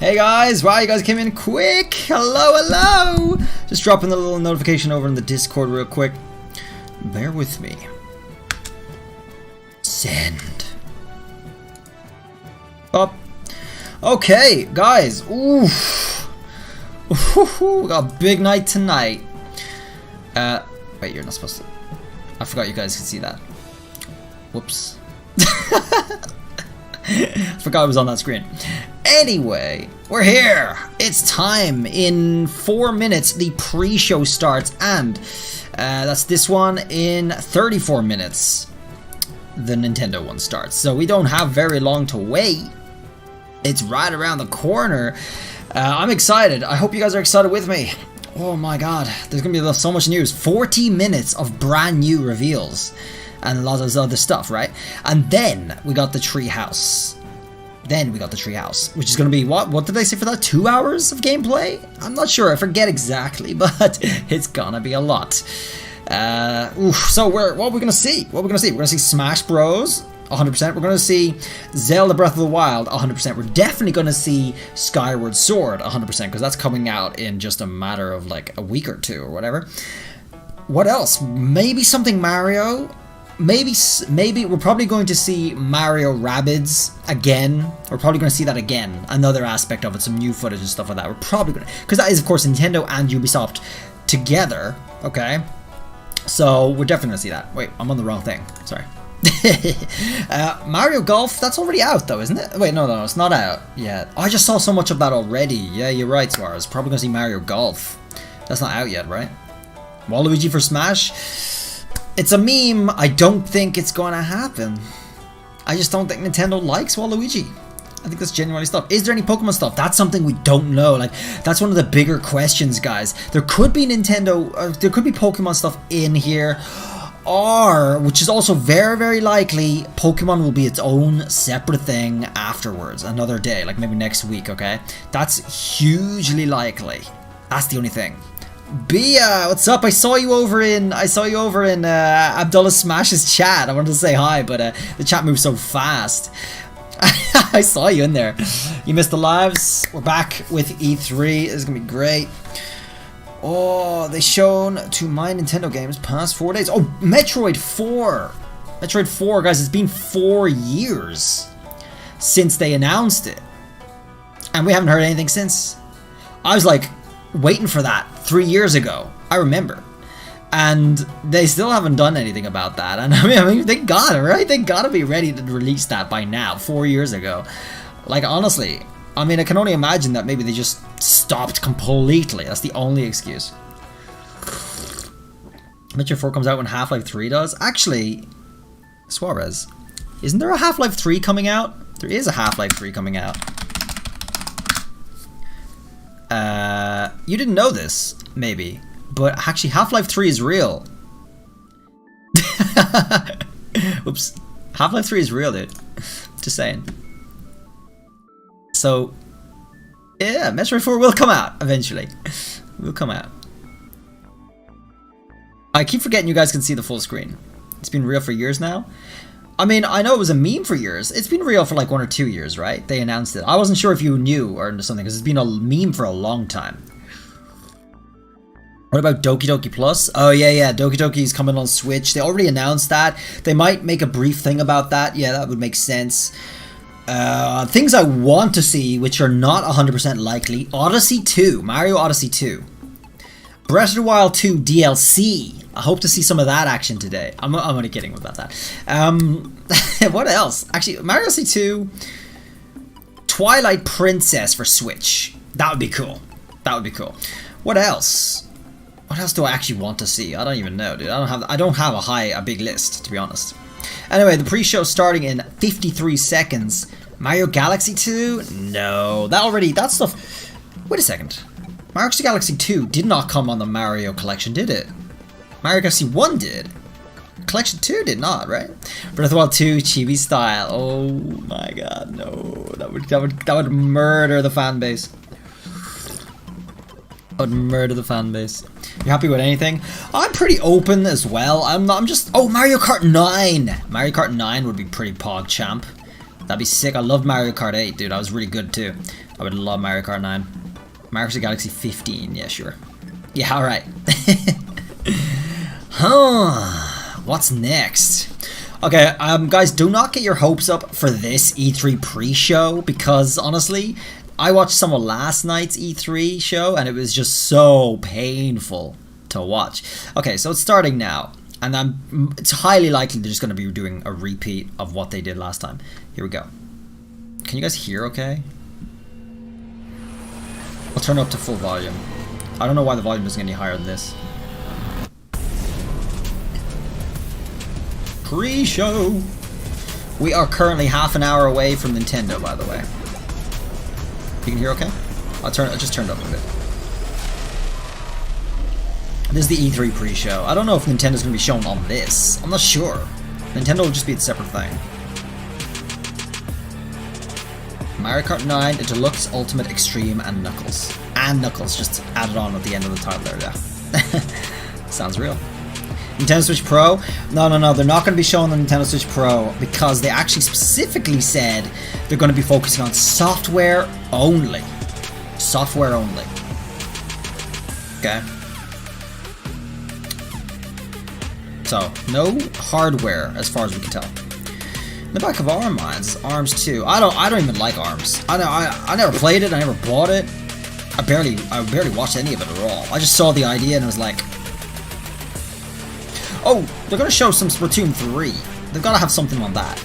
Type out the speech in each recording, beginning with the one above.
Hey guys, wow, you guys came in quick. Hello, hello. Just dropping the little notification over in the Discord real quick. Bear with me. Send. Up. Okay, guys. Oof. Ooh, we got a big night tonight. Wait, you're not supposed to. I forgot you guys could see that. Whoops. Forgot I was on that screen. Anyway, we're here. It's time. In 4 minutes, the pre-show starts, and that's this one. In 34 minutes, the Nintendo one starts. So we don't have very long to wait. It's right around the corner. I'm excited. I hope you guys are excited with me. Oh my god, there's gonna be so much news. 40 minutes of brand new reveals and a lot of other stuff, right? And then we got the Treehouse. Which is gonna be what did they say for that? 2 hours of gameplay? I'm not sure, I forget exactly, but it's gonna be a lot. So what are we gonna see? We're gonna see Smash Bros. 100%. We're gonna see Zelda Breath of the Wild 100%. We're definitely gonna see Skyward Sword 100% because that's coming out in just a matter of like a week or two or whatever. What else? Maybe something Mario. Maybe we're probably going to see Mario Rabbids again. We're probably going to see that again. Another aspect of it, some new footage and stuff like that. We're probably going to, because that is of course Nintendo and Ubisoft together. Okay, so we're definitely going to see that. Wait, I'm on the wrong thing. Sorry. Mario Golf, that's already out though, isn't it? Wait, no, it's not out yet. Oh, I just saw so much of that already. Yeah, you're right, Suarez. Probably gonna see Mario Golf. That's not out yet, right? Waluigi for Smash? It's a meme. I don't think it's gonna happen. I just don't think Nintendo likes Waluigi. I think that's genuinely stuff. Is there any Pokemon stuff? That's something we don't know. Like, that's one of the bigger questions, guys. There could be there could be Pokemon stuff in here. Or, which is also very, very likely, Pokemon will be its own separate thing afterwards, another day, like maybe next week, okay? That's hugely likely. That's the only thing. Bia, what's up? I saw you over in Abdullah Smash's chat. I wanted to say hi, but the chat moves so fast. I saw you in there. You missed the lives. We're back with E3. It's gonna be great. Oh, they shown to my Nintendo games past 4 days. Oh, Metroid 4. Metroid 4, guys, it's been 4 years since they announced it. And we haven't heard anything since. I was like waiting for that 3 years ago. I remember. And they still haven't done anything about that. And I mean, they got it, right? They gotta be ready to release that by now, 4 years ago. Like, honestly, I mean, I can only imagine that maybe they just stopped completely. That's the only excuse. Metroid 4 comes out when Half-Life 3 does. Actually, Suarez, isn't there a Half-Life 3 coming out? There is a Half-Life 3 coming out. You didn't know this, maybe, but actually Half-Life 3 is real. Oops. Half-Life 3 is real, dude. Just saying. So, yeah, Metroid 4 will come out eventually. Will come out. I keep forgetting you guys can see the full screen. It's been real for years now. I mean, I know it was a meme for years. It's been real for like 1 or 2 years, right? They announced it. I wasn't sure if you knew or something because it's been a meme for a long time. What about Doki Doki Plus? Oh yeah, Doki Doki is coming on Switch. They already announced that. They might make a brief thing about that. Yeah, that would make sense. Things I want to see, which are not 100% likely. Odyssey 2. Mario Odyssey 2. Breath of the Wild 2 DLC. I hope to see some of that action today. I'm only kidding about that. What else? Actually, Mario Odyssey 2. Twilight Princess for Switch. That would be cool. That would be cool. What else? What else do I actually want to see? I don't even know, dude. I don't have a big list, to be honest. Anyway, the pre-show starting in 53 seconds. Mario Galaxy 2? No, that stuff. Wait a second. Mario Galaxy 2 did not come on the Mario collection, did it? Mario Galaxy 1 did. Collection 2 did not, right? Breath of the Wild 2 chibi style. Oh my god, no. That would murder the fan base. That would murder the fan base. You happy with anything? I'm pretty open as well. I'm just... Oh, Mario Kart 9! Mario Kart 9 would be pretty pog champ. That'd be sick. I love Mario Kart 8, dude. That was really good too. I would love Mario Kart 9. Mario Kart Galaxy 15, yeah, sure. Yeah, alright. Huh, what's next? Okay, guys, do not get your hopes up for this E3 pre-show, because honestly, I watched some of last night's E3 show, and it was just so painful to watch. Okay, so it's starting now, and it's highly likely they're just going to be doing a repeat of what they did last time. Here we go. Can you guys hear okay? I'll turn it up to full volume. I don't know why the volume doesn't get any higher than this. Pre-show! We are currently half an hour away from Nintendo, by the way. You can hear okay? I just turned it up a bit. This is the E3 pre-show. I don't know if Nintendo's going to be shown on this. I'm not sure. Nintendo will just be a separate thing. Mario Kart 9, Deluxe, Ultimate, Extreme, and Knuckles. And Knuckles, just added on at the end of the title there, yeah. Sounds real. Nintendo Switch Pro? No, they're not going to be showing the Nintendo Switch Pro because they actually specifically said they're going to be focusing on software only. Software only. Okay. So, no hardware as far as we can tell. In the back of our minds, ARMS 2. I don't even like ARMS. I never played it, I never bought it. I barely watched any of it at all. I just saw the idea and was like, oh, they're gonna show some Splatoon 3. They've gotta have something on that.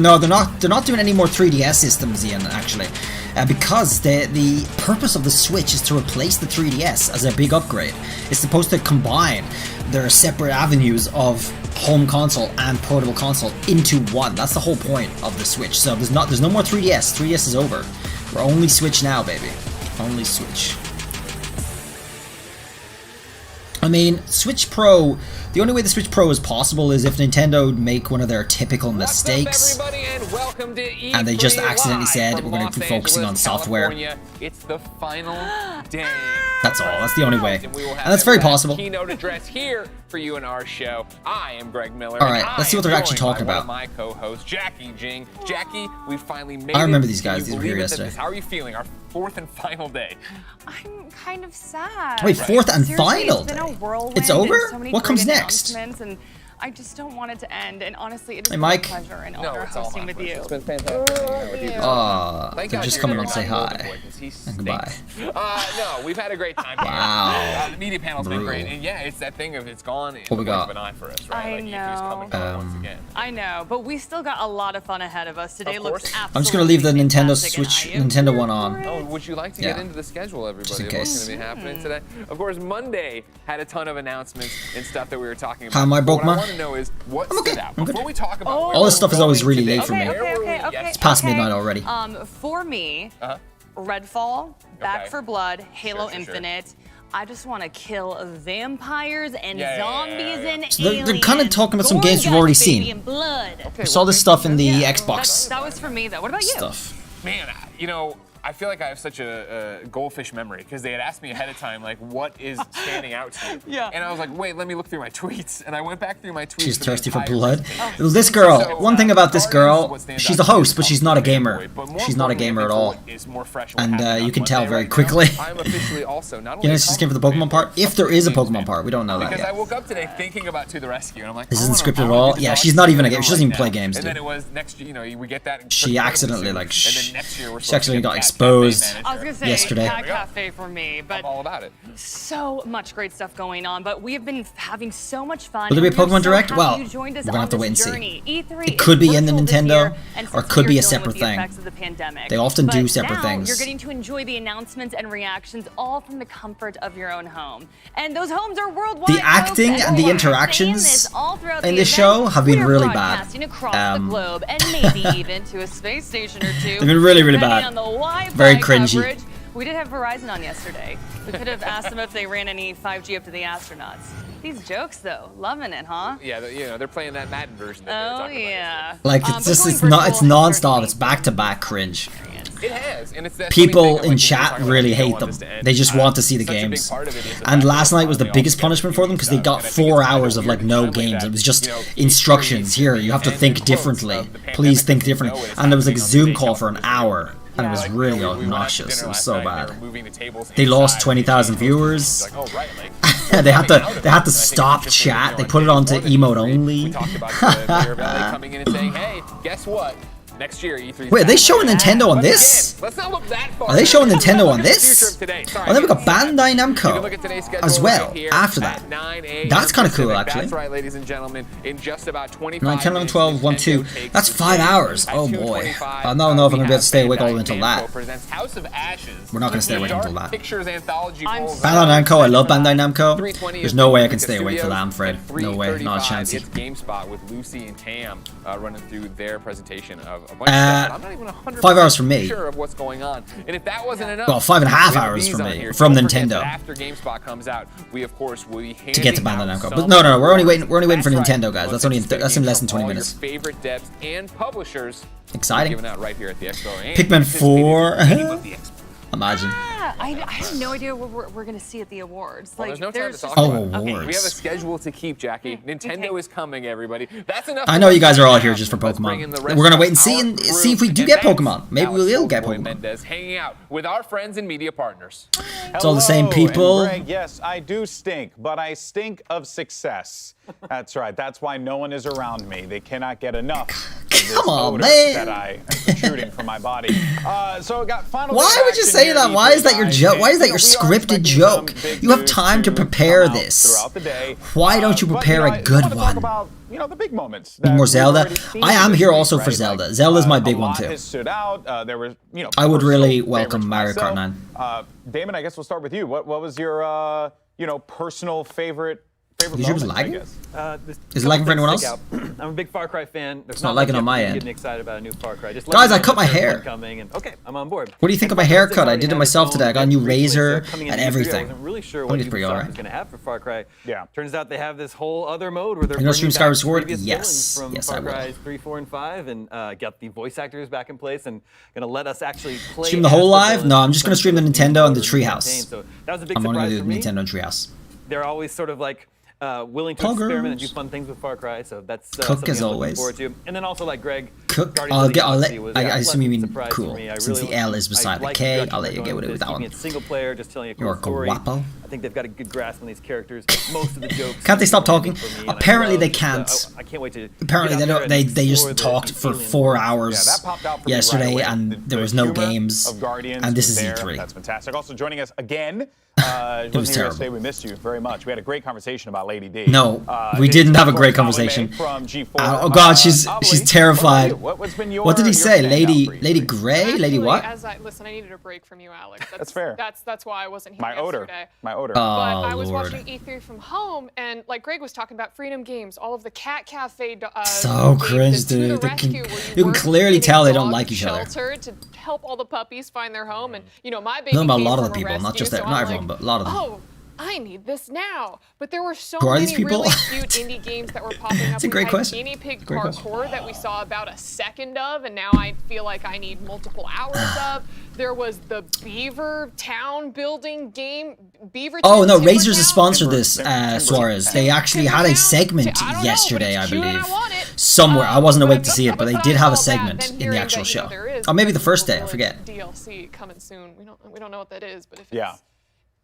No, they're not doing any more 3DS systems, Ian, actually. Because the purpose of the Switch is to replace the 3DS as a big upgrade. It's supposed to combine their separate avenues of home console and portable console into one. That's the whole point of the Switch. So there's no more 3DS. 3DS is over. We're only Switch now, baby. Only Switch. I mean, Switch Pro, the only way the Switch Pro is possible is if Nintendo would make one of their typical mistakes. What's up, everybody, and welcome to E3 and they just accidentally said we're going to be Los focusing on Angeles, software. California. It's the final day. That's all. That's the only way. And that's very possible. Keynote address here for you in our show. I am Greg Miller. All right, let's see what they're actually talking about. My co-host Jackie Jing. Jackie, we finally made it. I remember these guys. These were here yesterday. How are you feeling? Our fourth and final day. I'm kind of sad. Wait, fourth and final it's been day? a whirlwind. It's over? So many What comes great next? announcements, and I just don't want it to end. And honestly, it is Hey, a Mike. pleasure and honor hosting with you. It's been fantastic. They're just coming on to say hi. And goodbye. No, we've had a great time here. Wow. The media panel's been great. And yeah, it's that thing of it's gone. What we got? An eye for us, right? I like, know. E3's coming back once again. I know, but we still got a lot of fun ahead of us. Today looks absolutely I'm just going to leave the Nintendo fantastic, Switch, and I am Nintendo here one for on. it. Oh, would you like to get into the schedule, everybody? Just in of what's case. going to be happening today? Of course, Monday had a ton of announcements and stuff that we were talking about. How am I, What I Bokma? want to know is what I'm okay. stood out. I'm good. Before we talk about All this stuff is always really late for me. Okay. It's past midnight already. For me, Redfall, Back Okay. 4 Blood, Halo Sure. Infinite. I just want to kill vampires and Yeah. zombies and So they're aliens. kind of talking about some Gore games we've guts, already baby, seen. and blood. Okay, We saw this stuff in the Xbox That was for me, though. What about you? stuff. Man, you know, I feel like I have such a goldfish memory because they had asked me ahead of time, like, what is standing out to you? Yeah. And I was like, wait, let me look through my tweets. And I went back through my tweets. She's the thirsty for entire blood. presentation. This girl, So, one thing about this Guardians is girl, what stands she's out a to me host, but she's not a gamer. But more She's not a importantly, gamer I at think all. what is more fresh what And happened you on can tell Monday very right now, quickly. I'm officially also not only You know, she's scared for the Pokemon part. If there is a Pokemon part, we don't know that because I yet. woswoke up today thinking about To the Rescue, and I'm like, This I isn't wanna- scripted I at wanna all. do the Yeah, dog she's not even a right gamer. She doesn't even play now. games, And then dude. it was next, we get that. She accidentally, soon. like, And then next year we're she supposed to accidentally get got Cat exposed. Cafe I was going to say, Yesterday. Cat Cafe for me, but I'm all about it. so much great stuff going on. But we have been having so much fun. Will there be a and we're Pokemon so Direct? happy Well, you joined us we're gonna have to on wait and this see. journey. E3 It could is be in the virtual this Nintendo, year, and or it since could we be are a dealing separate with the thing. effects of the pandemic. They often do But separate now things. You're getting to enjoy the announcements and reactions all from the comfort of your own home. And those homes are worldwide. The acting folks, and the we're interactions saying this all throughout in the this event. show have been We're really bad. broadcasting across the globe and maybe even to a space station or two. They've been really, really depending bad. on the Wi-Fi Very cringy. coverage. We did have Verizon on yesterday. We could have asked them if they ran any 5G up to the astronauts. These jokes, though, loving it, huh? Yeah, they're playing that Madden version. That they were Oh talking about yeah. Like it's just But it's going not it's virtual has non-stop. certainly It's back to back cringe. It has, and it's that People funny thing of, in like, chat talking about, really you don't hate want them. this to end. They just want to see the Such a big games. part of it is the And fact last that night was the they all biggest get punishment for them because they stuff, got and I think 4 it's kind hours of weird like no and timely games. that, It was just you know, instructions. Here, you have to and think quotes differently. of the pandemic Please think that we differently. know is And there was like a happening on Zoom the call day for an of hour. And it was Like, really we went out to obnoxious. dinner It was last so night, bad. they were moving the tables They lost inside, 20,000 and viewers. like, oh, right, like, They had coming out to of they had to this, and I think it's stop just for, you chat. know, They on put it days onto 1 and emote 3, only. We talked about the mayor of LA coming in and saying, hey, guess what? Next year, E3. Wait, are they showing Nintendo on this? Again, let's not look that far. Are they showing Nintendo on Look at the this? future of today. Sorry, Oh, then we got you can Bandai look at today's Namco schedule as well right here after at that. 9 a.m. That's kind of cool, Pacific. actually. That's right, ladies and gentlemen. In just about 25 9, 10, 11, minutes, 12, 1, 2. Nintendo takes That's the 5 stage. hours. At Oh boy. 2:25, I don't know if I'm we going to be able have to stay awake all the way Bandai until Namco that. presents House of Ashes. We're not gonna stay awake Dark until that. Pictures anthology I'm pulls sorry. out. Bandai Namco, I love Bandai Namco. 3:20 There's is no way I can Pacific stay awake for that, I'm afraid. Studios. No way, not a 3:35, chance. It's GameSpot with Lucy and Tam running through their presentation of a bunch of stuff. I'm not even 100% 5 hours for me. sure of what's going on. And if that wasn't enough, Well, 5.5 we have hours these for on me, here. from Don't forget Nintendo. that after GameSpot comes out, we of course will be To get to handing Bandai out Namco. some But no, we're only waiting. of We're only waiting for that's right, Nintendo, guys. most That's only interesting that's in games less than from 20 all minutes. Your favorite devs and publishers Exciting. given out right here at the expo. And Pikmin anticipated 4. at the beginning of the expo. Imagine. I have no idea what we're going to see at the awards. Well, Like, there's no time to just- talk Oh, about it. awards. We have a schedule to keep, Jackie. Nintendo Okay. is coming, everybody. That's enough. I know you guys are all right here now. just for Let's bring in Pokemon. the rest We're gonna of wait and see our and crew. see if we do And get that's Pokemon. Maybe Alex we will get Goldboy Pokemon. Mendez hanging out with our friends and media partners. It's all the same Hello, people. and Greg, yes, I do stink, but I stink of success. That's right. That's why no one is around me. They cannot get enough of this Come on, odor man. that I am protruding from my body. So it got final. Why would you action say here, that? Why is that your guys, joke? and, Why is that you your know, we are scripted expecting joke? some big You have news time to prepare come out this. throughout the day. Why don't you But, prepare know, a good I wanna one? Talk about, the big moments. Need that more we've Zelda? already seen I am this here week, also for right? Zelda. Like, Zelda's my a big one lot too. has stood out. There was, I would personal really favorites welcome for Mario Kart myself. 9. Damon, I guess we'll start with you. What was your personal favorite YouTube's moment, I lagging? guess? Is it lagging for anyone else? I'm a big Far Cry fan. There's not lagging on my getting end. excited about a new Far Cry. Just Guys, let me I know cut my if there's hair. one coming, and okay, I'm on board. What do you think of my Far Cry haircut? 6 I already did it had myself its today. I got a own new briefly, so razor coming and into E3, everything. I wasn't really sure I what think it's pretty Ubisoft alright. was going to have for Far Cry. Yeah. Turns out they have this whole other mode where they're You gonna stream bringing Skyward back Sword? previous Yes. villains from Yes, I Far will. Cry 3, 4, and 5, and got the voice actors back in place and going to let us actually play. Stream the as whole live? villains No, I'm just from gonna stream the some of Nintendo and the other Treehouse. campaigns. So that was a big I'm only surprise gonna for do me. Nintendo and Treehouse. They're always sort of like willing to experiment and do Poggers. fun things with Far Cry, so that's Cook something as I'm looking always. forward to. And then also like Greg, Cook. Guardians of the Galaxy was a I assume you pleasant mean surprise cool. for me. I Since really the L is I beside the like K, direction I'll they're let you get going away with that keeping one. it single player, just telling a You're cool story. guapo. I think they've got a good grasp on these characters. Most of the jokes. Can't they stop talking? for me, and I Apparently love they the- can't. I can't wait to. Apparently get they out don't. there and They just explore the talked for alien 4 world. hours Yeah, that popped out for me right yesterday, away. and The there was no humor games. of Guardians And this was is there. E3. That's fantastic. Also joining us again. was terrible. Yesterday. We missed you very much. We had a great conversation about Lady D. No, we didn't have a great conversation. From G4. Oh God, she's Ollie, terrified. What's been your? What did he your say? standout Lady for you? Lady Grey? Lady what? Listen, I needed a break from you, Alex. That's fair. That's why I wasn't here My odor. yesterday. My odor. But Oh I was Lord. watching E3 from home, and like Greg was talking about Freedom Games, all of the Cat Cafe. So games, cringe, the To the dude. They Rescue, can- where you can work clearly in a tell they don't dog like each other. shelter to help all the puppies find their home, and my baby. Know about a came lot of from the people, not rescue, just so not I'm everyone, like, but a lot of them. Oh, I need this now. But there were so Who are these many people? really cute indie games that were popping up. It's a great we had question. Guinea Pig Great question. Parkour that we saw about a second of, and now I feel like I need multiple hours of. There was the Beaver Town building game. Beaver. Oh no, Timber Razor's has Town? sponsored this, Suarez. They actually had a segment I don't know, yesterday, but I it's cute and believe. I want it. Somewhere. I wasn't But awake to see it, but they besides did have a all that, segment then in the hearing actual that, show. there is Or maybe the a first day, I Village forget. DLC coming soon. We don't know what that is, but if it's, Yeah.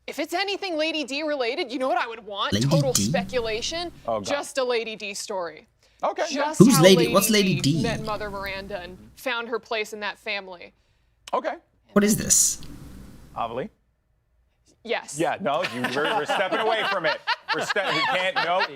if it's anything Lady D related, you know what I would want? Lady Total D? speculation. Oh, God. Just a Lady D story. Okay. Just Who's how Lady- what's Lady D? met Mother Miranda and found her place in that family. Okay. What is this? Avali. Yes. Yeah. No. We're stepping away from it. We can't. Nope.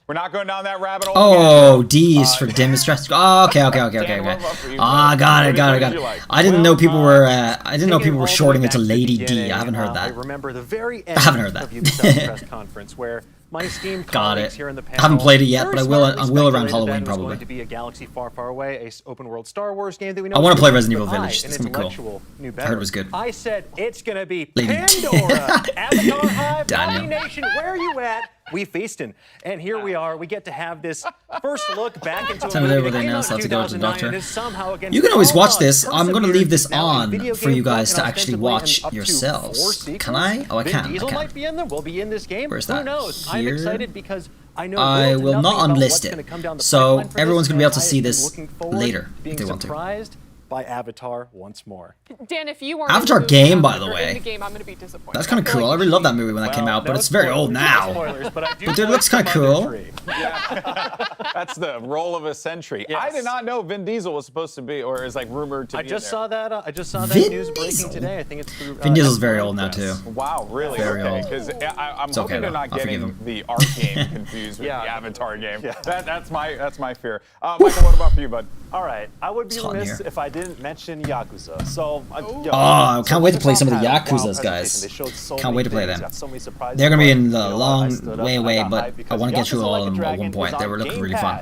We're not going down that rabbit hole. Oh, D is for demonstration. Oh, okay. Dan, Ah, what for you? got What it. did you like? I didn't know people were. I didn't know Taking people were all the shorting way it to back the Lady D. beginning, I haven't heard I that. remember the very end haven't heard that. of Ubisoft's press conference where my esteemed Got colleagues it. here in the I panel haven't played it yet, very but I will smartly around speculated Halloween, that it was probably. going to be a galaxy far, far away, a open world Star Wars game that we know. I wanna is play good, Resident Evil but Village. an It's gonna be cool. intellectual knew I heard better. it was good. I said it's going to be Lady D. Pandora, Avatar Hive, Daniel. Body Nation, where are you at? we feasting. And here we are. We get to have this first look back into Tell me a movie where that they came announced out how in to go to the 2009 doctor. and is somehow against You can always all watch odds this. I'm gonna leave this persevered. Now, a on video for you game guys book to and actually ostensibly watch up to 4 yourselves. sequels. Can I? Oh, I Vin can. Diesel I might can. be in them. Will be in this game. Where's Who that? knows? I'm Here? excited because I know I little to will not nothing about unlist what's it. gonna come down the So pipeline for everyone's this, gonna be able to and see I am this looking forward later to if being they want to. surprised by Avatar once more. Dan, if you weren't Avatar in the movie game, by or the in way. the game, I'm gonna be disappointed. That's kind of I feel cool. I like really loved that movie when that came out, but it's very old now. Spoilers, but I do But it looks like kinda some cool. imagery. That's the role of a century. I Yes. did not know Vin Diesel was supposed to be, or is like rumored to I be. just in saw that. I just saw that Vin news breaking Diesel? today. I think it's through. Vin Diesel's very F1 old now Press. too. there. Wow, really? Very Okay, old. because I'm It's okay, hoping they're though. not I'll forgive getting him. the art game confused with Yeah. the Avatar game. That's my fear. Michael, what about for you, bud? All right, I would be It's hot in remiss here. if I didn't mention Yakuza. So, Oh, can't wait to play some of the Yakuza's, guys. Can't wait to play them. They're gonna be in the long way, but I want to get through all of them at one point. They were looking really fun.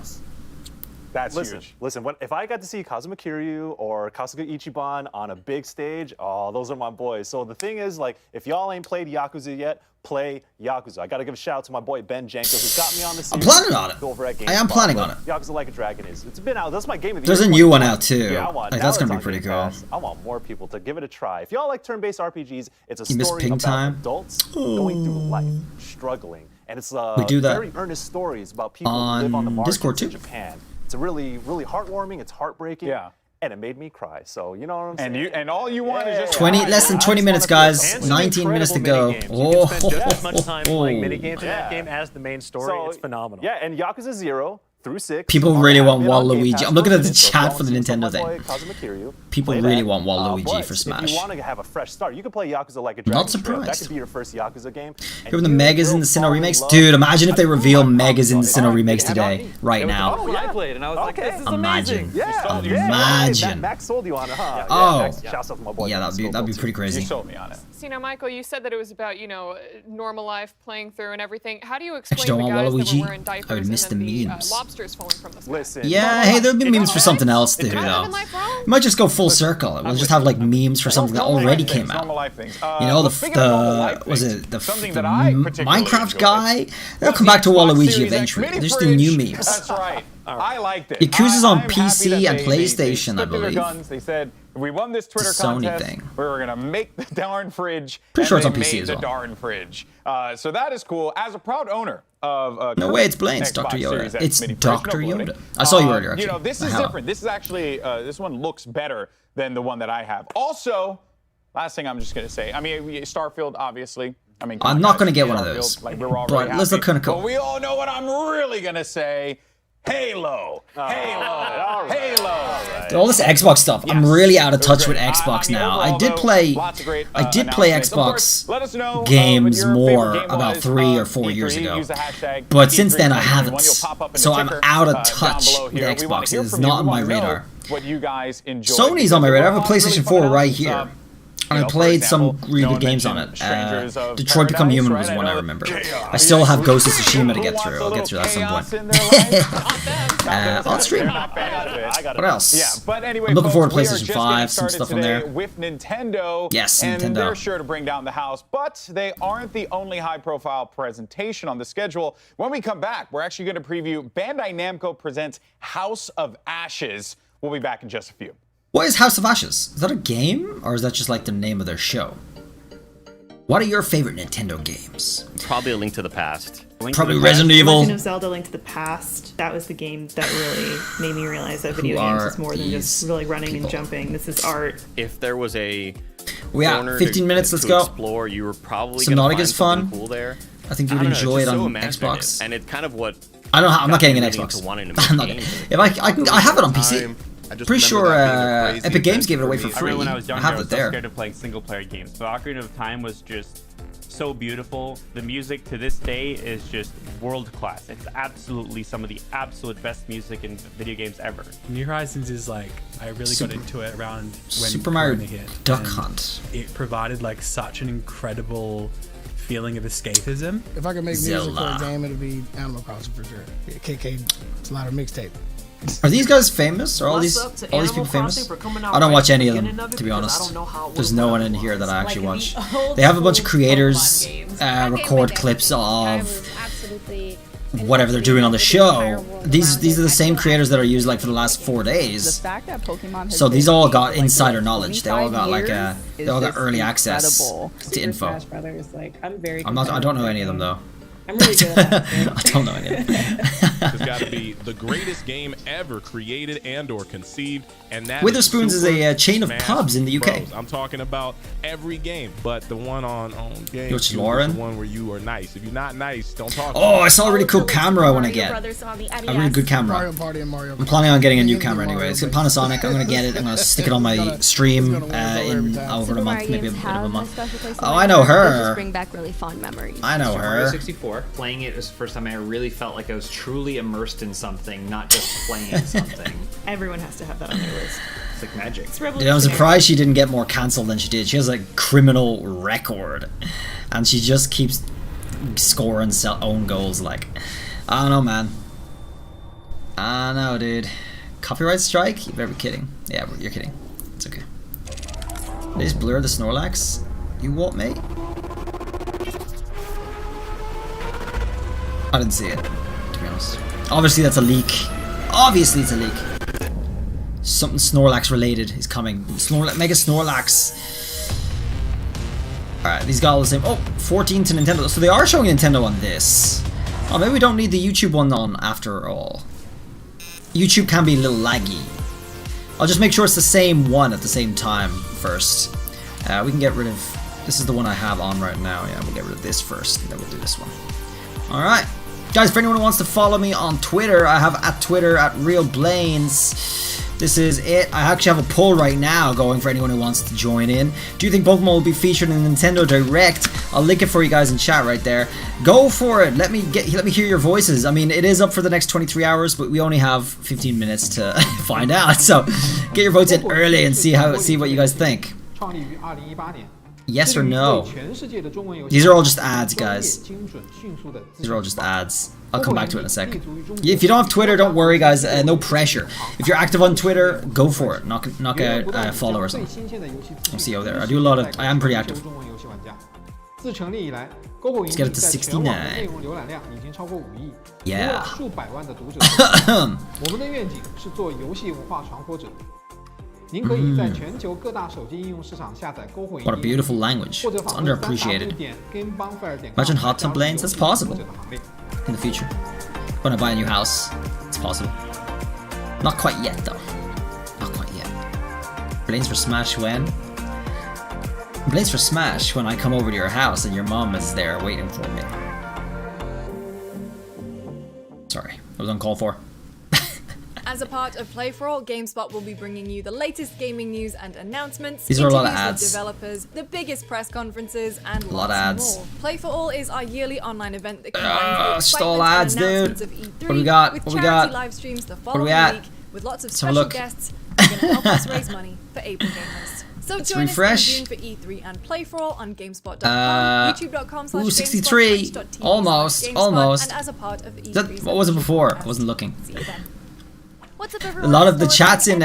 That's Listen, huge. if I got to see Kazuma Kiryu or Kasuga Ichiban on a big stage, oh, those are my boys. So the thing is, like, if y'all ain't played Yakuza yet, play Yakuza. I gotta give a shout out to my boy Ben Janko, who's got me on the series. I'm planning on it. Over at I am GameSpot. planning on it. Yakuza Like a Dragon is. It's been out. That's my game of the There's year. a new one out too. Yeah, I want, Like now that's it's gonna be on pretty Game cool. Pass, I want more people to give it a try. If y'all like turn-based RPGs, it's a You miss story Ping about Time? adults going through life, struggling, and it's do that very earnest stories about people on who live on the margins Discord, too. in Japan. It's a really, really heartwarming. It's heartbreaking. Yeah. And it made me cry. So you know what I'm saying. And all you want is just Less than 20 minutes, guys. 19 minutes to go. You can spend just as much Oh, time playing minigames in that Yeah. game as the main story. So, It's phenomenal. Yeah, and Yakuza 0 through 6. People are really on want Game Waluigi. Pass I'm looking at the Ultimate, so chat go for the and see Nintendo my boy thing. Kazuma Kiryu. People Play really that. want Waluigi But for If Smash. you want to have a fresh start, you can play Yakuza Like a Dragon. Not Trail. That surprised. could be your first Yakuza game. and Give them the you Megas will and the Sinnoh fall in remakes. love. Dude, imagine if they reveal Oh, Megas and the Sinnoh alright, remakes have today, me. right It was now. what I played, and I was like, Okay. this is Imagine. amazing. Yeah, Imagine. Max sold you on it, huh? Oh. Max, shouts out to my boy. Yeah, Max that'd be Scoville, pretty too. you crazy. sold me on it. So, Michael, you said that it was about, normal life playing through and everything. How do you explain don't the want guys that Waluigi. were wearing diapers I would miss and then the the memes. lobsters falling from the sky? Listen. Yeah, hey, there'll be memes for something else too, Am I though. living life wrong? It might just go full circle. We'll just have like memes for something that already came out. Normal life things. You know, Speaking of normal life was things, it the something that I particularly Minecraft enjoyed guy? They'll was come the back to Xbox Waluigi Series X eventually. mini There's the new fridge. memes. That's right. I liked it. Yakuza's on I'm happy PC that and they PlayStation, I stuck to their believe. guns. They said, if we won this Twitter It's a Sony contest, thing. we were gonna make the darn fridge. Pretty and sure it's they on PC made as the well. darn fridge. So that is cool. As a proud owner of No way, it's Blaine's, Xbox Dr. Yoda. Series X It's mini fridge, Dr. no bloating. Yoda. I saw you earlier, actually. This is Hello. different. This is actually this one looks better than the one that I have. Also, last thing I'm just gonna say. I mean, Starfield, obviously. I mean, come I'm on, not guys. gonna get one of Starfield, those. Like, we're already But let's look happy. kinda cool. But we all know what I'm really gonna say. Halo. Halo. Halo. All this Xbox stuff. I'm really out of It was touch with great. Xbox now. overall, I did though, play. lots of great, I did play announcements. Of course, Xbox let us know, games what your favorite more game about was, 3 or 4 E3. years ago. Use the hashtag But since then I E3 haven't. You'll pop up in So the I'm ticker, out of down touch below with here. We wanna Xbox. hear It is from you. not We on my wanna know radar. What you guys enjoy. Sony's on my radar. I have a Really PlayStation fun 4 right announcements. here. You And know, I for played example, some really no good one games on it. mentioned Strangers of Detroit Become Paradise, Human right? was I one I know remember. chaos. I still have Ghost of Who Tsushima to get wants through. a I'll get little through that at some chaos point. in their life? On stream. Not bad at it. I got What else? Yeah, but anyway, I'm looking forward to folks, we are PlayStation just 5, getting some started stuff on today there. with Nintendo. Yes, and Nintendo. they're sure to bring down the house, but they aren't the only high-profile presentation on the schedule. When we come back, we're actually going to preview Bandai Namco presents House of Ashes. We'll be back in just a few. What is House of Ashes? Is that a game, or is that just like the name of their show? What are your favorite Nintendo games? Probably A Link to the Past. Probably Resident Evil. Legend of Zelda: Link to the Past. That was the game that really made me realize that video games is more than just these really running people? and jumping. This is art. If there was a We got corner 15 minutes, to let's go. explore, you were probably gonna Subnautica find is fun. something cool there. I think you I would don't know, enjoy it's it just so on imaginative, Xbox. and it's kind of what. I don't. I'm not getting an got me Xbox. into wanting to make I'm not. games. If I have it on PC. I just Pretty remember sure that being a crazy Epic Games event gave it away me. for I free. remember when I was I younger, have I it was so there. scared of playing single-player games. But Ocarina of Time was just so beautiful. The music to this day is just world-class. It's absolutely some of the absolute best music in video games ever. New Horizons is like, I really got into it around when Super Mario Corona hit. Duck and Hunt. It provided like such an incredible feeling of escapism. If I could make music for Zelda. a game, it'd be Animal Crossing for sure. Yeah, KK, it's a lot of mixtape. Are these guys famous? Are all these people famous? I don't watch any of them, to be honest. There's no one in here that I actually watch. They have a bunch of creators record clips of whatever they're doing on the show. These are the same creators that are used like for the last 4 days. So these all got insider knowledge. They all got like they all got early access to info. I don't know any of them though. I'm really good at that. I don't know any of them. It's got to be the greatest game ever created and/or conceived, and that Witherspoons is a chain of Smash pubs in the UK. Bros. I'm talking about every game, but the one on game. Which is Lauren? the one where you are nice. If you're not nice, don't talk. Oh, I saw a really cool camera I want to get. A really good camera. I'm planning on getting a new camera anyway. It's a Panasonic. I'm gonna get it. I'm gonna stick it on my stream in over a month, maybe a bit of a month. Oh, I know her. Bring back really fond memories. I know her. Mario 64. Playing it was the first time I really felt like I was truly immersed in something, not just playing something. Everyone has to have that on their list. It's like magic. Dude, I'm surprised she didn't get more cancelled than she did. She has a criminal record, and she just keeps scoring own goals. Like, I don't know, man. I don't know, dude. Copyright strike? You better be kidding. Yeah, you're kidding. It's okay. They just blur the Snorlax. You what, mate? I didn't see it, to be honest. Obviously, that's a leak. Obviously, it's a leak. Something Snorlax related is coming. Mega Snorlax. Alright, these got all the same. Oh, 14 to Nintendo. So they are showing Nintendo on this. Oh, maybe we don't need the YouTube one on after all. YouTube can be a little laggy. I'll just make sure it's the same one at the same time first. We can get rid of... This is the one I have on right now. Yeah, we'll get rid of this first, and then we'll do this one. Alright. Guys, for anyone who wants to follow me on Twitter, I have at Twitter at REALBLAINES. This is it. I actually have a poll right now going for anyone who wants to join in. Do you think Pokemon will be featured in Nintendo Direct? I'll link it for you guys in chat right there. Go for it. Let me hear your voices. I mean, it is up for the next 23 hours, but we only have 15 minutes to find out. So, get your votes in early and see what you guys think. Yes or no? These are all just ads, guys. These are all just ads. I'll come back to it in a sec. If you don't have Twitter, don't worry, guys. No pressure. If you're active on Twitter, go for it. Knock out a follow or something. I'm CEO there. I do a lot of... I am pretty active. Let's get it to 69. Yeah. What a beautiful language. It's underappreciated. Imagine hot tub lanes. That's possible. In the future. When I buy a new house, it's possible. Not quite yet, though. Not quite yet. Blaines for Smash when? Blaines for Smash when I come over to your house and your mom is there waiting for me. Sorry, I was uncalled for. As a part of Play For All, GameSpot will be bringing you the latest gaming news and announcements, these are a lot of interviews ads. with developers, the biggest press conferences, and a lot of ads. more. Play For All is our yearly online event that combines the all ads, dude. Of E3 what do we got? with what we charity got? live streams the What following are we at? week with lots of Let's have a special look. guests who are going to help us raise money for Able Gamers. So Let's join refresh. us in June for E3 and Play For All on GameSpot.com, YouTube.com/GameSpot, Ooh, 63. Almost. and as a part of the E3. What was it before? I wasn't looking. See you then. What's up, A everyone? lot of the chats in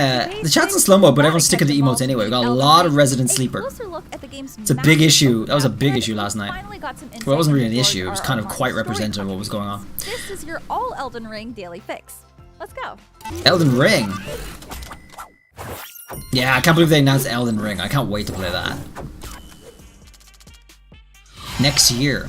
slow-mo, but everyone's sticking to the emotes anyway. We got a lot of Resident Sleeper. It's a big issue. That was a big issue last night. Well, it wasn't really an issue. It was kind of quite representative of what was going on. This is your all Elden Ring daily fix. Let's go. Elden Ring. Yeah, I can't believe they announced Elden Ring. I can't wait to play that. Next year.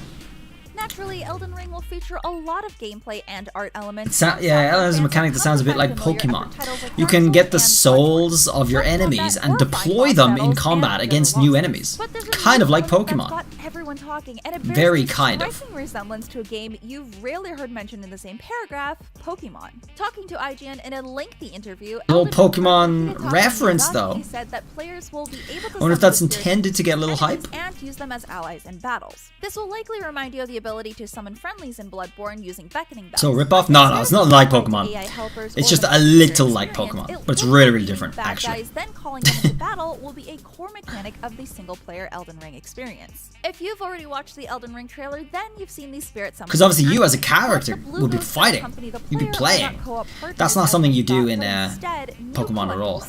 Naturally, Elden Ring will feature a lot of gameplay and art elements. Yeah, Elden has a mechanic that sounds a bit like Pokemon. You can get the souls of your enemies and deploy them in combat against new enemies. Kind of like Pokemon. Everyone talking, and it bears Very a kind of. striking resemblance to a game you've rarely heard mentioned in the same paragraph, Pokemon. Talking to IGN in a lengthy interview, A little Elden Pokemon Ring reference, Miyazaki though. said that players will be able to I wonder if that's summon spirits intended to get a little hype. and use them as allies in battles. This will likely remind you of the ability to summon friendlies in Bloodborne using beckoning bells. So rip off? No, it's not like Pokemon. AI helpers It's or just the a little user like experience. Pokemon, It but it's looks really, like really beating different, bad actually. guys, then calling them into battle will be a core mechanic of the single-player Elden Ring experience. If you've already watched the Elden Ring trailer, then you've seen these spirit summons. Because obviously you as a character will be fighting. You'll be playing. That's not something you do in Pokemon at all.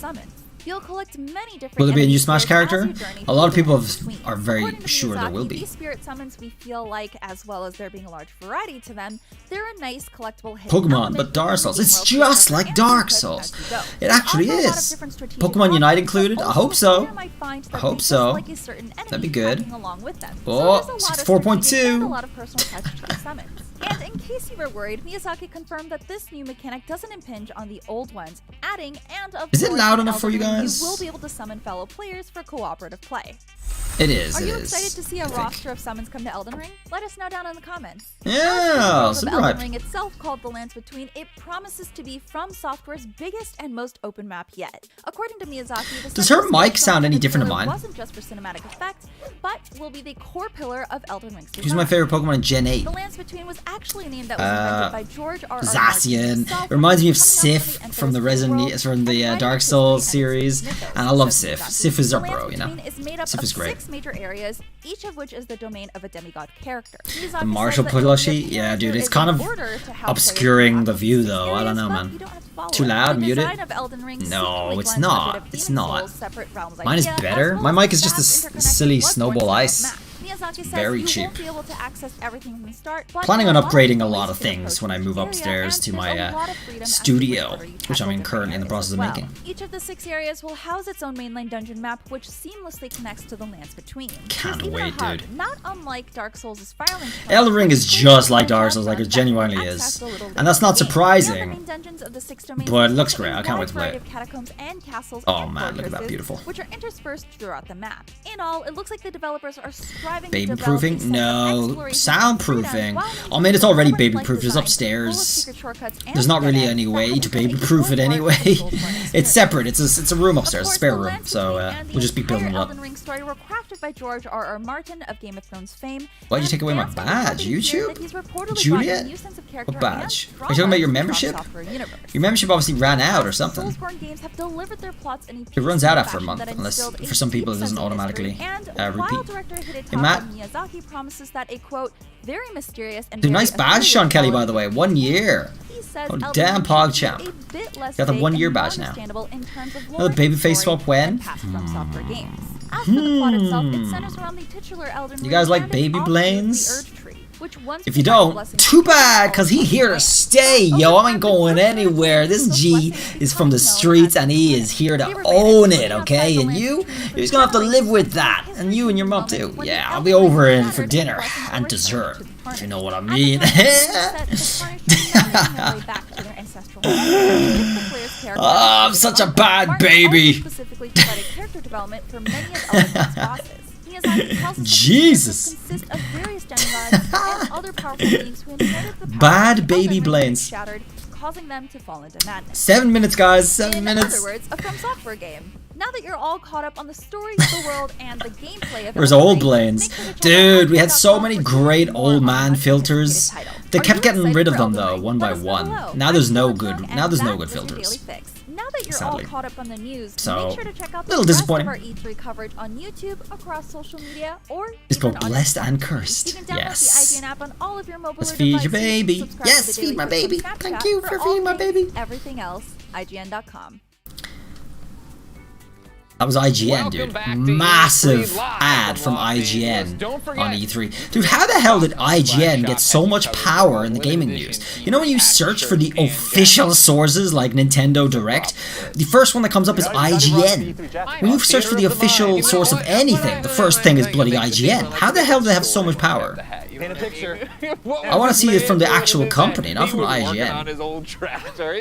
You'll collect many different. Will there be a new enemies Smash as character? you journey A lot of through people the Lands Between. are very According to sure there will Miyazaki, be. These spirit summons we feel like, as well as there being a large variety to them, they're a nice collectible hidden Pokemon, element but Dark within Souls. the It's world just discover like and Dark equip Souls. as you go. It actually Offer a lot of is. different strategic Pokemon Unite options, but included? I also hope so. you might find I that hope they so. dislike a certain That'd enemy be good. tagging along with them. Oh, So there's a lot of 64.2. strategic and a lot of personal touch to these summons. And in case you were worried, Miyazaki confirmed that this new mechanic doesn't impinge on the old ones, adding, and of Is it course, loud in enough for you Elden Ring, guys? You will be able to summon fellow players for cooperative play. It is. Are It you is. excited to see I a think. roster of summons come to Elden Ring? Let us know down in the comments. Yeah, As for the super world of Elden hyped. Ring itself, called The Lands Between, it promises to be From Software's biggest and most open map yet. According to Miyazaki, the Does her second mic sound any different to pillar mine? wasn't just for cinematic effect, but will be the core pillar of Elden Ring's design. Who's my favorite Pokemon in Gen 8? The Lands Between was actually a name that was invented by George R. R. Martin Zacian. himself It reminds me of coming up Sif with the from the Dark Souls series, and I love Sif. Sif is our bro, you know. Sif is great. 6 major areas, each of which is the domain of a demigod character. The Marshall plushie? Yeah, dude, it's kind of obscuring the view though. I don't know, man. Too loud? Mute it? No, it's not. It's not. Mine is better. My mic is just a silly snowball ice. Very cheap. Planning on upgrading a lot of things when I move upstairs to my studio, which I'm currently in the process of making. Each of the 6 areas will house its own mainline dungeon map, which seamlessly connects to the Lands Between. Can't wait, dude. Not unlike Dark Souls' Firelink. Elden Ring is just like Dark Souls, like it genuinely is. And that's not surprising. But it looks great. I can't wait to play it. Oh man, look at that, beautiful. Which are interspersed throughout the map. In all, it looks like the developers are striving Baby proofing? No. Soundproofing. Oh man, it's already baby proofed. It's upstairs. There's not really any way to baby proof it anyway. It's separate. It's a room upstairs, a spare room. So we'll just be building it up. Elden Ring story were crafted by George R. R. Martin of Game of Thrones fame. Why'd you take away my badge? YouTube? Juliet? What badge? Are you talking about your membership? Your membership obviously ran out or something. It runs out after a month, unless for some people it doesn't automatically repeat. Hey Matt. Miyazaki promises that a quote, very mysterious and Dude, nice badge, Sean Kelly, by the way. 1 year. Oh damn, PogChamp. Got the 1 year badge now. Another babyface swap when? You guys like baby Blaines? If you don't, too bad, cause he here to stay, yo. I ain't going anywhere. This G is from the streets and he is here to own it, okay? And you're just gonna have to live with that. And you and your mom too. Yeah, I'll be over in for dinner and dessert, if you know what I mean. Oh, I'm such a bad baby. Jesus. Bad baby Blaines. 7 minutes, guys. 7 minutes. In other words, a From Software game. Now that you're all caught up on the story, the world, and the gameplay of Where's old Blaines? Dude, we had so many great old man filters. They kept getting rid of them though, one by one. Now there's no good filters. Now that you're Sadly. all caught up on the news, So, make sure to check out the little rest disappointing. of our E3 coverage on YouTube, across social media, or It's even both on blessed your and phone. cursed. You can download Yes. the IGN app on all of your mobile Let's or feed your devices. baby. Subscribe Yes, to the feed Daily my Clips on baby. Snapchat Thank you for all feeding my things, baby. Everything else, IGN.com. That was IGN, dude. Massive ad from IGN on E3. Dude, how the hell did IGN get so much power in the gaming news? You know when you search for the official sources like Nintendo Direct, the first one that comes up is IGN. When you search for the official source of anything, the first thing is bloody IGN. How the hell do they have so much power? Paint a picture. I want to see it from the actual company, not from IGN. On his old tractor.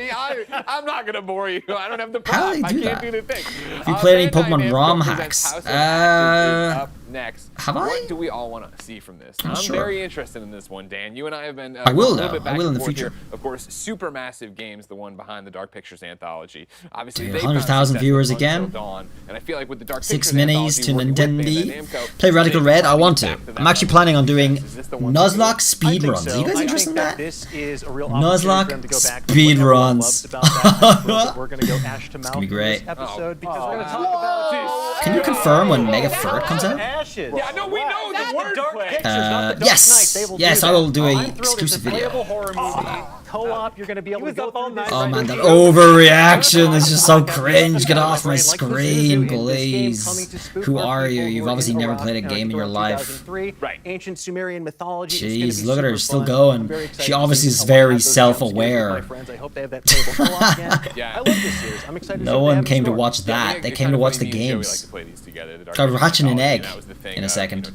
I'm not gonna bore you. I don't have the How do prop. they do I can't that? do the thing. If you played any Pokemon Bandai ROM Namco hacks, presents House of Ashes is up next. have I? What do we all want to see from this? I'm I'm sure. very interested in this one, Dan. You and I have been I will, a little though. bit back I will and in the forth future. here. Of course, Supermassive Games, the one behind the Dark Pictures anthology. Obviously, Dude, they 100,000 found viewers success with again. Until Dawn, and I feel like with the Dark 6 Pictures minis to anthology, working with Nintendo. Bandai Namco, Play Radical they Red? I want to. back that I'm actually planning on doing Nuzlocke I think speedruns. so. Are you guys I interested in think that? This is a real opportunity Nuzlocke for them to go back to what everyone loves speedruns. about that. But we're going to go ash to mouth gonna be in great. this episode because we're going to talk about Can you confirm when Mega Furt comes out? Ashes. Yeah, no, we know the word. Dark Pictures, not the Dark Knight. Yes, They will yes, do I will that. do a I'm thrilled exclusive it's a video. playable horror movie co-op. You're going to be able to go through this. Oh man, that overreaction is just so cringe. Get off my screen, please. Who are you? You've obviously never played a game in your life. Right. Ancient Sumerian mythology. Jeez, look at her, still going. She obviously is very self-aware. I hope they have that playable co-op again. I love this series. I'm excited. No one came to watch that. They came to watch the games. So we're hatching an egg in a second.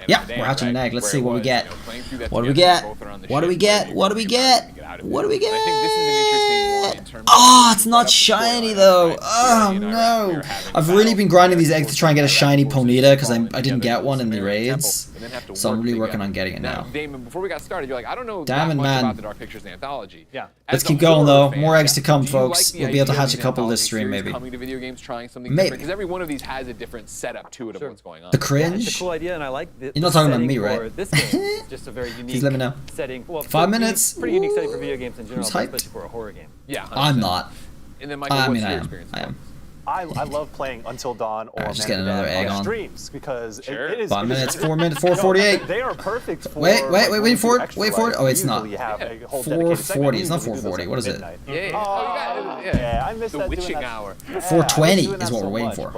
Yeah, we're hatching an egg. Let's see what we get. What do we get? What do we get? What do we get? What do we get? Oh, it's not shiny though. Oh no. I've really been grinding these eggs to try and get a shiny Ponyta because I didn't get one in the raids. So I'm really working on getting it now. Damon, before we got started, you're like, I don't know Damn it, much man. about the Dark Pictures anthology. Yeah. Let's keep going though. More eggs to come, folks. We'll be able to hatch a couple this stream, maybe. Coming to video games, trying something Maybe. different, because every one of these has a different setup to it of what's going on. The cringe? It's a cool idea, and I like the You're not talking about me, setting right? for this game. It's just a very unique Please let me know. setting. Well, 5 minutes? Pretty unique setting for video games in general, Who's hyped? especially for a horror game. Yeah. I'm not. And then, Michael, what's your experience? I am. I love playing Until Dawn or Just get another egg on. streams because it is 5 minutes, 4 minutes, 4:48. They are perfect for Wait for it. Wait for it. Oh, it's not. You have a whole dedicated segment. 4:40. It's not 4:40. What is it? Yeah, I missed the that witching doing that. hour. 4:20 doing is that what so we're waiting much, for.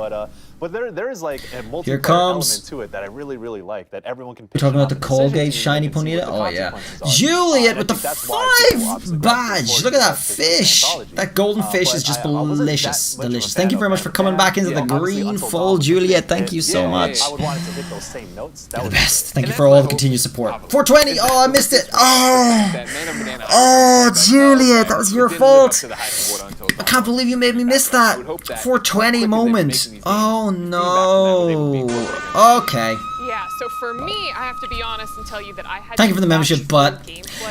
But there is like a multiplayer Here comes. element to it that I really like that everyone can. We're talking about the Colgate shiny Ponyta? Oh yeah. Juliet with the 5 badge! Look at that fish! That golden fish is just delicious. Delicious. Thank you very much for coming back into the green full, Juliet. Thank you so much. I would want it to hit those same notes. You're the best. Thank you for all the continued support. 420! Oh, I missed it! Oh, Juliet, that was your fault! I can't believe you made me miss that! 420 moment! Oh no! Okay. Yeah, so for me, I have to be honest and tell you that I had Thank you for the membership, but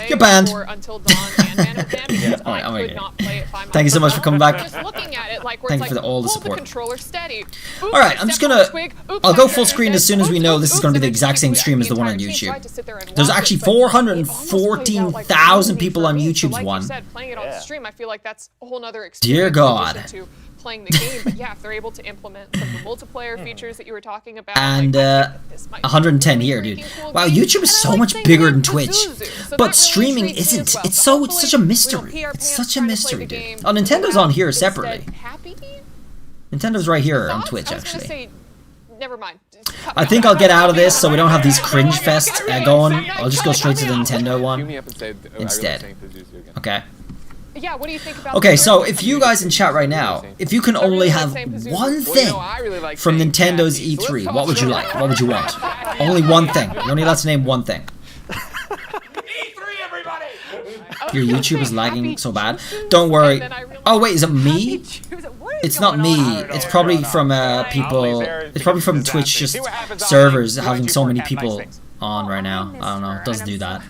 you're banned. Until Dawn and Man of Them because I could not play it by myself. Thank you so much for coming back. Just looking at it, like, where Thank it's you for like, all the hold support. the controller steady. Oops, Alright, I'm I just stepped on gonna... a twig. Oops, I'll go I full tripped screen and as soon as we know this is oops, going to be the and exact same then stream as the one on entire team YouTube. tried to sit there and There's watch actually it, but it almost played out like 414,000 a people on movie for me. So YouTube's like one. you said, playing it on stream, I feel like that's a whole nother experience. Dear God. in addition to playing the game, but yeah, if they're able to implement some of the multiplayer features that you were talking about, And like, I think this might be 110 here, dude. Wow, YouTube is so much bigger than Twitch, but streaming isn't. It's such a mystery. It's such a mystery, dude. Oh, Nintendo's on here separately. Nintendo's right here on Twitch, actually. Never mind. I think I'll get out of this so we don't have these cringe fest going. I'll just go straight to the Nintendo one instead. Okay. Yeah, what do you think about Okay, so if you guys in chat right now, if you can only have one thing from Nintendo's E3, what would you like? What would you want? Only one thing. You're only allowed to name one thing. Your YouTube is lagging so bad. Don't worry. Oh wait, is it me? It's not me. It's probably from people. It's probably from Twitch just servers having so many people on right now. I don't know. It does do that.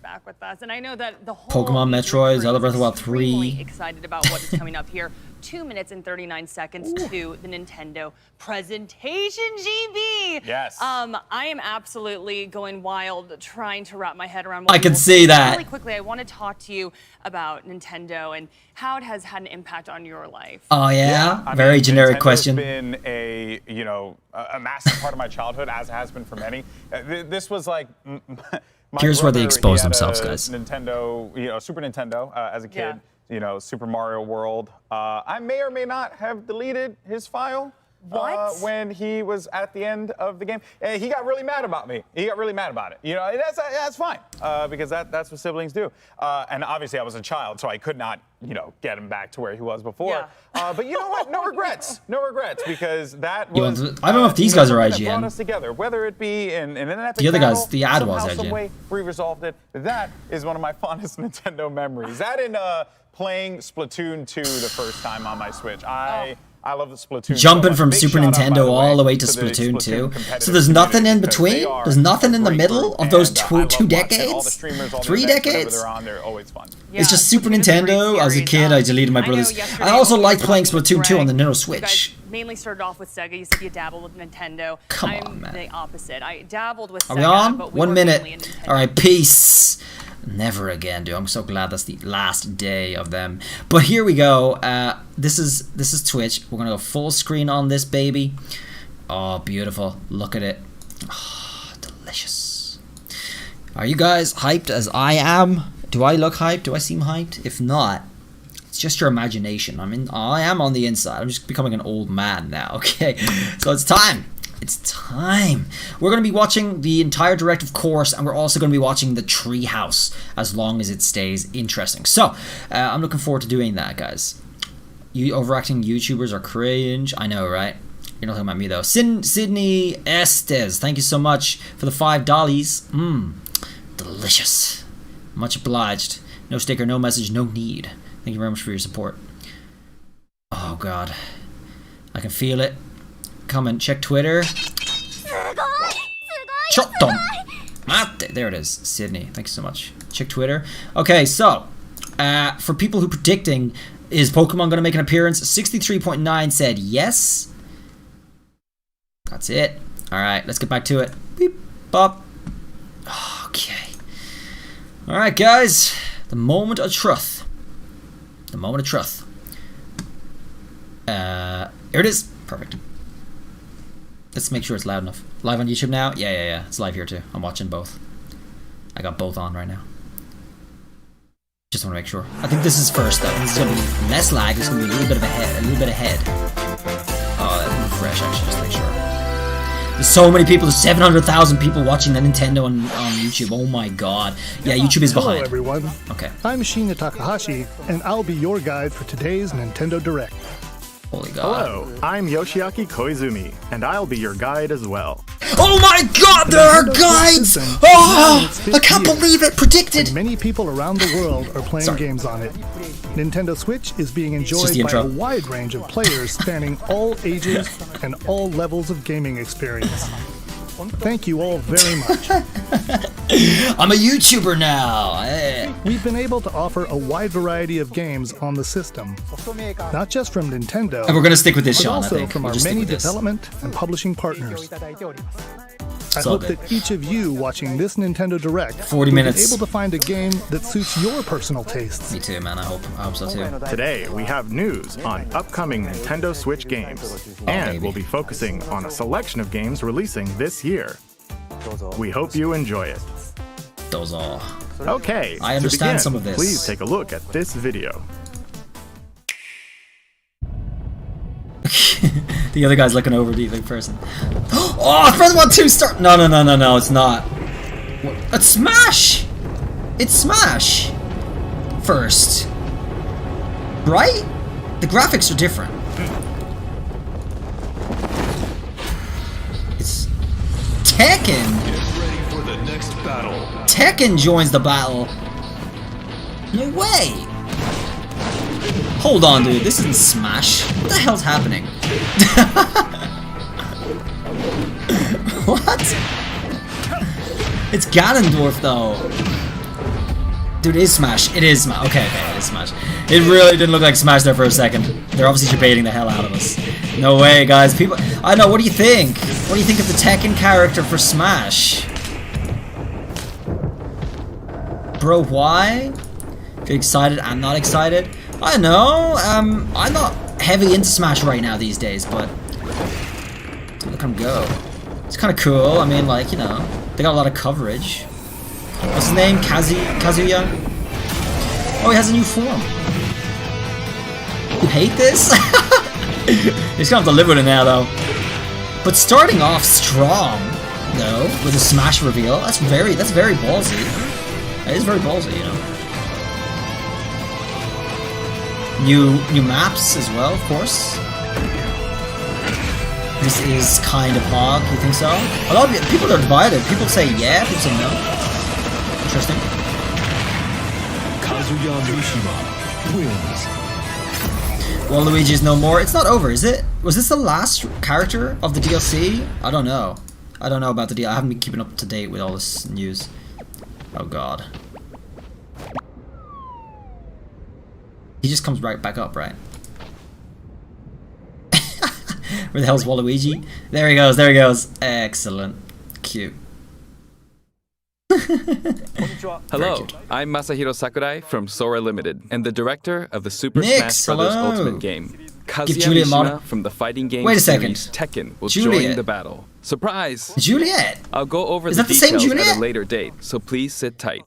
Back with us, and I know that the whole Pokemon, Metroid, Zelda Breath of the Wild 3. Excited about what is coming up here. 2 minutes and 39 seconds to the Nintendo presentation, GB. Yes. I am absolutely going wild trying to wrap my head around what I can see that. Really quickly, I want to talk to you about Nintendo and how it has had an impact on your life. Oh yeah, I very mean, generic Nintendo's question. Been a a massive part of my childhood, as it has been for many. This was like. Here's where they brother, expose he had themselves, a guys. Nintendo, Super Nintendo as a kid. Super Mario World. I may or may not have deleted his file. When he was at the end of the game. And he got really mad about me. He got really mad about it. That's fine, because that's what siblings do. And obviously I was a child, so I could not, get him back to where he was before. Yeah. But you know what? No regrets. No regrets, because that was... I don't know if these guys are that IGN. brought us together, whether it be in an epic The other guys, battle, the ad was somehow, some IGN. way we resolved it. That is one of my fondest Nintendo memories. That and playing Splatoon 2 the first time on my Switch. I love the Splatoon. Jumping from Big Super shout out, by Nintendo the all the way to the Splatoon 2. competitive So there's nothing in community, because between? they are There's nothing a in the great middle group, of those and, two I love watching all the decades? streamers, all the 3 events, whenever decades? They're on, they're always fun. Yeah, It's just Super Nintendo. As a kid, I deleted my brother's. I also liked playing Splatoon 2 on the Nintendo Switch. Mainly started off with Sega. You said you dabbled with Nintendo. Come I'm on, man. the opposite. I dabbled with Sega. Are we on? But we 1 were minute. mainly in Nintendo. All right, peace. Never again, dude. I'm so glad that's the last day of them. But here we go. This is Twitch. We're gonna go full screen on this baby. Oh, beautiful. Look at it. Oh, delicious. Are you guys hyped as I am? Do I look hyped? Do I seem hyped? If not, it's just your imagination. I am on the inside. I'm just becoming an old man now, okay? So it's time. It's time. We're going to be watching the entire direct, of course, and we're also going to be watching the Treehouse as long as it stays interesting. So, I'm looking forward to doing that, guys. You overacting YouTubers are cringe. I know, right? You're not talking about me, though. Sydney Estes, thank you so much for the $5. Delicious. Much obliged. No sticker, no message, no need. Thank you very much for your support. Oh, God. I can feel it. Comment, check Twitter. Shut them. There it is. Sydney, thank you so much. Check Twitter. Okay, so, for people who are predicting, is Pokemon going to make an appearance? 63.9 said yes. That's it. Alright, let's get back to it. Beep, bop. Okay. Alright, guys. The moment of truth. The moment of truth. Here it is. Perfect. Let's make sure it's loud enough. Live on YouTube now? Yeah. It's live here too. I'm watching both. I got both on right now. Just want to make sure. I think this is first though. I think this is going to be less lag. It's going to be a little bit ahead. Oh, let me refresh actually, just to make sure. There's so many people. There's 700,000 people watching the Nintendo on YouTube. Oh my god. Yeah, YouTube is behind. Hello everyone. Okay. I'm Shinya Takahashi, and I'll be your guide for today's Nintendo Direct. Holy god. Hello, I'm Yoshiaki Koizumi, and I'll be your guide as well. Oh my god, there are guides! Oh, I can't believe it! Predicted! And many people around the world are playing games on it. Nintendo Switch is being enjoyed by a wide range of players spanning all ages and all levels of gaming experience. Thank you all very much. I'm a YouTuber now. Hey. We've been able to offer a wide variety of games on the system, not just from Nintendo, and we're going to stick with this, but Sean, also I think. from our many development and publishing partners. I hope that each of you watching this Nintendo Direct 40 will minutes. be able to find a game that suits your personal tastes. Me too, man. I hope so too. Today, we have news on upcoming Nintendo Switch games, and we'll be focusing on a selection of games releasing this year. We hope you enjoy it. Those are. Okay, I understand to begin, some of this. Please take a look at this video. The other guy's looking over the other person. Oh, Friends Want 2 start. No, it's not. It's Smash! It's Smash! First. Right? The graphics are different. It's Tekken! Get ready for the next battle. Tekken joins the battle. No way! Hold on, dude. This isn't Smash. What the hell's happening? What? It's Ganondorf, though. Dude, it is Smash. It is Smash. Okay, it is Smash. It really didn't look like Smash there for a second. They're obviously debating the hell out of us. No way, guys. People, I know. What do you think? What do you think of the Tekken character for Smash? Bro, why? Get excited and not excited? I know. I'm not heavy into Smash right now these days, but look at him go. It's kind of cool. I mean, like, you know, they got a lot of coverage. What's his name? Kazuya? Oh, he has a new form. You hate this? He's gonna have to live with it now, though. But starting off strong, though, with a Smash reveal, that's very ballsy. That is very ballsy, you know. New maps as well, of course. This is kind of hog, you think so? A lot of people are divided. People say yeah, people say no. Interesting. Kazuya Mishima wins. Waluigi's no more. It's not over, is it? Was this the last character of the DLC? I don't know. I don't know about the DLC. I haven't been keeping up to date with all this news. Oh god. He just comes right back up, right? Where the hell's Waluigi? There he goes, there he goes. Excellent. Cute. Hello, I'm Masahiro Sakurai from Sora Limited and the director of the Super Nix, Smash Bros. hello. Ultimate game. Give Kazuya Juliet Mishima from the fighting game Wait a second. series Tekken will Juliet. join the battle. Surprise! Juliet! I'll go over Is the that the same details Juliet? at a later date, so please sit tight.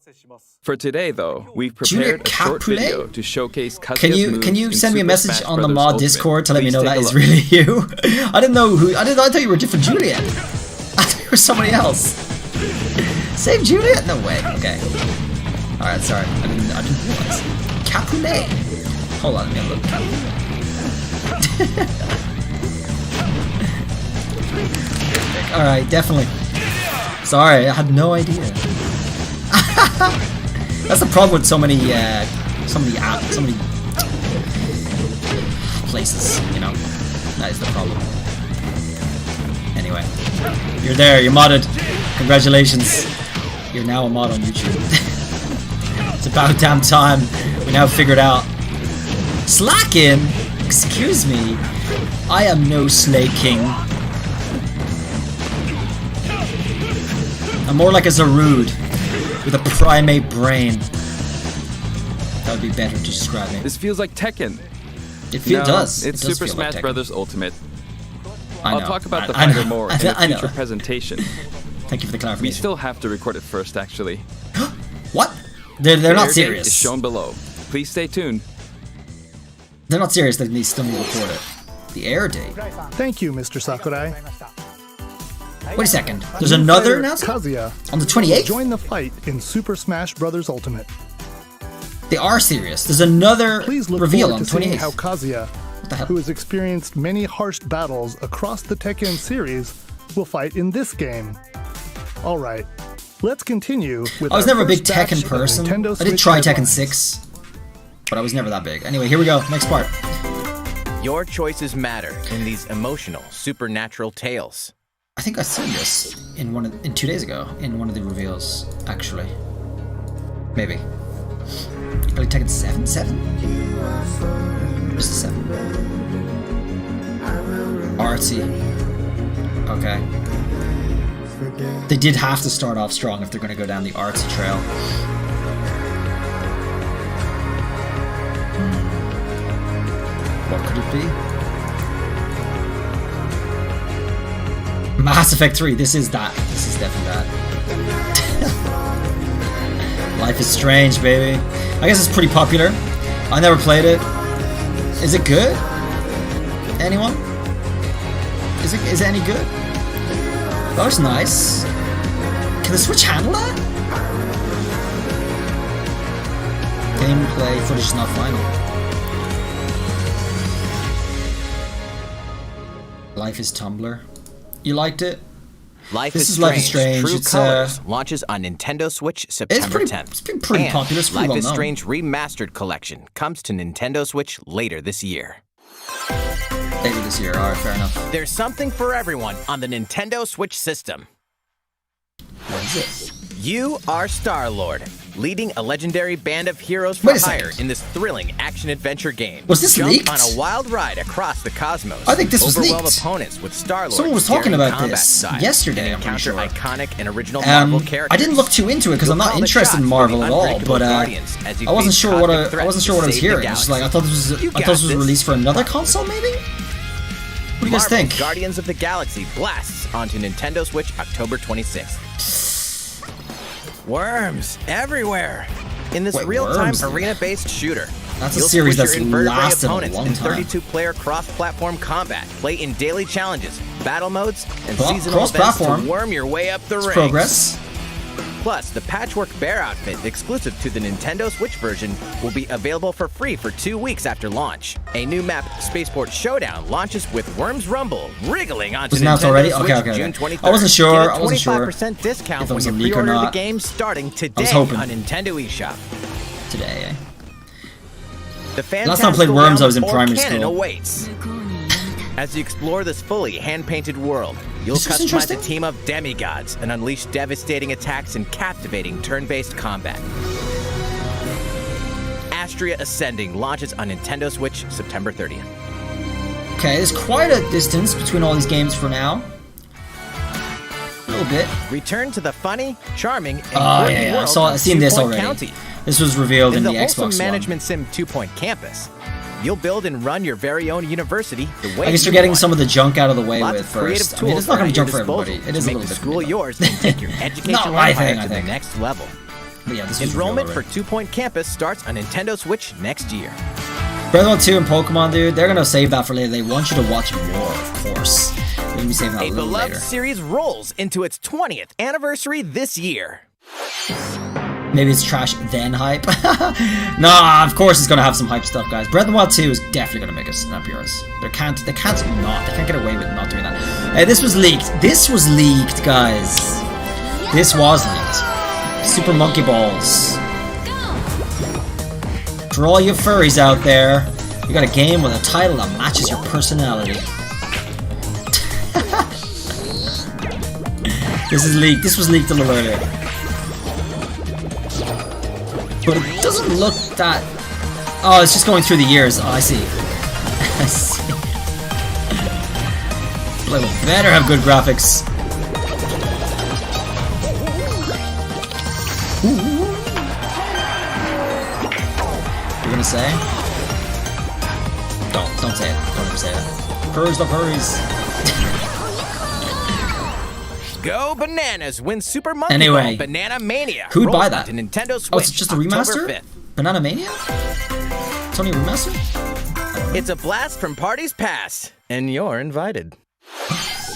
For today, though, we've Juliet prepared a short Capulet? video to showcase Kazuya's moves Can you in send me a Super message Smash on the Bros. mod Ultimate. Discord to let me Please know take that a is look. really you? I didn't know who. I thought you were a different Juliet. I thought you were somebody else. Same Juliet? No way. Okay. All right. Sorry. I didn't realize. Capulet. Hold on. Let me look. All right. Definitely. Sorry. I had no idea. That's the problem with so many places, you know. That is the problem. Anyway, you're there. You're modded. Congratulations. You're now a mod on YouTube. It's about damn time we now figured out. Slacking? Excuse me. I am no slaking. I'm more like a Zarude with a primate brain. That would be better to describe me. This feels like Tekken. It No, does. It's It does Super feel like Smash Tekken. Bros. Ultimate. I I'll know. talk about the I know. fighter more in a I know. future presentation. Thank you for the We clarification. still have to record it first, actually. What? They're The not air date serious. is shown below. Please stay tuned. They're not serious. They still need to record it. The air date. Thank you, Mr. Sakurai. Wait a second. There's New another fighter announcement Kazuya on the will 28th. join the fight in Super Smash Bros. Ultimate. They are serious. There's another Please look reveal forward on to seeing 28th. how Kazuya, who has experienced many harsh battles across the Tekken series, will fight in this game. All right, let's continue with. I was our never a big first batch Tekken of person. Nintendo I did Switch try Tekken headlines. 6, but I was never that big. Anyway, here we go. Next part. Your choices matter in these emotional, supernatural tales. I think I seen this in 2 days ago in one of the reveals. Actually, maybe. You played Tekken 7? 7? Just 7. Artsy. Okay. They did have to start off strong if they're going to go down the artsy trail. What could it be? Mass Effect 3. This is that. This is definitely that. Life is Strange, baby. I guess it's pretty popular. I never played it. Is it good? Anyone? Is it any good? That was nice. Can the Switch handle that? Gameplay footage is not final. Life is Tumblr. You liked it? Life This is is Life is Strange. Strange. True It's, Colors launches on Nintendo Switch September 10th. It's been pretty And popular. It's pretty Life well is known. Strange Remastered Collection comes to Nintendo Switch later this year. Later this year. Alright, fair enough. There's something for everyone on the Nintendo Switch system. What is it? You are Star-Lord, leading a legendary band of heroes for Wait a hire second. in this thrilling action-adventure game. Was this Jump leaked? on a wild ride across the cosmos. I think this was Overwhelm leaked. opponents with Star-Lord. Someone was talking about combat this style, yesterday, and I'm pretty encounter sure. iconic and original Marvel characters. I didn't look too into it because I'm You'll not call the interested in shots for Marvel the at all. unbreakable But Guardians as you I wasn't face sure what cosmic I threats wasn't sure to what I was save the hearing. Just like I thought this was You I thought got this was this. released for another console, maybe. What do you guys Marvel's think? Guardians of the Galaxy blasts onto Nintendo Switch October 26th. Worms everywhere in this Wait, real-time worms? arena-based shooter. That's a You'll series squish that's your invertebrate lasted a opponents long in time. 32-player cross-platform combat. Play in daily challenges, battle modes, and Well, seasonal events cross-platform. to worm your way up the It's ranks. progress. Plus, the Patchwork Bear outfit exclusive to the Nintendo Switch version will be available for free for 2 weeks after launch. A new map, Spaceport Showdown, launches with Worms Rumble wriggling onto Was it announced Nintendo already? Switch Okay. June 23rd. I wasn't sure. Get a I wasn't sure 25% discount if it was when a you leak or pre-order the not. game starting today hoping. on Nintendo eShop. Today, eh? The Last time I played Worms, I was in primary canon school. awaits. As you explore this fully hand-painted world, you'll This looks customize a interesting. team of demigods and unleash devastating attacks and captivating turn-based combat. Astria Ascending launches on Nintendo Switch September 30th. Okay, there's quite a distance between all these games for now. A little bit. Return to the funny, charming, and Oh quirky yeah, world I've of seen this 2 Point already. County. This was revealed in the the wholesome Xbox management sim 2 Point Campus. you'll build and run your very own university the way I guess you you're getting want. some of the junk out of the way Lots with of creative first. I mean, it's not going to be junk for everybody. It is a make little the bit. school yours and take your educational Not my empire thing, I to the think. next level. But yeah, this is Enrollment real for 2 Point Campus starts on Nintendo Switch next year. Breath of the Wild 2 and Pokemon, dude, they're gonna save that for later. They want you to watch more, of course. They're gonna be saving that a A little beloved later. series rolls into its 20th anniversary this year. Maybe it's trash then hype. Nah, of course it's gonna have some hype stuff, guys. Breath of the Wild 2 is definitely gonna make an appearance. They can't get away with not doing that. Hey, this was leaked. This was leaked, guys. This was leaked. Super Monkey Balls. For all you furries out there, you got a game with a title that matches your personality. This is leaked. This was leaked a little earlier. But it doesn't look that... Oh, it's just going through the years. Oh, I see. I see. Like, we better have good graphics. Ooh. You're gonna say? Don't say it. Don't ever say that. Furries, the furries. Go Bananas wins Super Monkey Anyway, Ball Banana Mania. who'd buy rolls that? onto Nintendo Switch. Oh, it's just a remaster? October 5th. Banana Mania? It's only a remaster? It's a blast from parties past, and you're invited.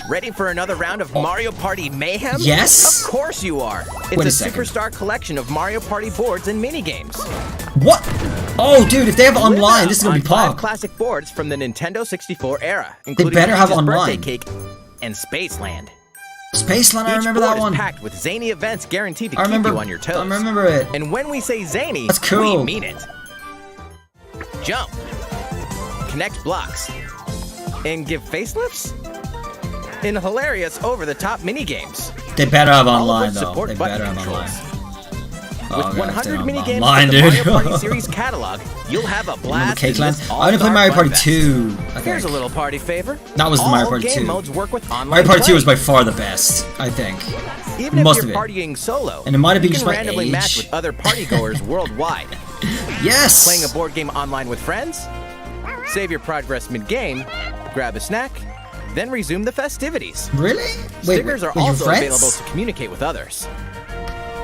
Ready for another round of Mario Party mayhem? Yes. Of course you are. It's Wait a a second. superstar collection of Mario Party boards and minigames. What? Oh, dude, if they have online, this is gonna on be pop. 5 classic boards from the Nintendo 64 era, including better have Peach's online. Birthday Cake and Spaceland. Spaceland, I Each remember board that is one. packed with zany events guaranteed to I keep remember- you on your toes. I remember it. And when we say zany, That's cool. we mean it. Jump, connect blocks, and give facelifts in hilarious over-the-top minigames. They better have All of online, which though. support They button better have controls. online. Oh, With God, 100 if they minigames have online, from the Mario dude. Party series catalog, you'll have a Remember blast in Cake Land? this I only played all-star Mario Party fun fest. 2, I Here's a think. little party favor. That was the Mario All Party game 2. modes work with online Mario Party 2 was play. by far the best, I think. Even It must if have you're been. partying solo, And it might have been you just can my randomly age. match with other partygoers worldwide. Yes! Playing a board game online with friends? Save your progress mid-game, grab a snack, then resume the festivities. Really? Stickers are with your also friends? available to communicate with others.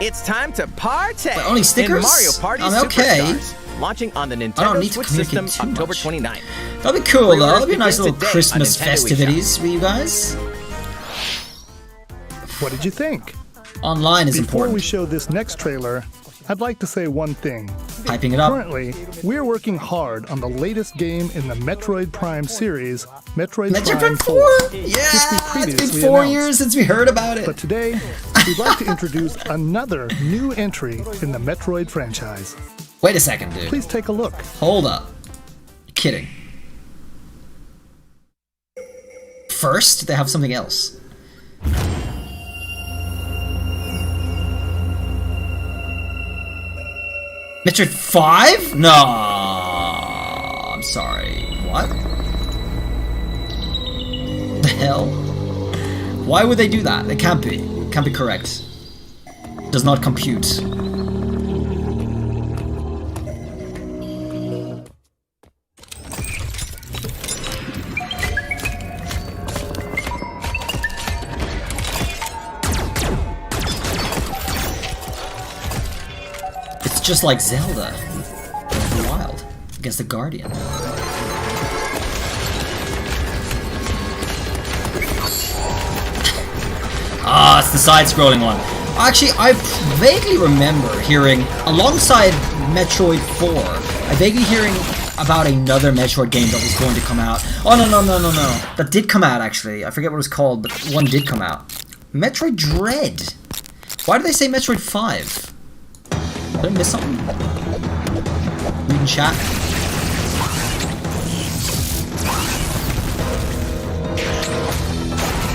It's time to party! But only stickers? In Mario Party I'm okay. Superstars, launching on the I don't Nintendo need to Switch communicate system too October much. 29th. That'd be cool, though. Pre-orders That'd be a nice begin little today on Christmas Nintendo eShop. festivities for you guys. What did you think? Online is Before important. we show this next trailer, I'd like to say one thing. Hyping it up. Currently, we're working hard on the latest game in the Metroid Prime series, Metroid Metroid Prime Prime 4. 4? which we Yeah, it's been previously 4 announced. years since we heard about it. But today, we'd like to introduce another new entry in the Metroid franchise. Wait a second, dude. Please take a look. Hold up. You're kidding. First, they have something else. Metroid 5? No. I'm sorry. What? The hell? Why would they do that? It can't be. It can't be correct. Does not compute. It's just like Zelda. Breath of the Wild against the Guardian. Ah, it's the side-scrolling one. Actually, I vaguely remember hearing, alongside Metroid 4, I vaguely hearing about another Metroid game that was going to come out. Oh, no. That did come out, actually. I forget what it was called, but one did come out. Metroid Dread. Why did they say Metroid 5? Did I miss something? Reading chat.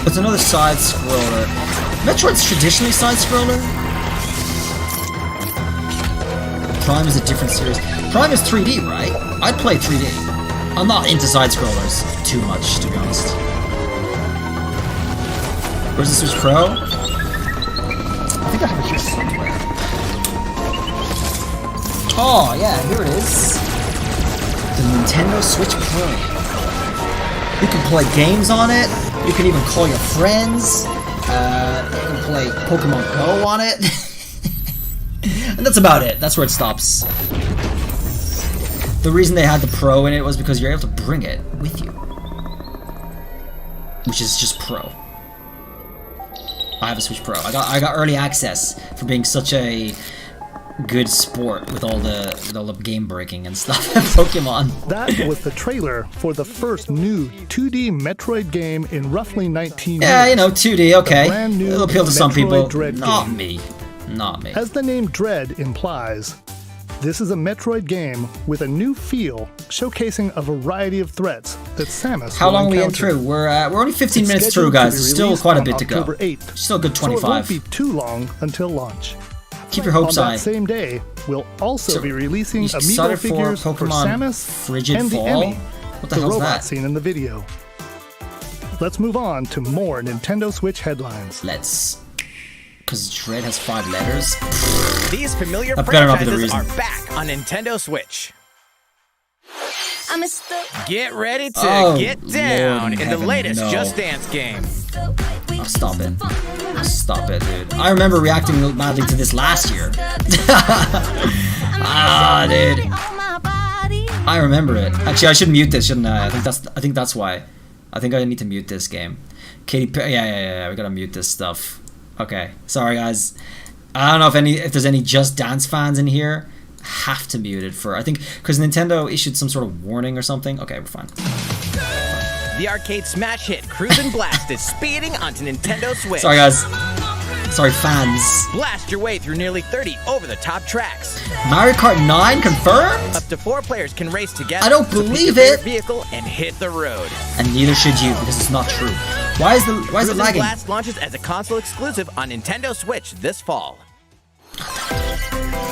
It's another side-scroller. Metroid's traditionally side-scroller. Prime is a different series. Prime is 3D, right? I'd play 3D. I'm not into side-scrollers too much, to be honest. Where's the Switch Pro? I think I have it here somewhere. Oh, yeah, here it is. The Nintendo Switch Pro. You can play games on it. You can even call your friends. You can play Pokemon Go on it. And that's about it. That's where it stops. The reason they had the Pro in it was because you're able to bring it with you. Which is just Pro. I have a Switch Pro. I got early access for being such a good sport with all the game breaking and stuff. Pokemon. That was the trailer for the first new 2D Metroid game in roughly 19 Yeah, years. you know, 2D, okay. The brand new It'll appeal to some Metroid people. Dread Not game. me. Not me. As the name Dread implies, this is a Metroid game with a new feel, showcasing a variety of threats that Samus How will long are we in encounter. through? We're only 15 It's minutes through, scheduled to guys. be There's still released quite a on bit to go. October 8th, Still a good so it won't 25. be too long until launch. Keep your hopes On high. that same day, we'll also So, be releasing you amiibo excited for figures for Pokemon Samus Frigid and the Fall? Emmy, What the the hell's robot that? seen in the video. Let's move on to more Nintendo Switch headlines. Let's. Because Dread has 5 letters. These familiar That better not be the franchises reason. are back on Nintendo Switch. Get ready to Oh, get down Lord in the heaven, latest no. Just Dance game. Oh, stop it. Stop it, dude. I remember reacting madly to this last year. Ah, dude. I remember it. Actually, I should mute this, shouldn't I? I think that's why. I think I need to mute this game. Katy Perry. Yeah. We gotta mute this stuff. Okay. Sorry, guys. I don't know if there's any Just Dance fans in here. Have to mute it for, I think, because Nintendo issued some sort of warning or something. Okay, we're fine. The arcade smash hit Cruisin' Blast is speeding onto Nintendo Switch. Sorry, guys. Sorry, fans. Blast your way through nearly 30 over-the-top tracks. Mario Kart 9 confirmed? Up to 4 players can race together. I don't so pick believe your favorite it. vehicle and hit the road. And neither should you, because it's not true. Why is it Cruisin' lagging? Blast launches as a console exclusive on Nintendo Switch this fall.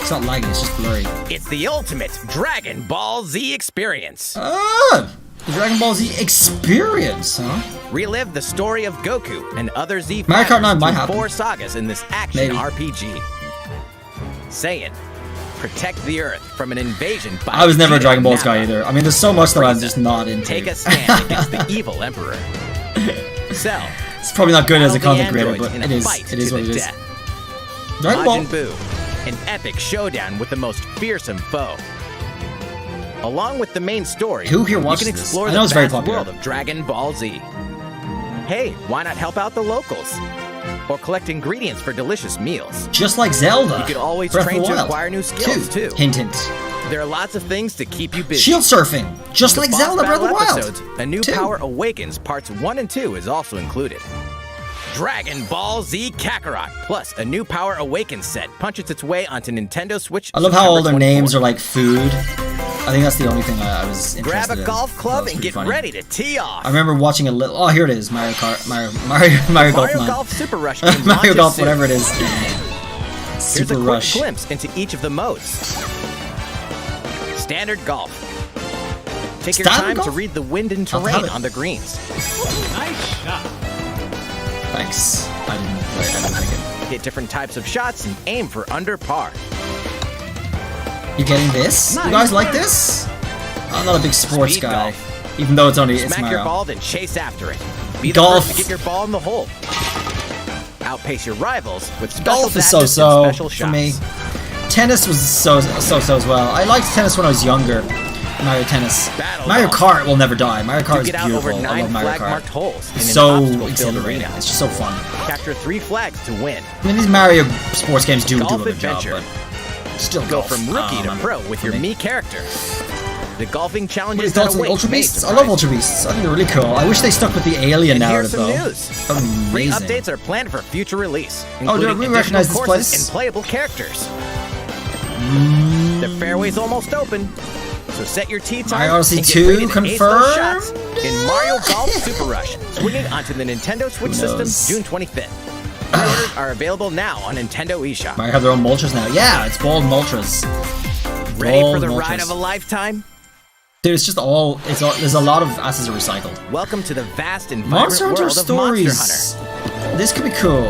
It's not lagging, it's just blurry. It's the ultimate Dragon Ball Z experience. Ah! The Dragon Ball Z experience, huh? Relive the story of Goku and other Z Mario Kart 9 fighters might through happen. 4 sagas in this action Maybe. RPG. Saiyan, protect the Earth from an invasion by I was never a Vegeta Dragon Balls Nappa. guy either. I mean, there's so much that I'm just not into. Take a stand against the evil Emperor. Cell. It's probably not good as a battle the content creator, androids but in it a is. fight It is to what the it is. death. Dragon Ball. Majin Buu, an epic showdown with the most fearsome foe. Along with the main story, Who here you watches can this? explore I the know it's very vast popular. world of Dragon Ball Z. Hey, why not help out the locals? Or collect ingredients for delicious meals. Just like Zelda. You could always Breath of train the to Wild. acquire new skills too. Hint, hint. There are lots of things to keep you busy. Shield surfing. Just The like boss Zelda Breath of the battle Wild. episodes, A New 2. Power Awakens Parts 1 and 2 is also included. Dragon Ball Z Kakarot, plus a New Power Awakens set punches its way onto Nintendo Switch. I love how all their September names 24th. are like food. I think that's the only thing I was interested Grab in. a golf That club was and pretty get funny. ready to tee off. I remember watching a little. Oh, here it is. Mario Golf Mario 9. Golf Super Rush game Mario launches Golf, soon. whatever it is. Here's Super a quick Rush. glimpse into each of the modes. Standard golf. Take your Standard time to golf? read the wind and I'll have terrain it. on the greens. Nice shot. Thanks. I didn't think it. Hit different types of shots and aim for under par. You getting this? You guys like this? I'm not a big sports Speed guy. Even though it's Smack Mario. your ball, then chase after it. Be the Golf. first to get your ball in the hole. Outpace your rivals with special Golf is tactics and so-so special for shots. me. Tennis was so-so as well. I liked tennis when I was younger. Mario Tennis. Mario Kart will never die. Mario Kart is You get out over beautiful. I 9 love Mario flag-marked Kart. holes in It's an so obstacle-filled exhilarating. arena. It's just so fun. Capture 3 flags to win. I mean, these Mario sports games do Golf a good job, adventure. but still Go golf. from rookie to Um, pro with your Mii character. The golfing What are challenges your that thoughts on await Ultra may Beasts? I surprise love you. Ultra Beasts. I think they're really cool. I wish they stuck with the alien And narrative here's some though. news. Amazing. 3 updates are planned for future release, Oh, do including we additional recognize this courses place? and playable characters. The fairway's almost open, so set your tee time Mario Odyssey and get 2 ready to ace those shots confirmed? in Mario Golf Super Rush, swinging onto the Nintendo Switch system knows? June 25th. Pre-orders are available now on Nintendo eShop. Mario have their own Moltres now. Yeah, it's bald Moltres. Ready for Bald the Moltres. ride of a lifetime? Dude, it's just all. There's a lot of assets are recycled. Welcome to the vast and vibrant Monster Hunter world of Stories. Monster Hunter. This could be cool.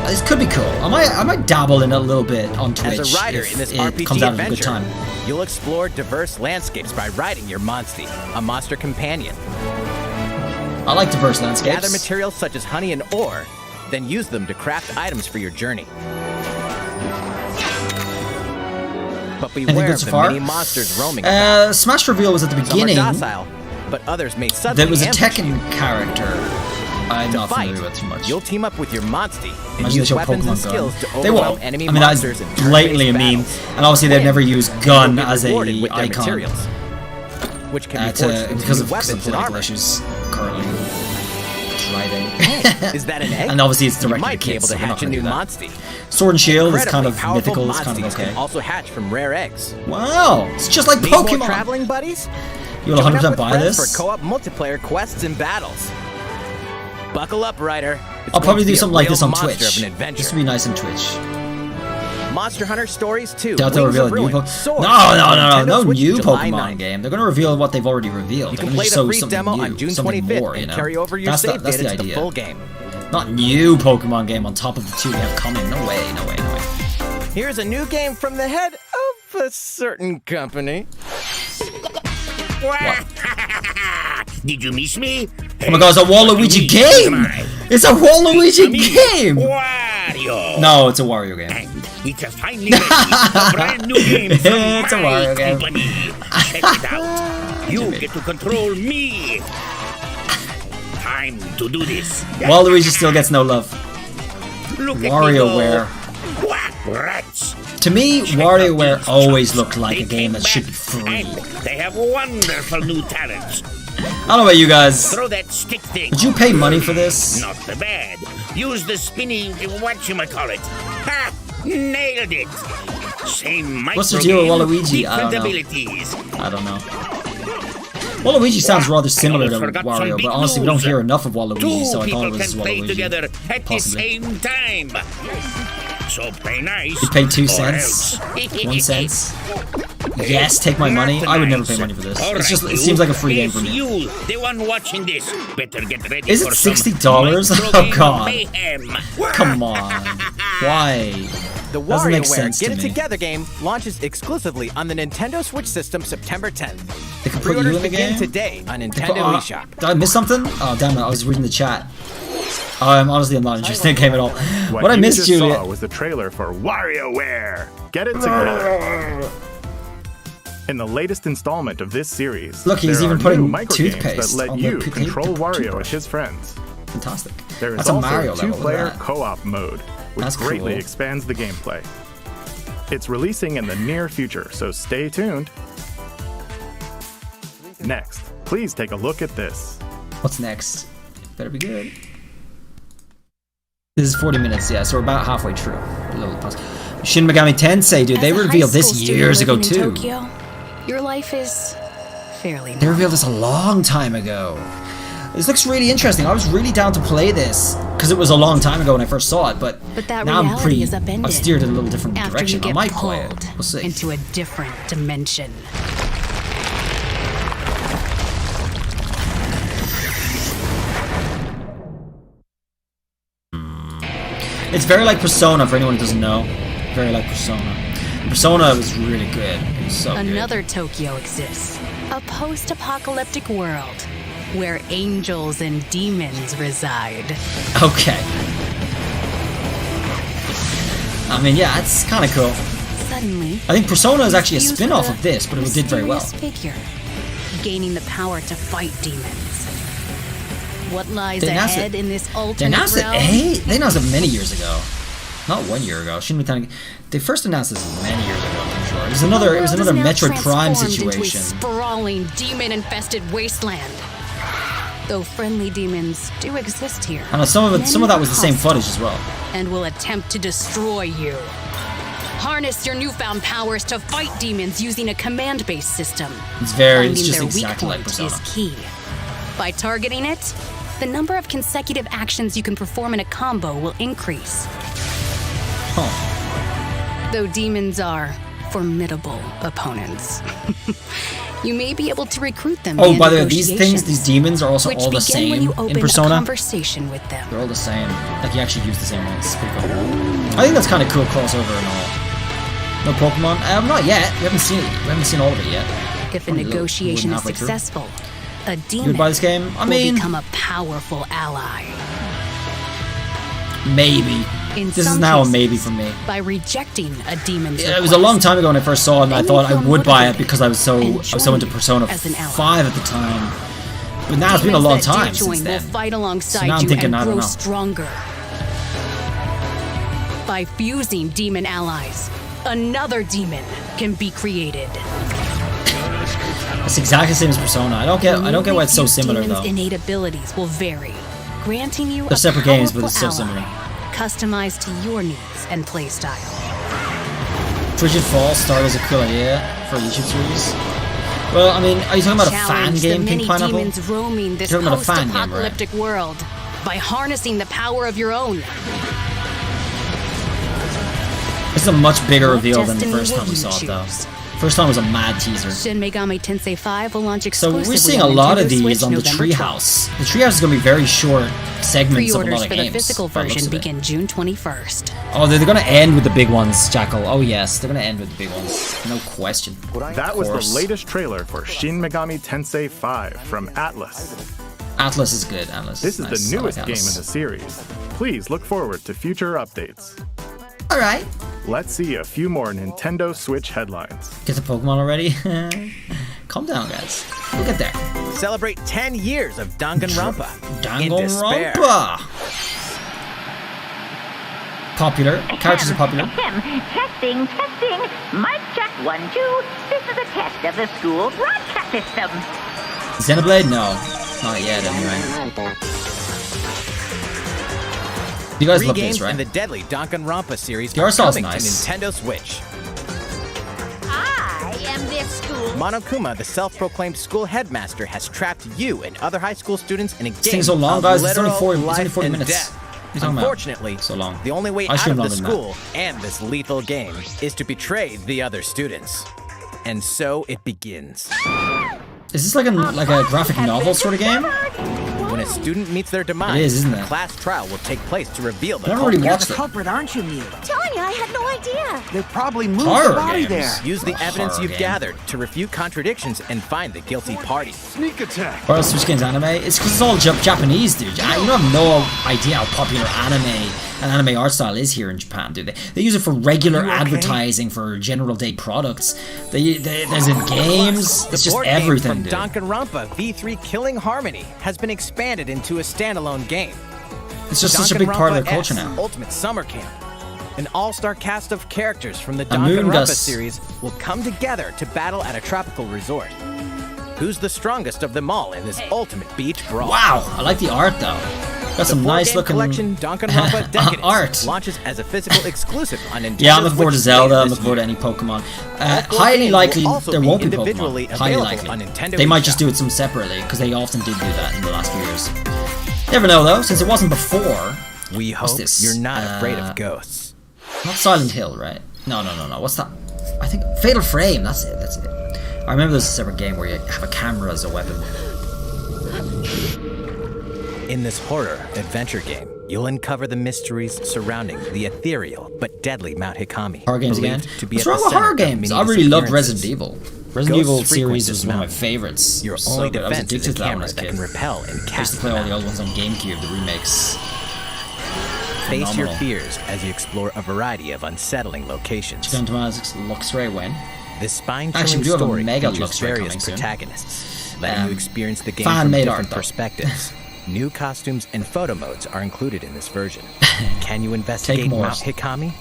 This could be cool. I might dabble in it a little bit on Twitch As a rider if in this it RPG comes out at a good adventure, time. You'll explore diverse landscapes by riding your Monster, a monster companion. I like diverse landscapes. Gather materials such as honey and ore, then use them to craft items for your journey. But beware of the many monsters roaming about. Smash reveal was at the beginning. Some are docile, but others may suddenly There was a ambush Tekken character I'm to not fight, familiar with too much. You'll team up with your Monster and Imagine they use show weapons and Pokemon skills Gun. to They will. overwhelm enemy I mean, that's monsters in blatantly a turn-based meme. battles. And obviously they've never used You'll gun be as a rewarded with their icon. materials, which can be forged into Because new of some weapons and political armor. issues currently driving. Is that an egg? And obviously it's You directed might at be kids, able so to we're not hatch a gonna new do that. Monster. Sword and Shield is kind of Incredibly mythical, powerful it's kind of monsters okay. can also hatch from rare eggs. Wow, it's just like Need more Pokemon. traveling buddies? You will Join up 100% with buy friends this? for co-op multiplayer quests and battles. Buckle up, Ryder. It's I'll going probably to do be a something like real this on monster Twitch. Of an adventure. This would be nice on Twitch. Monster Hunter Stories 2. Doubt they'll Wings reveal of a new Ruin, Pokemon. Swords, No Nintendo Switch new July Pokemon 9th. game. They're going to reveal what they've already revealed. You They're can going to play show the free something demo new, on June something 25th more, you and know? carry over your That's save the data to the idea. full game. Not new Pokemon game on top of the two we have coming. No way, no way, no way. Here's a new game from the head of a certain company. Did you miss me? Oh my god, it's a Waluigi game! It's a Waluigi game! Wario! No, it's a Wario game. It's a finally ready, a brand new game from It's a Wario game. Company. Check it out. You get to control me. Time to do this. Waluigi still gets no love. Look at me WarioWare. go. Quack rats. To me, WarioWare always looked like a game that should be free. They have wonderful new talents. I don't know about you guys. Throw that stick thing. Would you pay money for this? Not bad. Use the spinny whatchamacallit. Ha! Nailed it. Same What's the deal with micro Waluigi? game, I don't know. different abilities. I don't know. Waluigi sounds rather similar to forgot some Wario, big but honestly, we don't news. hear enough of Waluigi, so I thought Two it people was can play Waluigi. together at Possibly. the same time. So play nice. You pay 2 or cents? else. 1 cent? Yes, take my money. I would never pay money for this. It's just, it seems like a free game for me. You, the one watching this, better get ready Is for it some $60? micro Oh game god. mayhem. Come on. Why? The Doesn't make WarioWare sense Get to It me. Together game launches exclusively on the Nintendo Switch system September 10th. They can put you Pre-orders in the begin game? today on They Nintendo put- eShop. Did I miss something? Oh damn it, I was reading the chat. Honestly, I'm not interested in the game at all. What I you missed, just Julia. saw was the trailer for WarioWare. Get It Together. In the latest installment of this series, Look, he's there even are putting new microgames toothpaste that let on the you p- control Wario toothbrush. with his friends. Fantastic. There is That's a also Mario a level, look at two-player that. co-op mode, which That's greatly cool. expands the gameplay. It's releasing in the near future, so stay tuned. Next, please take a look at this. What's next? Better be good. This is 40 minutes, yeah, so we're about halfway through. A little pause. Shin Megami Tensei, dude, they As a revealed high this school student years ago living in too. Tokyo, your life is fairly They revealed this a long time ago. This looks really interesting. I was really down to play this because it was a long time ago when I first saw it, but that now I'm reality pretty. is upended I've steered in a little different after direction. you get I might play it. pulled We'll see. into a different dimension. It's very like Persona for anyone who doesn't know. Very like Persona. Persona was really good. It was so good. Another Tokyo exists. A post-apocalyptic world where angels and demons reside. Okay. I mean, yeah, it's kind of cool. Suddenly, I think Persona is actually a confused spin-off with of this, but it did very well. mysterious figure, gaining the power to fight demons. What lies They announced ahead it- in this They alternate announced it. realm? Hey, they announced it many years ago. Not 1 year ago. Shin Megami. They first announced this many years ago. I'm sure. It was another. It was The world another is now Metroid Prime transformed into a situation. sprawling, demon-infested wasteland. Though friendly demons do exist here. I know some of it. Some of that was the same hostile footage as well. and will attempt to destroy you. Harness your newfound powers to fight demons using a command-based system. It's very. It's Finding just their weak exactly like point Persona. is key. By targeting it, the number of consecutive actions you can perform in a combo will increase. Though demons are formidable opponents, you may be able to recruit them. Oh, via by the way, these things, negotiations, these demons are also which all the begin when you same open in Persona. a conversation with them. They're all the same. Like you actually use the same ones. It's pretty cool. I think that's kind of cool crossover and all. No Pokemon? Not yet. We haven't seen it. We haven't seen all of it yet. If a negotiation is successful, a demon Goodbye this game. I mean, will become a powerful ally. Maybe. This is now a maybe for me. By rejecting a demon's It was a long time ago when I first saw it, and I thought I would buy it because I was so into Persona 5 at the time. But now it's been a long time since then. Will fight alongside So now I'm you thinking, and I don't grow know. stronger. By fusing demon allies, another demon can be created. It's exactly the same as Persona. I don't get why it's so similar Demon's though. innate abilities will vary, granting you They're a separate games, but powerful it's so ally, similar. customized to your needs and playstyle. Frigid Fall started as a cool idea for a YouTube series. Well, I mean, are you talking about a fan Challenge game, the Pink many Pineapple? demons roaming this You're talking about a fan game, right? post-apocalyptic world by harnessing the power of your own. This is a much bigger What reveal than the destiny first time will we you saw it, though. choose? First time was a mad teaser. Shin Megami Tensei 5 will launch So exclusively we're seeing a on lot of Nintendo these Switch on the November 12th. Treehouse. The Treehouse is going to be very short segments of a Pre-orders lot of for games. the physical by the looks version of it. begin June 21st. Oh, they're going to end with the big ones, Jackal. Oh yes, they're going to end with the big ones. No question. That was the latest trailer for Shin Megami Tensei 5 from Atlas. Atlas is good, Atlas. This is Nice. the I like newest game in Atlas. the series. Please look forward to future updates. Alright. Let's see a few more Nintendo Switch headlines. Get the Pokemon already? Calm down, guys. We'll get there. Celebrate 10 years of Danganronpa. In despair. Danganronpa! Popular. Characters are popular. Testing. Mic check 1, 2. This is a test of the school broadcast system. Xenoblade? No. Not yet, anyway. You guys Three love games this, right? in the deadly Danganronpa series The art are style's coming nice. to Nintendo Switch. I am this school. Monokuma, the self-proclaimed school headmaster, has trapped you and other high school students in a game thing's so long, of guys. It's only literal 40 it's only life 40 and minutes. death. What are you talking about? Unfortunately, So long. the only way I out streamed of the longer than that. school and this lethal game is to betray the other students. And so it begins. Is this like a graphic novel sort of game? When a student meets their demise, It is, isn't it? a class trial will take place to reveal the I never really culprit. watched it. Culprit, aren't you, Mew? Tony, I had no idea. They probably moved Horror the body games. there. Use the evidence Horror you've game. gathered to refute contradictions and find the guilty party. Sneak attack. Or else Switch Games anime? It's because it's all Japanese, dude. You have no idea how popular anime and anime art style is here in Japan, dude. They use it for regular advertising for general day products. There's in games. The It's just board everything, game from dude. Danganronpa V3 Killing Harmony has been expanded into a standalone game. It's just such a big part of their Danganronpa culture S now. Ultimate Summer Camp. An all-star cast of characters from the Moon Danganronpa Gus. series will come together to battle at a tropical resort. Who's the strongest of them all in this ultimate beach brawl? Wow, I like the art though. Got some nice four-game looking collection Danganronpa Decadence art. launches as a physical exclusive on Nintendo Yeah, I'm looking forward to Switch Zelda. later I'm this looking forward to year. any Pokemon. four Highly games likely will also there be won't be individually Pokemon. Highly available likely. on Nintendo They might eShop. just do it some separately because they often did do that in the last few years. Never know though, since it wasn't before. We What's hope this? you're not afraid of ghosts. Not Silent Hill, right? No. What's that? I think Fatal Frame. That's it. I remember there's a separate game where you have a camera as a weapon. In this horror adventure game, you'll uncover the mysteries surrounding the ethereal but deadly Mount Hikami. Horror games again? believed to be What's at wrong the with center horror of games? many I really loved disappearances. Resident Evil. Resident Evil Ghosts frequent series this was one of my mountain. favorites. Your So only good. I was defense addicted is to a that when I camera was a that kid. can repel and I used to cast play them all the out. old ones on GameCube, the remakes. Face your Phenomenal. fears as you explore a variety of unsettling locations. Chicken Tomatoes Luxray when? This spine-chilling Actually, we do have a story Mega features Luxray various coming soon. protagonists, letting you experience the game from fan-made different art, though. perspectives. New costumes and photo modes are included in this version. Can you investigate more. Mount Hikami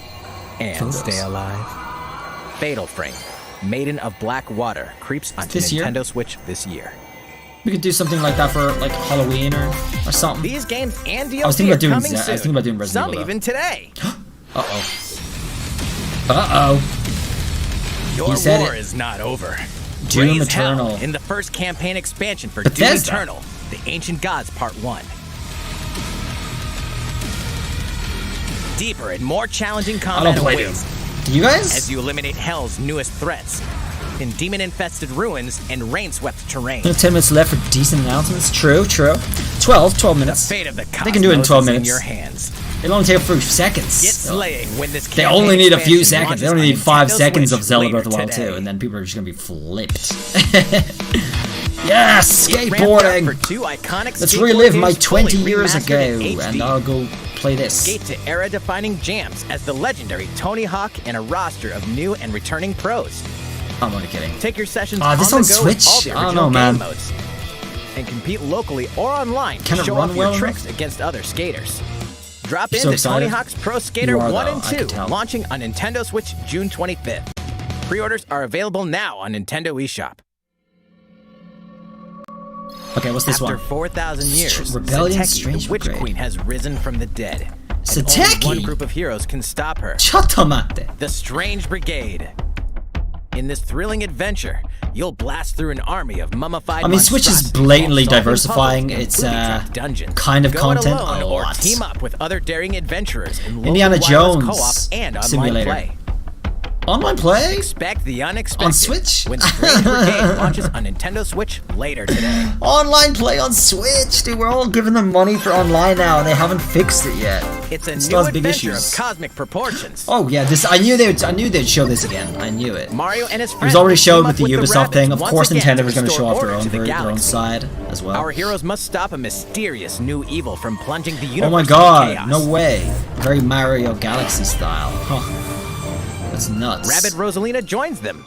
and Photos. stay alive? Fatal Frame, Maiden of Black Water, creeps onto This year? Nintendo Switch this year. We could do something like that for like Halloween or something. These games and DLC I was thinking about are doing coming I was soon. thinking about doing Resident Some Evil. even today. Your He said war it. is not over. Doom Raise Eternal. hell in the first campaign expansion for Bethesda. Doom Eternal, The Ancient Gods Part 1. Deeper and more challenging I combat don't play awaits Doom. Do you guys? as you eliminate Hell's newest threats in demon-infested ruins and rain-swept terrain. 10 minutes left for decent announcements. True. 12 minutes. The fate of the They can do it in cosmos 12 is minutes. in your hands. It'll only take a few seconds. Get slaying when this They only need a few expansion seconds. They launches only on need 5 Nintendo seconds Switch of Zelda later Breath of the Wild today. 2, and then people are just gonna be flipped. Yes, It ramped up skateboarding. for 2 iconic Let's skateboard relive my games 20 fully years remastered ago, in HD. and I'll go play this. Skate to era-defining jams as the legendary Tony Hawk and a roster of new and returning pros. I'm only kidding. Take your sessions This on on the go with Switch? all the I don't original know, man. game modes, and compete locally or online Can to it show run off well your enough? tricks against other skaters. Drop I'm in so to Tony excited. Hawk's Pro Skater You are, 1 though, and I can 2, tell. launching on Nintendo Switch June 25th. Pre-orders are available now on Nintendo eShop. Okay, what's this After one? 4,000 years, Rebellion Sateki, Strange the Witch Brigade. Queen, has risen from the dead. And Sateki? only one group of heroes can stop her. Chatomate. The Strange Brigade. In this thrilling adventure, you'll blast through an army of mummified I mean, Switch is monstrosities blatantly while solving diversifying puzzles in its booby-trapped dungeons. kind of Go content it alone a or lot. team up with other daring adventurers in local Indiana wireless Jones co-op and online simulator. play. Online play? Expect the unexpected On Switch? when Strange Brigade launches on Nintendo Switch later today. Online play on Switch, dude. We're all giving them money for online now, and they haven't fixed it yet. It's a Still new has big adventure issues. of cosmic proportions. Oh yeah, this I knew they'd show this again. I knew it. Mario and his It friends was already team showed up with the with Ubisoft thing. Of rabbits course, once again Nintendo was going to restore show off order to the their own galaxy. side as well. Our heroes must stop a mysterious new evil from plunging the Oh universe my into god, chaos. no way. Very Mario Galaxy style. Huh. That's nuts. Rabbit Rosalina joins them.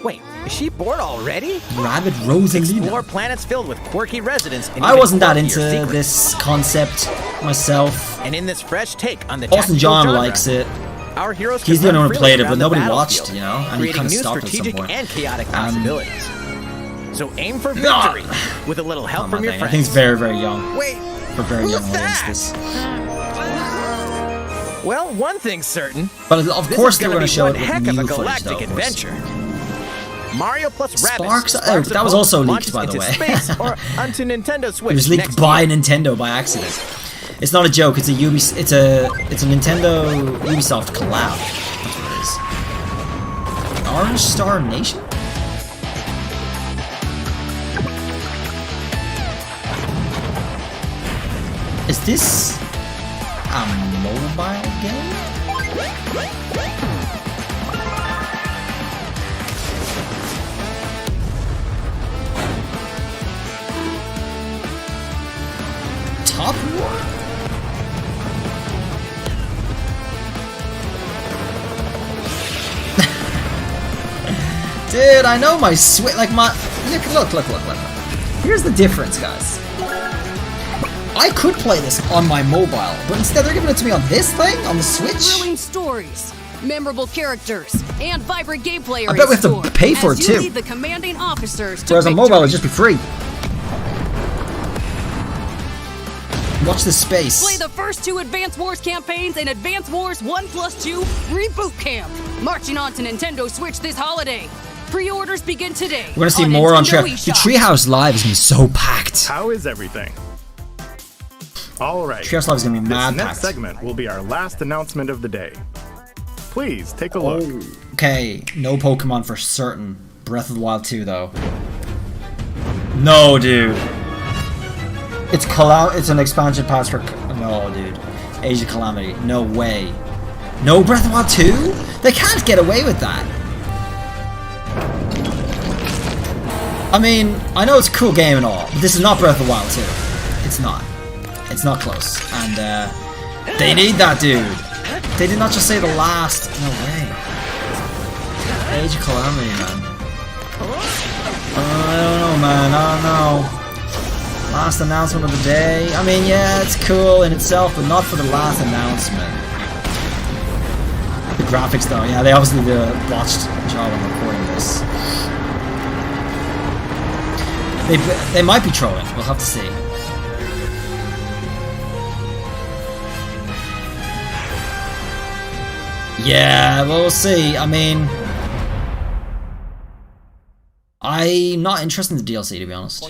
Wait, is she bored already? Rabbit Rosalina. Explore planets filled with quirky residents. And I even wasn't that quirkier into secrets. this concept myself. And in this fresh take on the Austin tactical John genre, likes it. our heroes He's can the only run one who freely played it, around but the nobody battlefield, watched, you know, and he creating kind of new stopped at some strategic point. and chaotic possibilities. So aim for victory with a little help Oh, from my your thing. friends. I think it's very, very young. Wait, For very young who's audience, that? this. Well, one thing's certain. But of This course is they're gonna going be to show one it with heck of a new footage, galactic though, of course. adventure. Mario plus Sparks? Rabbids. Oh, that was also leaked, launches by the into way. space or onto Nintendo Switch It was leaked next by year. Nintendo by accident. It's not a joke. It's a it's a Nintendo Ubisoft collab. That's what it is. Orange Star Nation? Is this a mobile game? Top War? Dude, I know my Switch, like my, look. Here's the difference, guys. I could play this on my mobile, but instead they're giving it to me on this thing, on the Switch? Thrilling stories, memorable characters, and vibrant gameplay. I bet we have to pay for it, as you too. lead the commanding officers to Whereas on victory. mobile, it'd just be free. Watch this space. Play the first 2 Advance Wars campaigns in Advance Wars 1+2 Reboot Camp, marching on to Nintendo Switch this holiday. Pre-orders begin today. We're gonna see on more on Nintendo Treehouse. The eShop. Treehouse Live is gonna be so packed. How is everything? All right. Treehouse Live is gonna be mad This next packed. segment will be our last announcement of the day. Please take a look. Okay, no Pokemon for certain. Breath of the Wild 2 though. No, dude. It's an expansion pass for no, dude. Age of Calamity. No way. No Breath of the Wild 2? They can't get away with that. I mean, I know it's a cool game and all, but this is not Breath of the Wild 2. It's not. It's not close. And they need that, dude. They did not just say the last. No way. Age of Calamity, man. I don't know, man. I don't know. Last announcement of the day. I mean, yeah, it's cool in itself, but not for the last announcement. The graphics, though, yeah, they obviously did a botched job on recording this. They might be trolling. We'll have to see. Yeah, we'll see. I mean, I'm not interested in the DLC, to be honest.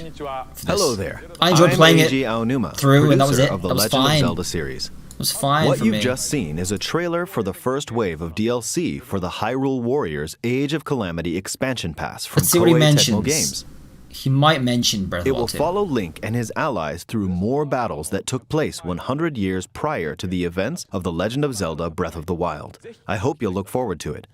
Hello there. I enjoyed I'm playing Eiji it Aonuma, through, and that was producer it. of the That was Legend fine. of Zelda series. It was fine What for you've me. just seen is a trailer for the first wave of DLC for the Hyrule Warriors Age of Calamity expansion pass from Let's see what he Koei mentions. Tecmo Games. He might mention Breath of It the will Wild 2. follow Link and his allies through more battles that took place 100 years prior to the events of The Legend of Zelda Breath of the Wild. I hope you'll look forward to it.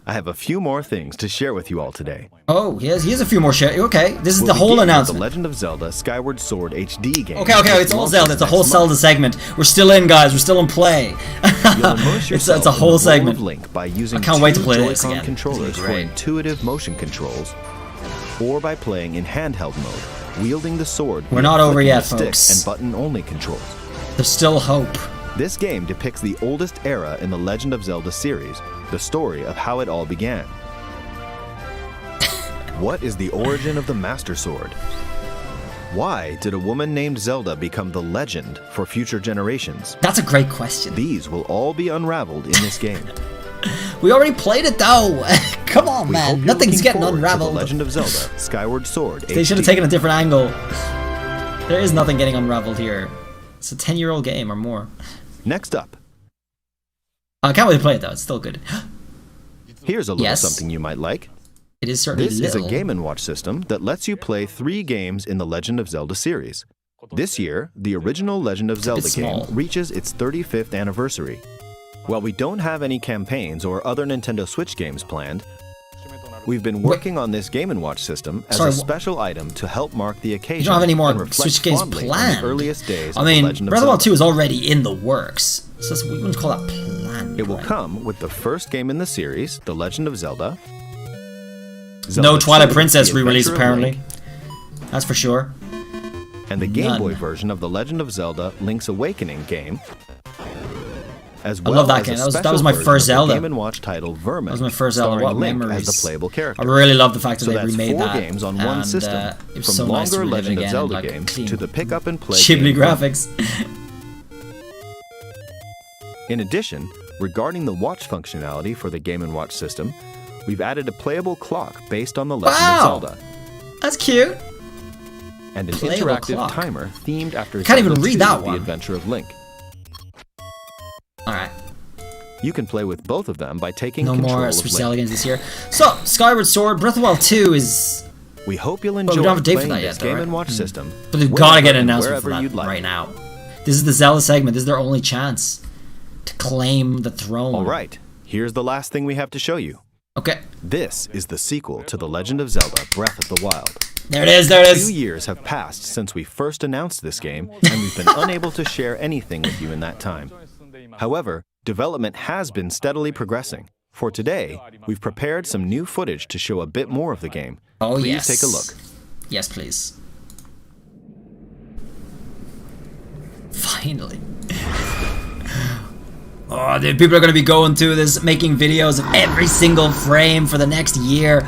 I have a few more things to share with you all today. Oh, he has a few more shit. Okay, this is We'll the whole begin with announcement. The Legend of Zelda Skyward Sword HD game. Okay, it's all Zelda. It's a whole Zelda segment. We're still in, guys. We're still in play. It's a whole segment. Link by using I can't wait to play two this Joy-Con again. controllers for intuitive motion controls, or by playing in handheld mode, wielding the sword. We're via not over flicking yet, the stick folks. And button-only controls. There's still hope. This game depicts the oldest era in the Legend of Zelda series, the story of how it all began. What is the origin of the Master Sword? Why did a woman named Zelda become the legend for future generations? That's a great question. These will all be unraveled in this game. We already played it though. Come on, We hope man. you're Nothing's looking getting forward to unraveled. The Legend of Zelda Skyward Sword They should have HD. taken a different angle. There is nothing getting unraveled here. It's a 10-year-old game or more. Next up, I can't wait to play it though. It's still good. here's a little Yes. something you might like. It is certainly This little. is a Game & Watch system that lets you play 3 games in the Legend of Zelda series. This year, the original Legend of Zelda game small. reaches its 35th anniversary. While we don't have any campaigns or other Nintendo Switch games planned, we've been working on this Game & Watch system as Sorry, a special item to help mark the occasion. You don't have any more and reflect Switch games fondly on planned. the earliest days I of the mean, Legend of Breath of the Wild Zelda. 2 is already in the works. So we wouldn't call that planned. It will come with the first game in the series, The Legend of Zelda. No Zelda Twilight 2, Princess The re-release Adventure of apparently. Link, That's for sure. and the Game None. Boy version of The Legend of Zelda Link's Awakening game, as I well love that as game. a That was special my version first of the Zelda. Game & Watch title Vermin, That was my first Zelda. starring What Link memories. as the playable character. I really love the fact that So they that's remade 4 that. games on one and, system, it was from so nice to longer relive it Legend of again, Zelda like, games clean to the pick up and play Ghibli game graphics. In addition, regarding the watch functionality for the Game & Watch system, we've added a playable clock based on the Legend Wow! of Zelda, That's cute. and an Playable interactive clock. timer themed after Can't even Zelda read 2, that The one. Adventure of Link. Alright. You can play with both of them by taking No control more of Switch Link. Zelda games this year. So, Skyward Sword, Breath of the Wild 2 is... We hope you'll Well, enjoy we don't have a date for playing that this yet, though, Game right? & Watch system. But they've got to get an wherever and announcement for wherever that you'd like. right now. This is the Zelda segment. This is their only chance to claim the throne. All right, here's the last thing we have to show you. Okay. This is the sequel to The Legend of Zelda Breath of the Wild. There it is, there it is. 2 years have passed since we first announced this game, and we've been unable to share anything with you in that time. However, development has been steadily progressing. For today, we've prepared some new footage to show a bit more of the game. Oh, Please yes. take a look. Yes, please. Finally. Oh, dude, people are going to be going through this, making videos of every single frame for the next year.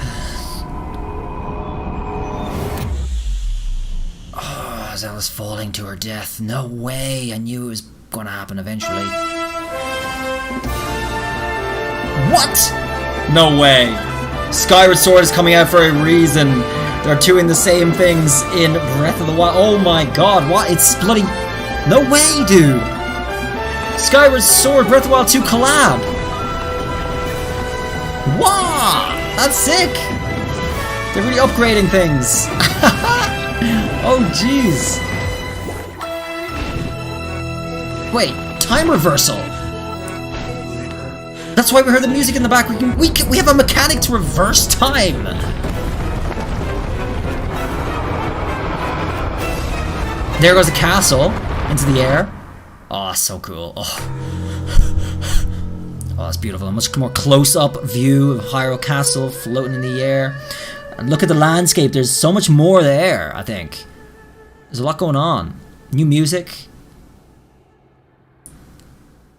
Oh, Zelda's falling to her death. No way. I knew it was going to happen eventually. What? No way. Skyward Sword is coming out for a reason. They're doing the same things in Breath of the Wild. Oh my god, what? It's bloody... No way, dude. Skyward Sword, Breath of the Wild 2 collab. Wow, that's sick. They're really upgrading things. Oh, jeez. Wait, time reversal. That's why we heard the music in the back. We have a mechanic to reverse time. There goes the castle into the air. Oh, so cool. Oh, that's beautiful. A much more close-up view of Hyrule Castle floating in the air. And look at the landscape. There's so much more there, I think. There's a lot going on. New music.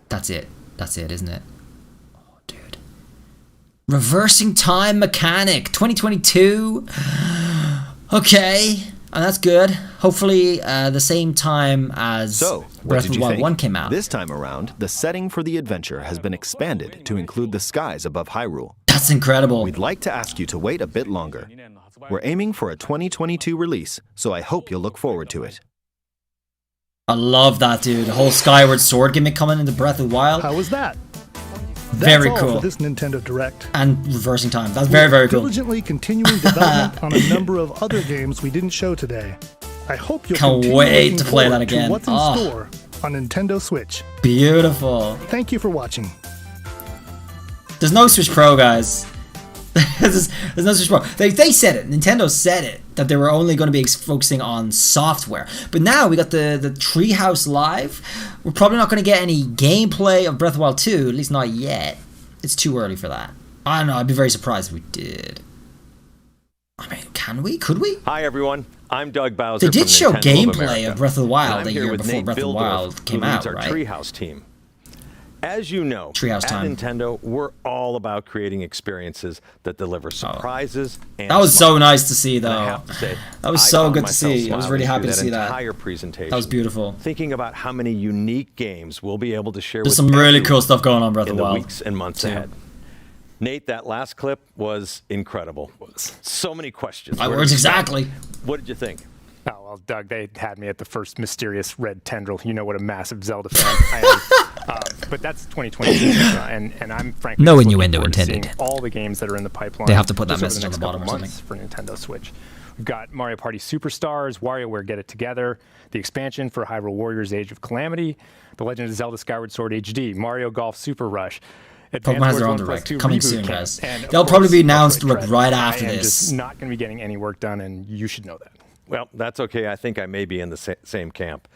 That's it. That's it, isn't it? Oh, dude. Reversing time mechanic. 2022. Okay. And that's good. Hopefully, the same time as Breath of the Wild 1 came out. This time around, the setting for the adventure has been expanded to include the skies above Hyrule. That's incredible. We'd like to ask you to wait a bit longer. We're aiming for a 2022 release, so I hope you'll look forward to it. I love that, dude. The whole Skyward Sword gimmick coming into Breath of the Wild. How was that? Very all cool. for this Nintendo Direct. And reversing time. That's very, very cool. Diligently continuing development on a number of other games we didn't show today. I hope you'll Can't continue wait looking to play that forward to again. what's in Oh. store on Nintendo Switch. Beautiful. Thank you for watching. There's no Switch Pro, guys. There's no Switch Pro. They said it. Nintendo said it, that they were only going to be focusing on software. But now we got the Treehouse Live. We're probably not going to get any gameplay of Breath of the Wild 2, at least not yet. It's too early for that. I don't know. I'd be very surprised if we did. I mean, can we? Could we? Hi, everyone. I'm Doug Bowser. They did from show Nintendo of gameplay America. of Breath of the Wild And the I'm here year with before Nate Breath of the Bildorf, Wild came who leads out, our right? Treehouse team. As you know, Treehouse at time. Nintendo, we're all about creating experiences that deliver surprises and That was so smiles. nice to see, And I though. have to say, That was I so found good to myself see. I was smiling really happy through to see that. entire presentation. That was beautiful. Thinking about how many unique games we'll be able to share There's with some really everyone cool stuff going on Breath of in the the Wild. weeks and months too. ahead. Nate, that last clip was incredible. So many questions. My Where words do we start? exactly. What did you think? Oh, well, Doug, they had me at the first mysterious red tendril. You know what a massive Zelda fan I am. But that's 2022, and I'm frankly No just looking innuendo forward to seeing intended. all the games that are in the pipeline. They have to put that just over message on next the bottom couple or months for Nintendo Switch. We've got Mario Party Superstars, WarioWare Get It Together, the expansion for Hyrule Warriors Age of Calamity, The Legend of Zelda Skyward Sword HD, Mario Golf Super Rush. Pokemon has their own Advance Wars 1+2 direct. Coming Reboot soon, Camp, guys. and of They'll probably course, be announced Metroid Dread. right after I am this. just not going to be getting any work done, and you should know that. Well, that's okay. I think I may be in the same camp.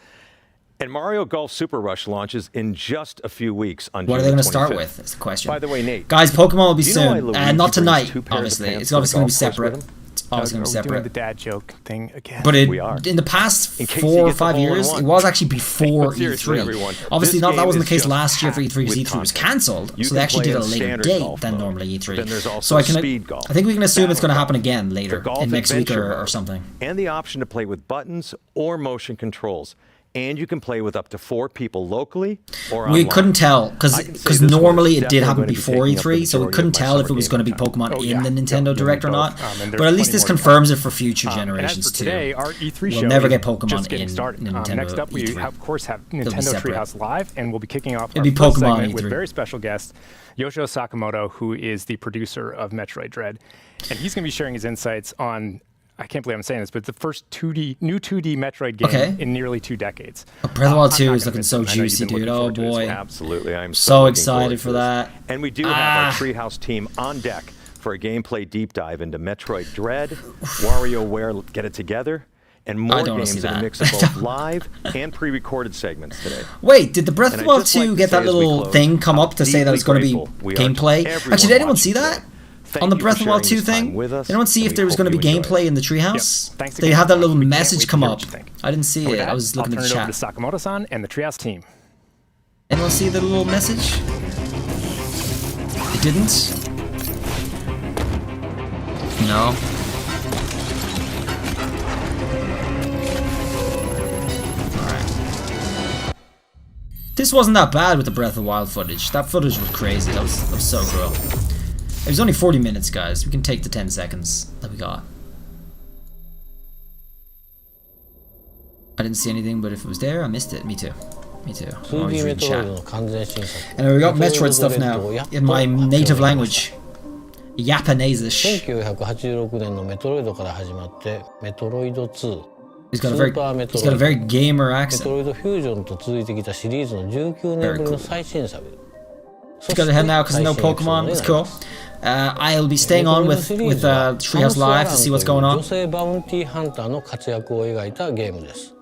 And Mario Golf Super Rush launches in just a few weeks on What are June they going to 25th. start with? Is the question. By the way, Nate. Guys, Pokemon will be do you know why soon. Luigi Not brings tonight, 2 pairs of obviously. pants It's to the obviously going to be golf course with separate. him? It's obviously going to be Are we doing separate. the dad joke thing again? But We are. in the past In case 4 you or get the 5 hole in years, one. it was actually before But seriously, E3. everyone, Obviously, this that game wasn't the is case just last year for E3 because packed E3 was with cancelled. You So can they actually play did a in later standard date golf than mode. normally E3. Then there's So also I speed golf, think we can assume it's going to battle happen golf, again the later, golf in next week adventure or mode, something. and the option to play with buttons or motion controls. And you can play with up to 4 people locally or We online. couldn't tell I because can say this one normally is it did definitely happen going to be before taking up the E3, so we majority couldn't of my tell if summer it was going to be gaming time. Pokemon in the Nintendo Direct or not. And But at least there's this plenty more to confirms it for future And as generations for too. today, our E3 We'll show never is get Pokemon just getting in started. Nintendo Next up, we E3. of course have be Nintendo separate. Treehouse Live, and we'll be kicking off It'll our be first Pokemon segment with E3. very special guest Yoshio Sakamoto, who is the producer of Metroid Dread, and he's going to be sharing his insights on. I can't believe I'm saying this, but the first new 2D Metroid game in nearly 2 decades. Breath of the Wild I'm 2 not is gonna looking miss so it. I know you've juicy, been dude. looking Oh forward to this boy. one. Absolutely. I'm So looking excited forward for to this. that. And we do have our Treehouse team on deck for a gameplay deep dive into Metroid Dread, WarioWare Get It Together, and more don't wanna see games in a that. mix of both live and pre-recorded segments today. Wait, did the Breath of And the I'd Wild just like 2 to get that say as we little close thing come how up to say that it's going to be deeply grateful we are to gameplay? everyone Actually, did anyone see watching that? today. Thank On the you for Breath of the Wild sharing 2 this time thing? with us, Did anyone see and if we there was hope going to be you enjoy gameplay it. in the Treehouse? Thanks They again had that so little much. We can't message wait to come hear up. what you think. I didn't see With it. that, I was looking I'll at turn the it over chat. to Sakamoto-san and the Treehouse team. Anyone see the little message? It didn't? No. Alright. This wasn't that bad with the Breath of the Wild footage. That footage was crazy. That was so cool. It was only 40 minutes, guys. We can take the 10 seconds that we got. I didn't see anything, but if it was there, I missed it. Me too. Me too. I'm always reading chat. And we got Metroid stuff now in my native language. Japanese-ish. 1986年のメトロイドから始まってメトロイド2 He's got a very gamer メ accent. トロイドフュージョンと続いてきたシリーズの19年ぶりの最新作 He's got ahead now because no Pokemon. It's cool. I'll be staying on with Treehouse Live to see what's going 女 on. 性バウンティーハンターの活躍を描いたゲームです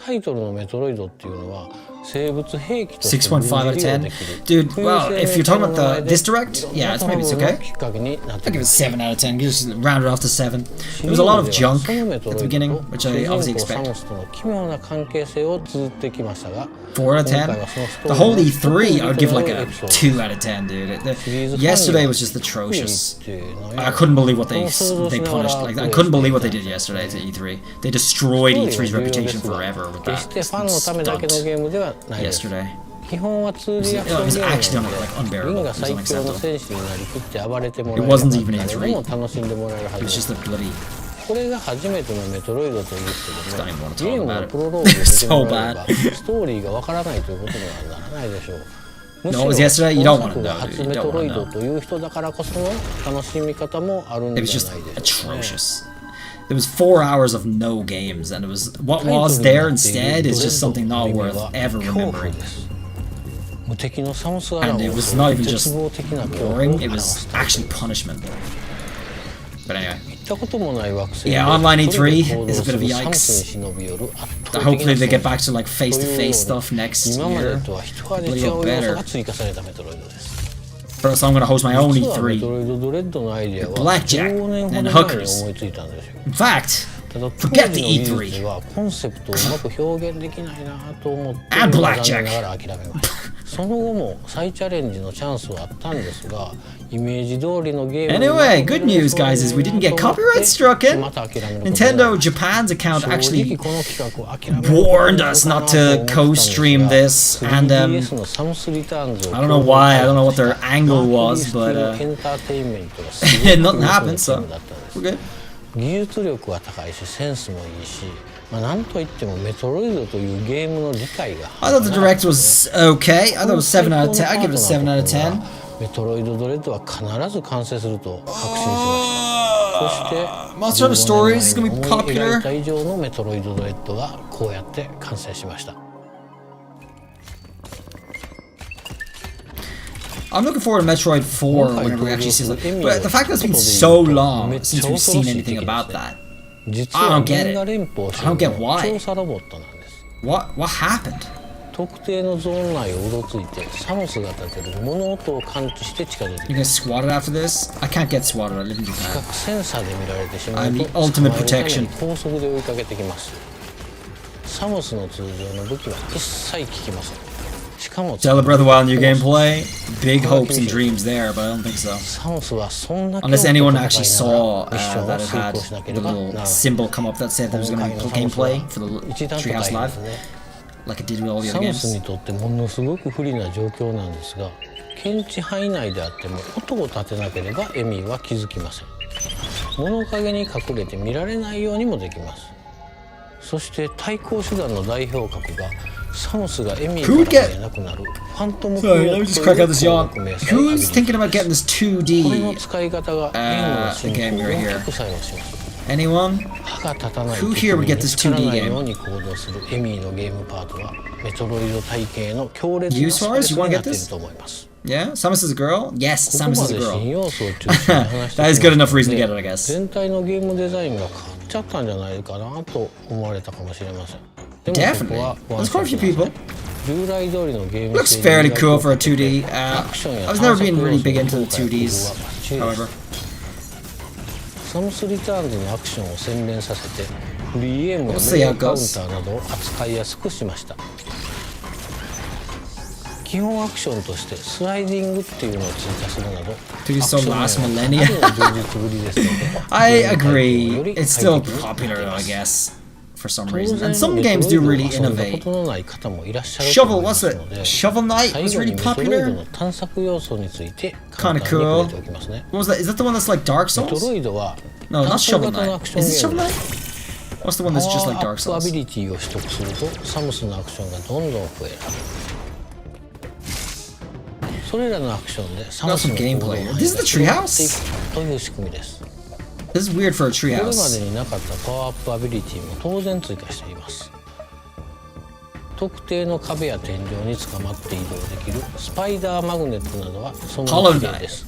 タイトルのメトロイドっていうのは生物兵器として分 6.5 out of 類が 10. できる Dude, well, if you're talking about this direct, yeah, it's maybe it's okay. きっかけになっ I'll て give き it ま a す 7 out of 10. Just round it off to 7. There was a lot of junk at the beginning, which I obviously サ expect. モスとの奇妙な関係性を綴ってきましたが 4 out of 10. The whole E3, I would give like a 2 out of 10, dude. Yesterday was just atrocious. I couldn't believe what they punished. Like I couldn't believe what they did yesterday to E3. They destroyed E3's reputation forever with 決して that ファンのためだけのゲームではないです yesterday. 基本は 2D アクション It was ゲ actually ームなので unbearable. リン It が was 最強の unacceptable. 戦士になりきって暴れてもらえ It れば wasn't even 誰 E3. も楽しんでもらえるは It ず was で just す a bloody. これが初めてのメトロイドと言っても Don't even want to ゲー talk ム about の it. プロローグを見て So もらえれば bad. ストーリーがわからないということにはならないでしょう No, it was yesterday? You don't want to know, 初 dude. メ You ト don't ロイ want ド to と know. いう人だからこその楽しみ方もあるん It じ was ゃ just ないですかね。 atrocious. There was 4 hours of no games, and it was what was there instead is just something not worth ever remembering. 無敵のサムスアラ And ム it を was not even 絶 just 望的な恐怖を boring, 表 it was す actually punishment. But anyway. 行ったこともない惑星で Yeah, online 一人で E3 行動 is a す bit of a るサムス yikes. に忍び寄る圧倒的な Hopefully they get 存在 back to like face-to-face stuff next 今まで year. とは一味違 Bloody う hell 要素 better. が追加されたメトロイドです。 First, I'm gonna host my own 実はメ E3. トロイドドレッドのアイデアは Blackjack 15年ほ and ど前に hookers. 思いついたんですよ。 In fact, ただ forget 当 the 時の技 E3. 術ではコンセプトをうまく表現できないなと思って And 残 blackjack. 念ながら諦めました。その後も再チャレンジのチャンスはあったんですが、イメージ通りのゲーム Anyway, good news, guys, is we didn't get copyright struck in. また諦めることになり Nintendo Japan's account 正 actually 直この企画を諦めることに warned なる us かな not と思 to ったんですが co-stream this, and 3DS のサムスリターンズを I don't know why, I don't know what their angle was, but エンターテインメントがすごく nothing happened, so だったんです we're good. 技術力は高いしセンスもいいし、まあ、なんといってもメトロイドというゲームの理解が I thought the direct was okay. I thought it was 7 out of 10. I give it a 7 out of 10. メトロイドドレッドは必ず完成すると確信しました。そして Monster Hunter Stories is gonna be 思い描 popular. いた以上のメトロイドドレッドがこうやって完成しました。 I'm looking forward to Metroid 4 whenever we actually see it. But the fact that it's been so long since we've seen anything about that, I don't get it. I don't get why. What happened? 特定のゾーン内をうろついてサムスが立てる物音を感知して近づいて You get swatted after this? I can't get swatted. I live in 比 Japan. 較センサーで見られてしまう I'm と the ultimate 捕まえるために protection. 高速で追いかけてきます。サムスの通常の武器は一切効きません。しかも Zelda Breath of the Wild new gameplay. Big hopes and dreams there, but I don't think so. サムスはそんな Unless 強 anyone 度と actually 戦いなが saw らミッションを that it 遂 had 行しなけ the ればなら little ない。 symbol come up that said there was going to be gameplay for the 一段と大 Treehouse 変 Live, ですね。 like it did with all the サ other ムス games. にとってものすごく不利な状況なんですが、検知範囲内であっても音を立てなければエミーは気づきません。物陰に隠れて見られないようにもできます。そして対抗手段の代表格がサムスがエミーから見えなくなるファントム Sorry, let me just crack out this yawn. Who's thinking about getting this 2D これの使い方がゲームの進行を大きく作用します。 Anyone? 歯が立たない Who 敵 here would に get 見 this つから 2D ないよう game? に行動するエミーのゲームパートはメトロイド体系の強烈 You, なスペ Suarez, ース you に wanna な get っている this? と思います。 Yeah? Samus is a girl? Yes, ここ Samus ま is a で新 girl. 要素を中心に話して That is きま good した enough reason to の get で it, I guess. 全体のゲームデザインが変わっちゃったんじゃないかなと思われたかもしれません。でもそこ Definitely. は There's quite a few people. 従来通りのゲーム Looks 性に fairly 磨 cool き for a をかけて 2D. アクションや I was 探 never 索 been 要 really 素 big の into 強 the 化や工夫 2Ds, はバッチリです however. サムスリターンズのアクションを洗練させてフリーエイムや We'll メ see ガ how it カウン goes. ターなどを扱いやすくしました。基本アクションとしてスライディングっていうのを追加するなど To so last アクション millennia. 面はかなりの充実ぶりですので I ゲーム体験を agree. より It's still 快適に popular, でき though, ま I す。 guess, for some 当 reason. 然 And some メトロイ games ド do を really 遊んだこ innovate. とのない方もいらっしゃると Shovel, 思いま what's す it? ので Shovel Knight 最 was 後に really メトロイド popular. の探索要素について簡 Kinda 単に触 cool. れておきますね。 What was that? Is that the one that's like Dark メト Souls? ロイドは No, not 探索 Shovel 型のア Knight. クション Is ゲ it ー Shovel ムです Knight? What's the one パ that's ワ just ー like ア Dark ップア Souls? ビリティを取得するとサムスのアクションがどんどん増える。それらのアクションでサムスの行動範囲が This is the 広がってい Treehouse? くという仕組みです。 This is weird for a これまで treehouse. になかったパワーアップアビリティも当然追加しています。特定の壁や天井に捕まって移動できるスパイダーマグネットなどはその一例です。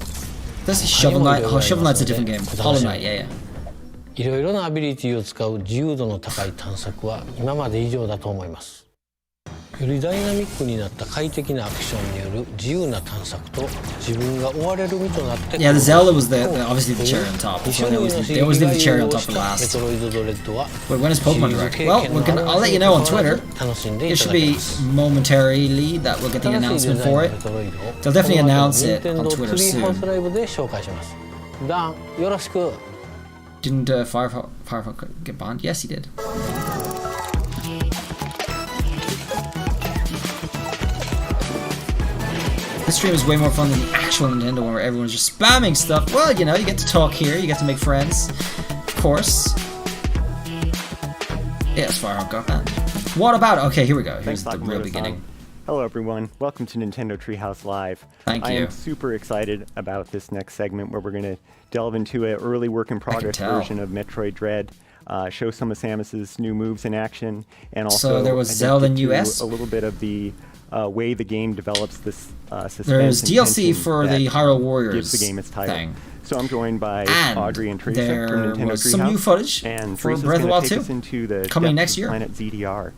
This is Shovel Knight. Oh, Shovel Knight's a different game. Hollow Knight, yeah, yeah. いろいろなアビリティを使う自由度の高い探索は今まで以上だと思います。よりダイナミックになった快適なアクションによる自由な探索と自分が追われる身となって Yeah, the Zelda was obviously the cherry on top. So they always leave the cherry on top for メ last. トロイドドレッドは Wait, when is Pokemon Direct? Well, I'll let you know on Twitter. 楽しんで It いた should だけ be ます。 momentarily that we'll get the 新しい announcement デザイン for の it. メトロイドを They'll definitely announce it on Nintendo Twitter Treehouse soon. ライブで紹介します。ダン、よろしく。 Didn't Firefox get banned? Yes, he did. This stream is way more fun than the actual Nintendo one where everyone's just spamming stuff. Well, you know, you get to talk here, you get to make friends. Of course. Yes, Firehawk got banned. What about... Okay, here we go. Here's the real beginning. Hello, everyone. Welcome to Nintendo Treehouse Live. Thank I you. am super excited about this next segment where we're going to delve into an early work-in-progress version of Metroid Dread, show some of Samus's new moves in action, and also So there was Zelda in get to US? a little bit of the way the game develops this suspense. There's and DLC tension for the that, Hyrule Warriors gives the game its title. thing. So I'm joined by And Audrey and Teresa there from Nintendo was Treehouse. some new footage and for Teresa's Breath of the gonna Wild take 2, us into the coming depths next of year. Planet ZDR.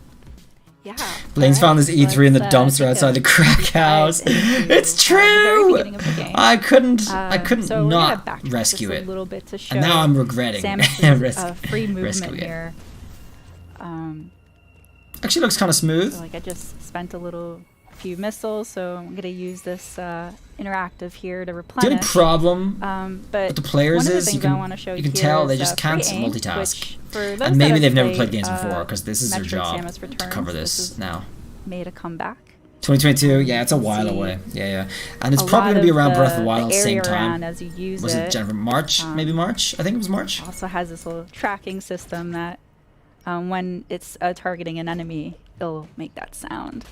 Yeah. Blaine's found this E3 in the let's, dumpster take outside a the crack house. It's true. I couldn't so we're not gonna backtrack rescue just it. a little bit to show And now I'm regretting Samus's free movement rescuing it. here. Actually looks kind of smooth. So, like I just spent a few missiles, so I'm gonna use this interactive here to replenish. The only problem but with the players one of the is you things I want to show can here tell they is, just free can't aim, multitask. which for those And that maybe have they've never played, played games before because this is their Metroid job Samus to Returns, cover this this is now. made a comeback. 2022, yeah, it's a while See away. Yeah. And it's a probably lot going to be of around Breath of the the Wild same area time. around as you use Was it it. Jennifer? March? Maybe March? I think it was March. Also has this little tracking system that when it's targeting an enemy, it'll make that sound.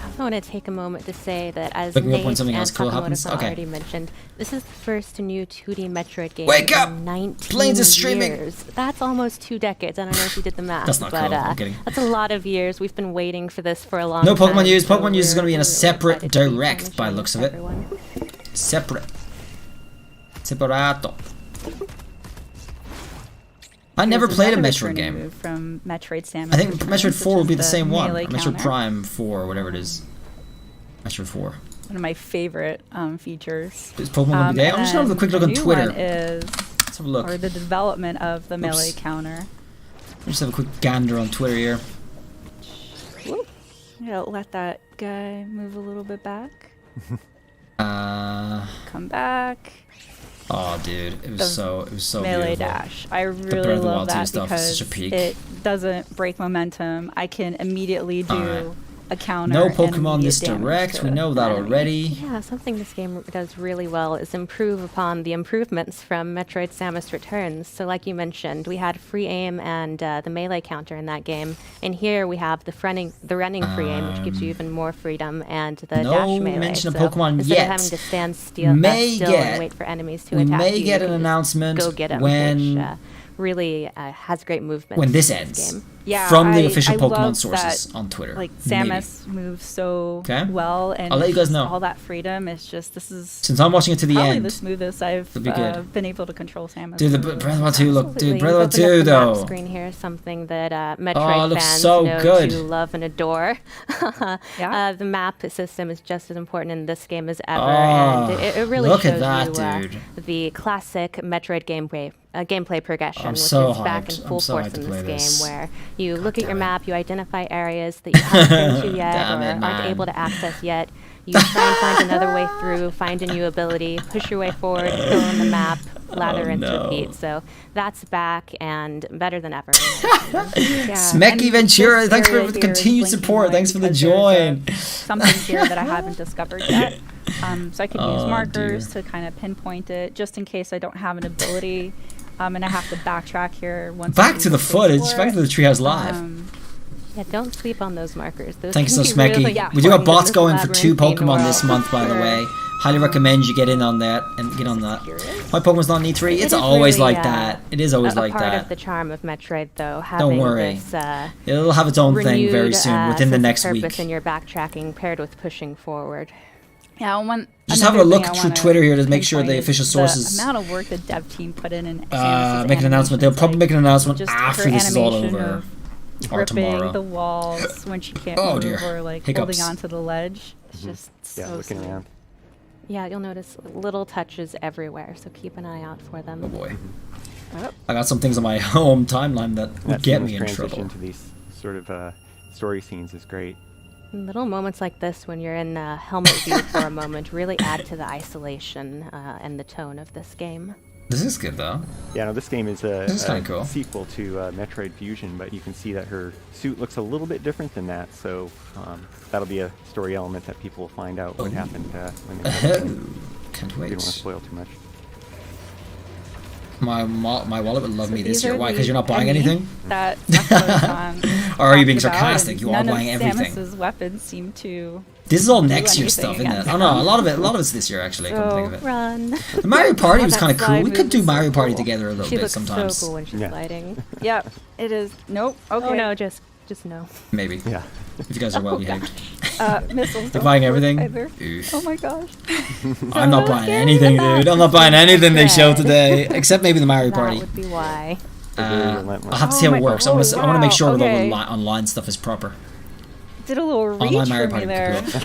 I also want to take a moment to say that, as Like, we'll Nate point something and else cool happens? Sakamoto-san Okay. already mentioned, this is the first new 2D Metroid game Wake up! in 19 Planes is streaming! years. That's almost 2 decades. I don't know if you did the math. That's not but, cool. I'm kidding. That's a lot of years. We've been waiting for this for a long No time. Pokemon News. so Pokemon News is going to be in a we're separate excited to be direct by the looks of it. everyone. Separate. Separato. I never Here's played a another Metroid returning game. move from Metroid Samus I think Returns, Metroid 4 which will be is the same one. melee Metroid counter. Prime 4, whatever it is. Metroid 4. One of my favorite features. Is Pokemon gonna be there? I'm just gonna have a quick look on Twitter. Let's have a look. Or the development of the melee Oops. counter. Let's just have a quick gander on Twitter here. Whoop. Yeah, let that guy move a little bit back. Come back. Oh, dude, it was so melee beautiful. dash. I The really Breath of the love Wild 2 that stuff is because such a peak. it doesn't break momentum. I can immediately do Alright. a counter. No and Pokemon this immediate damage direct. to We know that an enemy. already. Yeah, something this game does really well is improve upon the improvements from Metroid Samus Returns. So like you mentioned, we had free aim and the melee counter in that game. And here we have the running free aim, which gives you even more freedom, and the no dash melee. mention of So Pokemon instead yet. of having to stand still and wait for enemies to we attack may you, get you an can just announcement go get 'em, when which really has great movement. when this in ends. game. Yeah, from the I official Pokemon love sources that, on Twitter. Like Maybe. Samus moves so Okay. well, and I'll let you guys know. all that freedom is just this is. Since I'm watching it to the probably end, the smoothest I've it'll be good. been able to control Samus. Dude, the Breath of the Wild 2 look. Dude, Absolutely. Breath of the Wild You've opened 2 up the map though. screen here is something that Oh, Metroid it looks fans so know good. to love and adore. Yeah. The map system is just as important in this game as ever, Oh, and it really look shows at that, you dude. the classic Metroid gameplay progression, I'm which so is back in hyped. full I'm so force hyped to in play this this. game, where you look at your map, you identify areas that you haven't been to yet Damn or it, aren't man. able to access yet. You try and find another way through, find a new ability, push your way forward, fill in the map, lather Oh, and no. repeat. So that's back and better than ever. Smecky Ventura, thanks for the continued support. Thanks for the join. Something here that I haven't discovered yet. So I can use Oh, markers to kind of pinpoint it, just in case I don't have an ability, and I have to backtrack here. Once I Back use to the space footage. for Back it. to the Treehouse Live. Yeah, don't sleep on those markers. Those Thanks so can be Smecky. really We do have important in bots this going for 2 labyrinthine Pokemon this world. month, by the way. Highly recommend you get in on that and get on that. My Pokemon's not in E3. It It's is always really, like that. It is always a like part that. of the charm of Metroid, though. Having Don't worry. This, It'll have its own thing renewed, very soon, within the sense of next purpose week. in your backtracking paired with pushing forward. Yeah, Just having a look through Twitter here to make sure the official sources The amount of work the dev team put in make an announcement. They'll probably make an announcement just after her this is all animation over. of Or gripping tomorrow. the walls when she can't Oh, move dear. or like Hiccups. holding onto the ledge. It's just Yeah, so looking smooth. around. Yeah, you'll notice little touches everywhere, so keep an eye out for them. Oh boy. Yep. I got some things on my home timeline that would That get me seamless in trouble. transition to these sort of story scenes is great. Little moments like this when you're in helmet view for a moment really add to the isolation and the tone of this game. This is good though. Yeah, no, this game is This is a kinda cool. sequel to Metroid Fusion, but you can see that her suit looks a little bit different than that, so that'll be a story element that people will find out what happened when they play the game. Can't We wait. don't want to spoil too much. My wallet would love me this These year. are Why? the Because you're not buying enemy anything? That Sakamoto's on. Or are you being talked about, sarcastic? and You are none buying of everything. Samus's weapons seem to. This is all do next year anything stuff, isn't it? against Oh no, them. a lot of it's this year actually. Come to think of it. Run. The Mario Party Oh, was that kind of cool. slide We could move do is so Mario Party cool. together a little She bit looks sometimes. so cool when she's sliding. Yep, it is. Nope. Okay. Oh no, just no. Maybe. Yeah. If you guys are well behaved. Missiles. You're don't buying work everything? either. Oof. Oh my gosh. I'm not buying anything, dude. I'm not buying anything they show today, except maybe the Mario Party. That would be why. I'll have to see how it works. I want to make sure that all the online stuff is proper. Did a little reach Online for Mario me Party.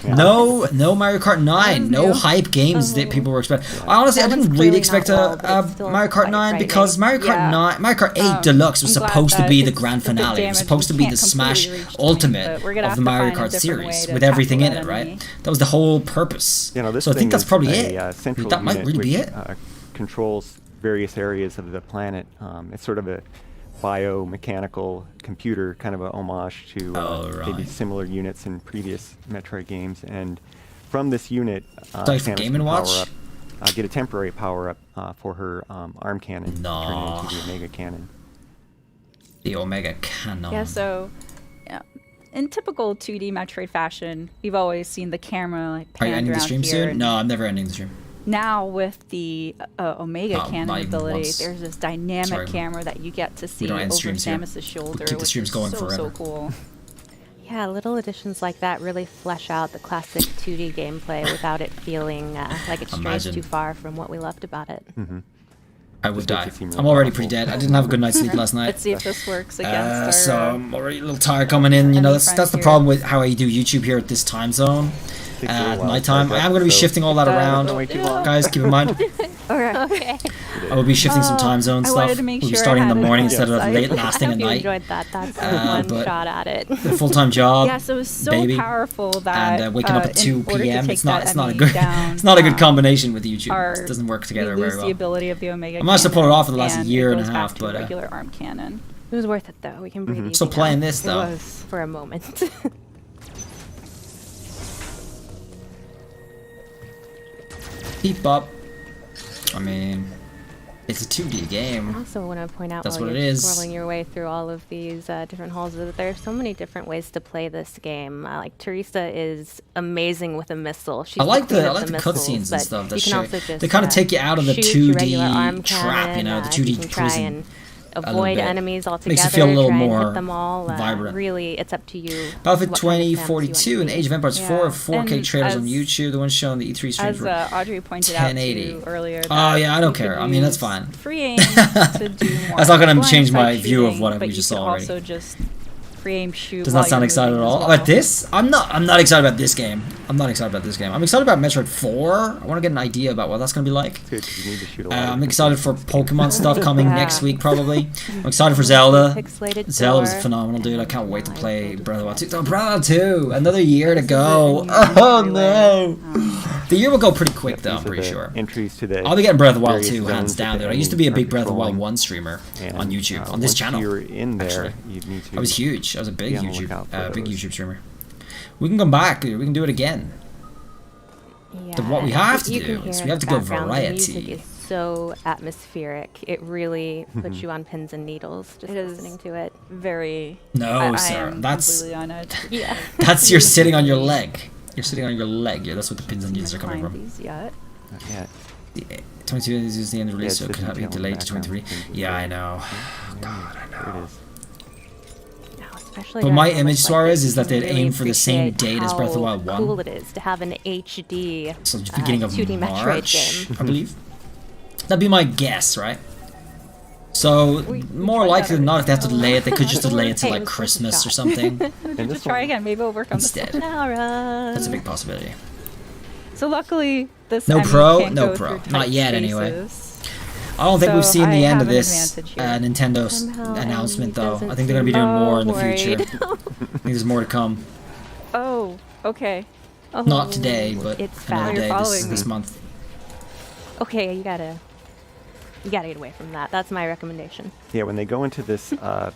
there. No Mario Kart 9. No hype games that people were expecting. I honestly, I didn't really expect a Mario Kart 9 because Mario Kart 8 Deluxe was supposed to be the grand finale. It was supposed to be the Smash Ultimate of the Mario Kart series with everything in it, right? That was the whole purpose. This so I think that's probably it. Central That might really be it. Controls various areas of the planet. It's sort of a biomechanical computer, kind of a homage to maybe similar units in previous Metroid games. And from this unit, Samus Game can & Watch? power up, get a temporary power up for her arm cannon, turn into the Omega Cannon. The Omega Cannon. Yeah, so in typical 2D Metroid fashion, we've always seen the camera like Are you panned ending the around stream here. soon? No, I'm never ending the stream. Now with the Omega not Cannon even ability, once. there's this dynamic Sorry. camera that you get to see don't end over streams here. Samus's shoulder, Keep the which streams is going so forever. cool. Yeah, little additions like that really flesh out the classic 2D gameplay without it feeling like it strays Imagine. too far from what we loved about it. I would die. I'm already pretty dead. I didn't have a good night's sleep last night. Let's see if this works against So our. I'm already a little tired coming in. You know, that's the problem with how I do YouTube here at this time zone. At nighttime, I am going to be shifting all that around. Guys, keep in mind. Okay. I will be shifting some time zone I stuff. wanted to We'll make be sure starting I in the had it morning on instead of the late site. lasting I at hope you night. enjoyed that. That's one but shot at it. A full-time job. Yeah, so it was so baby, powerful that and waking up at 2 in order to p.m. take It's not that a enemy good down, it's not a good combination with YouTube. our- It doesn't work together we lose very well. the ability of the Omega I managed to pull it off in the last cannon, year it and a goes back half, to but regular arm cannon. It was worth it though. We can breathe easy Still playing now. this though. It was for a moment. Keep up. I mean, it's a 2D game. I also want to point out That's while what you're it is. scrolling your way through all of these different halls that there are so many different ways to play this game. Like Teresa is amazing with a missile. She's I like queen the of cutscenes missiles, and but stuff. That you can show, also just, they kind of take you out of the shoot your 2D regular arm trap, you cannon, know, the you 2D can try prison. and avoid enemies altogether. Makes it feel a little try and more hit them all. vibrant. Really, it's up to you. Battlefield what kind of Samus you want 2042 to and be. Age of Empires 4 4K And trailers on as- YouTube. The one showing the E3 streams As were Audrey pointed out 1080. to earlier. Oh that yeah, I don't you could care. I mean, that's use fine. Free aim to do more. That's not gonna blind change my sight view of shooting, what but we just you saw could already. also just free aim shoot. Does while not sound you're excited at moving all as well. about this. I'm not excited about this game. I'm not excited about this game. I'm excited about Metroid 4. I want to get an idea about what that's gonna be like. Good, 'cause you need to shoot a lot of I'm excited for Pokemon stuff coming Yeah. next week probably. I'm excited for Zelda. Pixelated Zelda was door. phenomenal, dude. I can't wait to play Breath of the Wild 2. Oh, Breath of the Wild 2! Another year to go. Oh no! The year will go pretty quick though, I'm These are pretty the sure. Entries to the I'll be getting Breath of the Wild various 2 hands zones that down, the dude. I used to be a enemies big are Breath of the Wild patrolling. 1 streamer And, on YouTube, on once this channel. you're in there, actually. you need to I was huge. I was a big be on the YouTube, lookout for big those. YouTube streamer. We can come back, dude. We can do it again. Yeah, What we have to you do can is hear we have in to the go background, the music variety. is so atmospheric. It really puts you on pins and needles just It is listening to it. Very. No, I sir. am That's completely on it. Yeah. that's you're sitting on your leg. You're sitting on your leg. Yeah, that's what the pins and needles are coming Find from. these yet. Not yet. The 22 is the end of release, Yeah, so it it's could the be delayed to detail in the 23. background. Yeah, I know. God, I know. It is. No, especially But during my moments image, like Suarez, this, is that you they'd really aim for the same appreciate date as Breath of the how Wild 1. cool it is to have an HD So the beginning of 2D Metroid March, game. I believe. That'd be my guess, right? So more likely than not, if they have to delay it, they could just delay it to like Christmas or something. Just try again. Maybe it'll work on Instead. this one. That's a big possibility. So luckily, this No enemy Pro? can't No go Pro. through Not tight yet, anyway. spaces. I don't think we've So seen the I end of have an this advantage here. Nintendo's Somehow announcement, Emily though. doesn't I think they're going to be doing seem more in the worried. future. I think there's more to come. Oh, okay. Not today, but It's another fast. day You're this following me. month. Okay, you gotta. You gotta get away from that. That's my recommendation. Yeah, when they go into this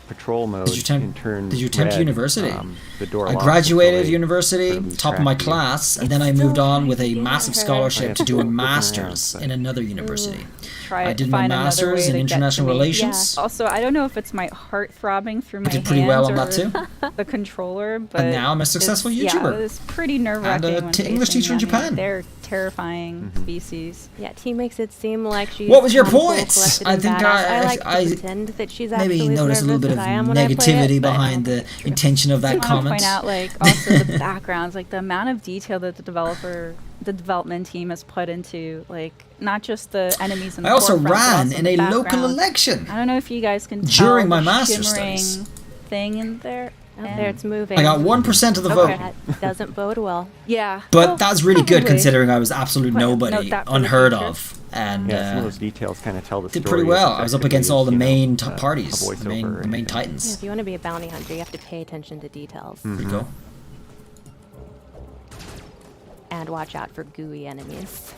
patrol mode, Did you attempt red, university? The door I locks graduated until they university, sort of top of my track you. class, and then I moved on with a massive her. scholarship to do a Looking around, master's but- in another university. Try I did my find another master's way in to get international to me. relations. Yeah. Also, I don't know if it's my heart throbbing through my did pretty well on hands that or the controller, but And now I'm a successful it's- YouTuber. Yeah, it's pretty nerve-wracking. And a when English facing teacher in enemy. Japan. They're terrifying species. Yeah, T makes it seem like she's What was your calm, cool, point? collected, I and think badass. I like I to pretend that she's maybe actually as noticed a little nervous bit of as I am when I play negativity it, but behind the intention of that I want to comment. point out, like, also the backgrounds, like the amount of detail that the development team has put into, like, not just the enemies in the I also forefront, but ran also in the a local background. election. I don't know if you guys can tell During my the master's shimmering studies. thing in there. Out there, it's moving. I got 1% of the vote. That doesn't bode well. Yeah. But well, that's really good probably. considering I was absolute But nobody, note that for the unheard future. of, and Yeah, some of those details kind of tell the did story. pretty well. I was up against all the main a parties, voiceover the or main anything. titans. Yeah, if you want to be a bounty hunter, you have to pay attention to details. Pretty cool. And watch out for gooey enemies.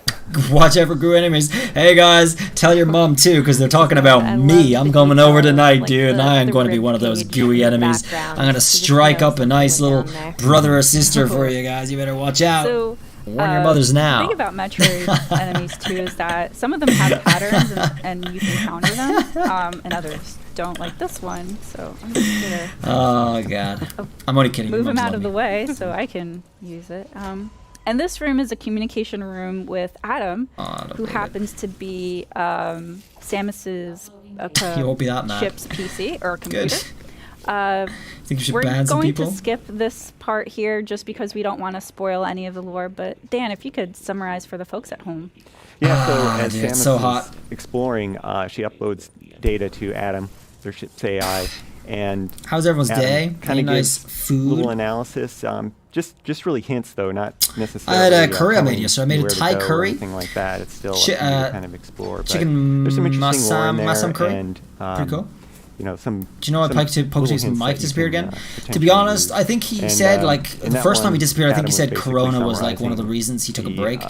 Watch out for gooey enemies. Hey guys, tell your mom too, because they're talking about I me. love I'm the coming over details, tonight, like dude, and the- I am the going to be one of those ribcage gooey in the enemies. background. I'm going to You just strike know up a nice something little went down there. brother or sister for you guys. You better watch out. So, Warn your mothers now. The thing about Metroid enemies too is that some of them have patterns and you can counter them, and others don't, like this one. So I'm just gonna Oh god, I'm only kidding. move Your him moms out love of me. the way so I can use it. And this room is a communication room with Adam, who happens to be Samus's He won't be that mad. ship's PC or computer. Good. Think you should We're ban some going people? to skip this part here just because we don't want to spoil any of the lore. But Dan, if you could summarize for the folks at home. Yeah, so as dude, Samus it's so is hot. exploring, she uploads data to Adam, their ship's AI, and How's everyone's day? Kind Any of nice gives food? little analysis. Just really hints though, not I necessarily. had a curry I telling made yesterday. I made a where to Thai go or curry. anything like that. It's still Chi- up to you to kind of explore. But chicken there's some interesting lore in there, masam curry. and Pretty cool. You know, some. Do you know why some Pokey's little mic hints that you disappeared can, again? To be potentially honest, use. I think he And, said, in like, the that first time he one, disappeared, I think he Adam said was basically Corona was, like, one of the summarizing reasons he took a the, break.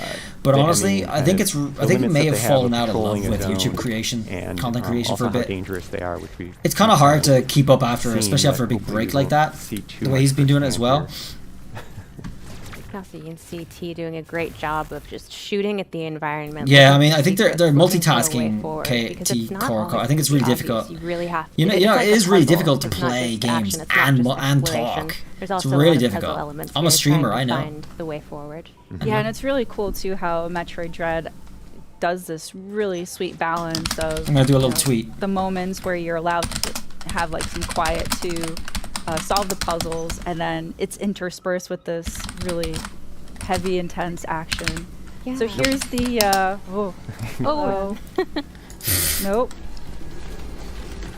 But the honestly, enemy I think kind it's, of I think he limits may that have they fallen with out of love controlling a with YouTube zone creation, and, content creation for also a bit. how dangerous they are, which we It's kind of hard to keep up after, seen, especially after a but big hopefully break we like won't that. see too The way much he's been doing it as firsthand well. Also, you can see T doing a great job of just shooting at the environment. Yeah, looking I mean, for I think they're secrets, looking for a way multitasking forward, T because it's not core. always I think it's really obvious. difficult. You really have to. You know, it's like it a is really puzzle. difficult to It's not play just action, games it's not and just and exploration. talk. There's It's also really a lot of difficult. puzzle elements I'm a here, streamer, trying I to know. Find the way forward. Yeah, and it's really cool too how Metroid Dread does this really sweet balance of. I'm gonna do a little you know, tweet. The moments where you're allowed to have like some quiet to solve the puzzles, and then it's interspersed with this really heavy, intense action. Yeah. So here's the nope.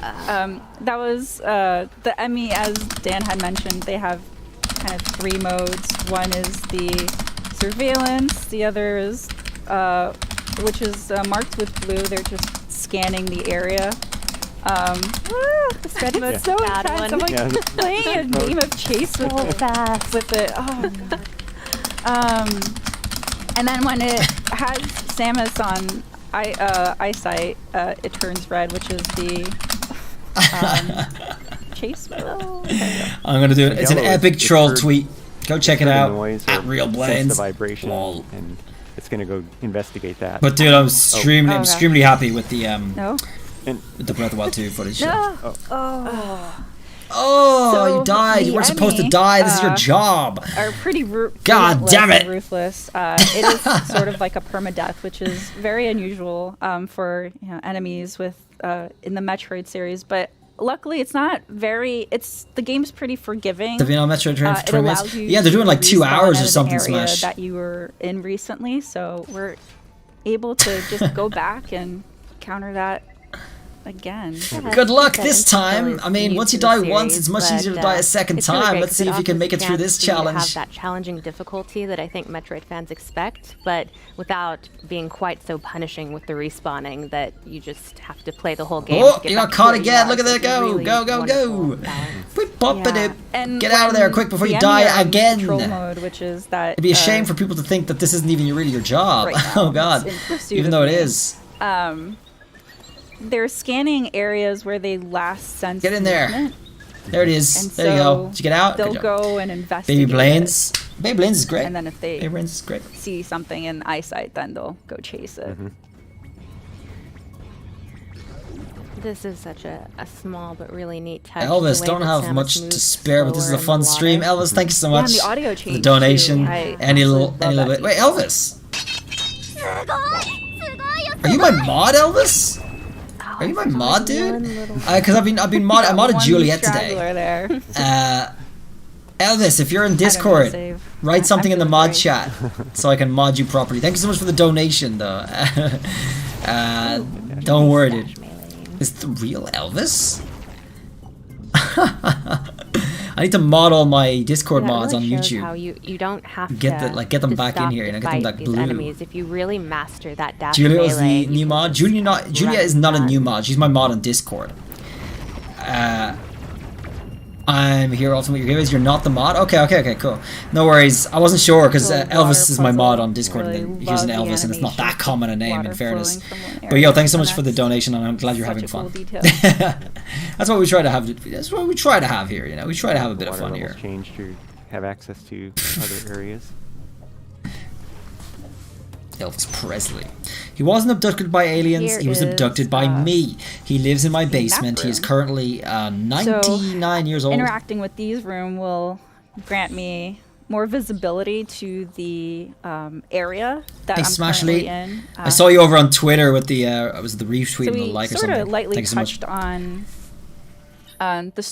That was the Emmy, as Dan had mentioned. They have kind of 3 modes. One is the surveillance. The other is, which is marked with blue. They're just scanning the area. This red mode's so Bad intense. one. I'm like Yeah. playing a game of chase with So it. fast. With it. Oh. And then when it has Samus on eyesight, it turns red, which is the chase mode. I'm gonna do it. It's an Yellow is- epic it's troll heard- tweet. Go check it heard the out noise at or RealBlaines. sense the vibration, Lol. and it's gonna go investigate that. But dude, I'm Oh. I'm extremely happy with the No. with the Breath of the Wild 2 footage. No. Oh, So you died. You the weren't supposed to Emmy, die. This is your job. Are pretty God damn it. ruthless. It is sort of like a permadeath, which is very unusual for enemies with in the Metroid series. But luckily, it's not very. The game's pretty forgiving. The Metroid 20 it allows minutes. you Yeah, they're doing to like 2 respawn hours at or an something. area Smash. that you were in recently, so we're able to just go back and counter that again. Good luck this time. I mean, once you die once, it's much but, easier to die a second it's really time. great Let's 'cause see if you can offers make a it through chance this for you to challenge. have that challenging difficulty that I think Metroid fans expect, but without being quite so punishing with the respawning that you just have to play the whole game. Oh, to get you back got to caught where you again. are. Look at So that it's a go. really Go, go, go. wonderful balance. Whip, bop it up. And Get out of there when quick before you the die Emmy are in again. Control mode, which is that It'd be a shame for people to think that this isn't even really your job. Right now, Oh god. it's in pursuit Even of though it me. is. they're scanning areas where they last sense Get in there. movement. There it is. And There you go. Did you get out? They'll Good job. go and investigate. Baby Blaines. Baby Blaines is great. And then if they Baby Blaines is great. see something in eyesight, then they'll go chase it. This is such a small but really neat touch. Elvis, The way don't that have Samus much to moves spare, but this is a slower fun in the stream. water. Elvis, thank you so Yeah, much and the audio for the change, donation. too. I Any little absolutely bit. love Wait, that Elvis. Are you my mod, Elvis? Are you my mod, dude? Because I've been mod. I modded One Juliet straggler today. there. Elvis, if you're in I don't know, Discord, save. write something in the feeling mod great. chat so I can mod you properly. Thank you so much for the donation, though. Don't worry, dude. Is the real Elvis? I need to mod all my Discord That mods really on shows YouTube. How you don't have Get to the- get them to back in stop here, to you know, get them fight back these blue. enemies. If you really master that dash Julia was melee, the you new can mod. just Julia is run not a that. new mod. She's my mod on Discord. I'm here also with your giveaways. You're not the mod? Okay, cool. No worries. I wasn't sure because Elvis is my mod on Discord, and then here's an Elvis, and it's not that common a name, in fairness. But yo, thanks so much for the donation, and I'm glad you're having fun. That's what we try to have. That's what we try to have here. You know, we try to have a bit of fun here. Change to have access to other areas. Elvis Presley. He wasn't abducted by aliens. Here He was is, abducted by me. He lives in my map basement. He is room. currently 99 years old. Interacting with these room will grant me more visibility to the area that Hey, I'm Smashly. currently in. I saw you over on Twitter with the was it the retweet So and the we like or sort something. of lightly Thank you so much. touched on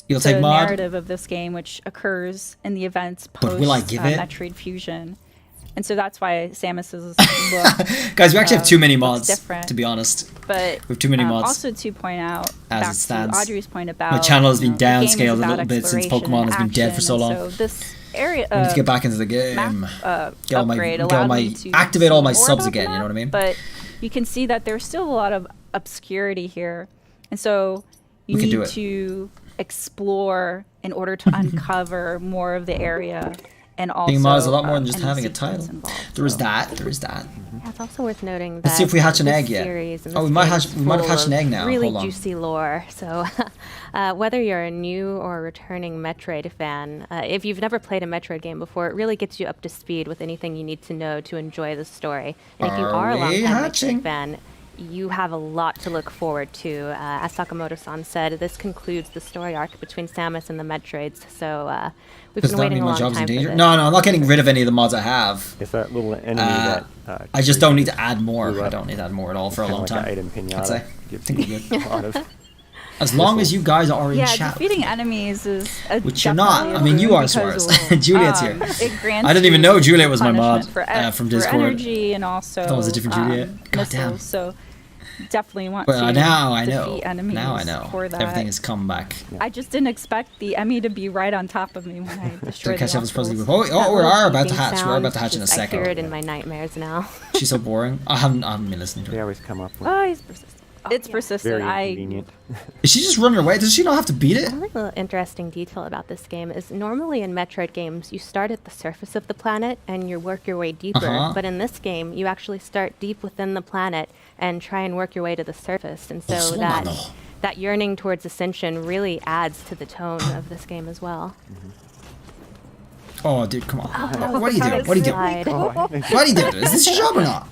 You'll the take mod? narrative of this game, which occurs in the events But post will I give it? Metroid Fusion. And so that's why Samus's look, Guys, we actually have too many looks mods, different. to be honest. But We have too many mods. Also to point out, As back it stands. to Audrey's point about My channel has been the game is downscaled a about little bit since exploration Pokemon and has been dead for action, so and long. So this area, I need to get back into the game. Get all my, upgrade get all allowed my me to activate all see my more subs about again. the You know what I mean? But you can see that there's still a lot of obscurity here, and so you We can do need it. to explore in order to uncover more of the area. And also, Being mod is a lot more than just any having a secrets title. involved, There is so. that. There is that. Yeah, it's also worth noting that Let's see if we hatch an this egg yet. series and Oh, this we might game hatch. is We might have full hatched an of egg now. Really Hold on. juicy lore. So, whether you're a new or returning Metroid fan, if you've never played a Metroid game before, it really gets you up to speed with anything you need to know to enjoy the story. And if you are a we longtime hatching? Metroid fan, you have a lot to look forward to. As Sakamoto-san said, this concludes the story arc between Samus and the Metroids. So we've Does been that waiting mean a my long job's time in for danger? this. No, I'm not getting rid of any of the mods I have. It's that little enemy that. I just don't need to add more. I don't need to add more at all for a Kinda long like time. Item pinata. I'd say. Gives Think you we're good. a lot of As long as you guys are in Yeah, chat. defeating enemies is Which you're not. definitely a I mean, you boon are, because, Suarez. Juliet's here. It grants I didn't even you know Juliet was my mod punishment from for Discord. energy and also That was a different Juliet. Goddamn. missiles, so definitely want But to now I know. defeat enemies Now I know. for that. Everything has come back. I just didn't expect the Emmy to be right on top of me when I destroyed catch the up with Presley waffles. with- Oh, we That are little about to beeping hatch. We're sound, about to hatch in a just- I hear second. it in my nightmares now. She's so boring. I haven't been listening to her. They always come up with Oh, he's persistent. It's persistent. very inconvenient. Is she just running away? Does she not have to beat it? Another interesting detail about this game is normally in Metroid games, you start at the surface of the planet and you work your way deeper. Uh-huh. But in this game, you actually start deep within the planet and try and work your way to the surface. And so that yearning towards ascension really adds to the tone of this game as well. Oh, dude, come on. Oh, What are you doing? What are you doing? slide. What are you doing? Is this your job or not?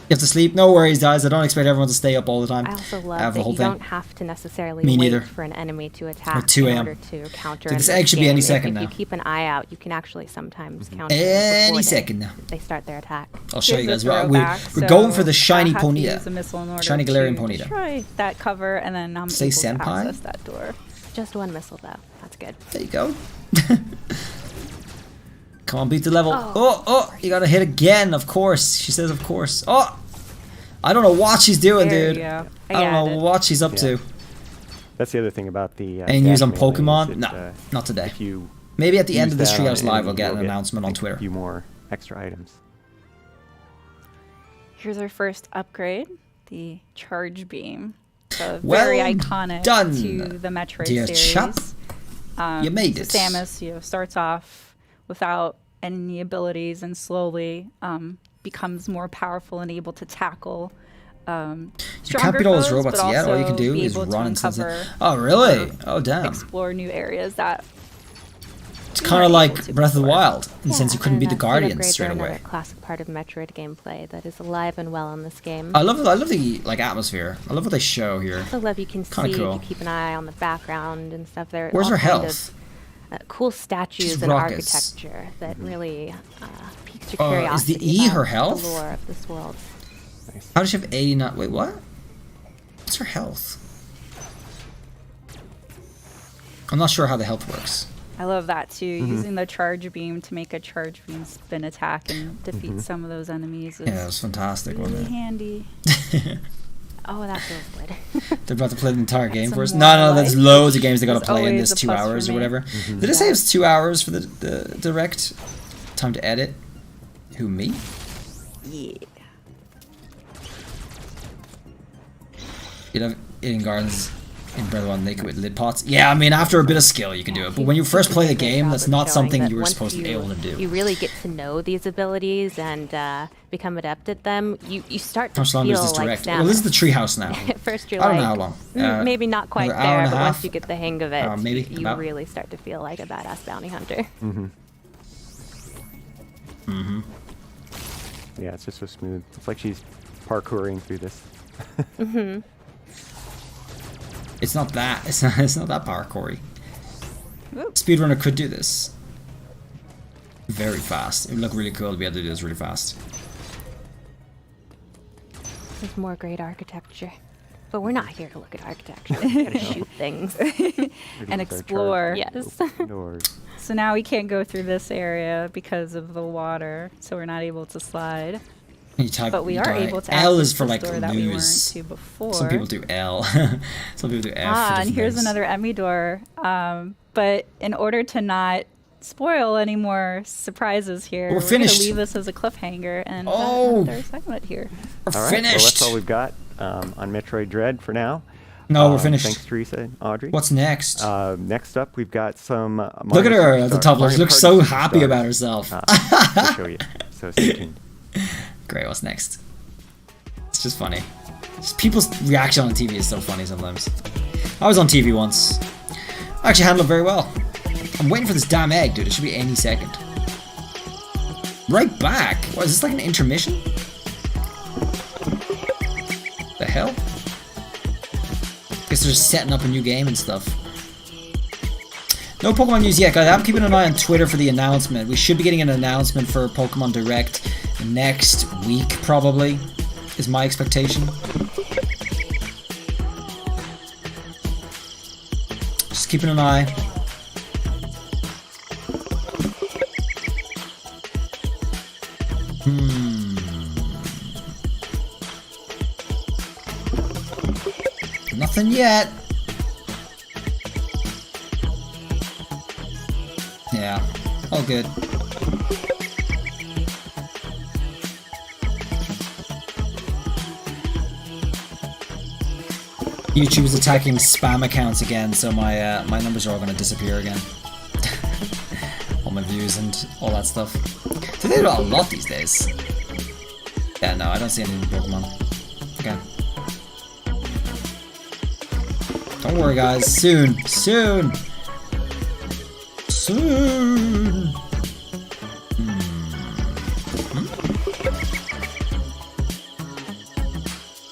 You have to sleep? No worries, guys. I don't expect everyone to stay up all the time. I also love have the that whole you thing. don't have to necessarily Me wait neither. for an enemy to attack 2 in a.m. order to counter. Dude, this in egg should be any game. second If now. you keep an eye out, you can actually sometimes counter Any before second now. they start their attack. I'll show you Here's guys. a We're throwback, going for so the shiny I have to use a Ponita. missile in order Shiny Galarian to Ponita. destroy that cover, and then I'm Say able to senpai? access that door. Just one missile though. That's good. There you go. Come on, beat the level. Oh, you gotta hit again, of course. She says, of course. Oh! I don't know what she's doing, There you dude. go. I don't know what she's up to. That's the other thing about the. Any news on dash melee is Pokemon? that, No, not today. If you Maybe at the end use of this that on Treehouse an Live, enemy, I'll get you'll an announcement on like, Twitter. A few more extra items. Here's our first upgrade, the Charge Beam. So Well very iconic done, to the Metroid dear series. chap. You made so it. Samus, starts off without any abilities and slowly becomes more powerful and able to tackle You can't beat all those robots yet. All you can do is run and stuff. Oh, really? Oh, damn. Explore new areas that. It's kind of like Breath of the Wild, in the sense you couldn't beat the Guardians straight away. Another classic part of Metroid gameplay that is alive and well in this game. I love the like atmosphere. I love what they show here. I also love you can see, cool. you keep an eye on the background and stuff. There. Where's her health? Cool statues and architecture that really piques your curiosity. Is the E her health? The lore of this world. How does she have 89? Wait, what? What's her health? I'm not sure how the health works. I love that too. Using the charge beam to make a charge beam spin attack and defeat some of those enemies. Is Yeah, it was fantastic, really wasn't it? handy. Oh, that feels good. They're about to play the entire game for us. No, there's loads of games they got to play in this 2 hours or whatever. Did it say it was 2 hours for the direct? Time to edit. Who, me? Yeah. You know, eating gardens in Breath of the Wild naked with lid pots. Yeah, I mean, after a bit of skill, you can do it. But when you first play the game, that's not something you were supposed to be able to do. You really get to know these abilities and become adept at them. You start to How long feel is this like direct? Samus. Well, this is the treehouse now. At first, you're I don't like, know how long. Maybe not quite another hour there, and a but half? once you get the hang of it, Maybe you about. really start to feel like a badass bounty hunter. Yeah, it's just so smooth. It's like she's parkouring through this. It's not that. It's not that parkoury. Speedrunner could do this. Very fast. It would look really cool to be able to do this really fast. There's more great architecture. But we're not here to look at architecture. We're here to shoot things. And explore. Yes. So now we can't go through this area because of the water, so we're not able to slide. But we are able to L access is for the like store that we weren't lose. to before. Some people do L. Some people do F. And here's another Emmy door. But in order to not spoil any more surprises here, We're finished. Gonna leave this as a cliffhanger and another segment here. We're All right, finished. well, that's all we've got on Metroid Dread for now. No, we're finished. Thanks, Teresa and Audrey. What's next? Next up, we've got some. Look at her at the top. She looks so happy about herself. I'll show you. So stay tuned. Great. What's next? It's just funny. Just people's reaction on TV is so funny sometimes. I was on TV once. I actually handled it very well. I'm waiting for this damn egg, dude. It should be any second. Right back. What is this, like an intermission? The hell? Guess they're just setting up a new game and stuff. No Pokemon news yet, guys. I'm keeping an eye on Twitter for the announcement. We should be getting an announcement for Pokemon Direct next week, probably, is my expectation. Just keeping an eye. Nothing yet. Yeah, all good. YouTube is attacking spam accounts again, so my my numbers are all going to disappear again. All my views and all that stuff. So they do a lot these days. Yeah, no, I don't see any Pokemon. Okay. Don't worry, guys. Soon. Soon. Soon.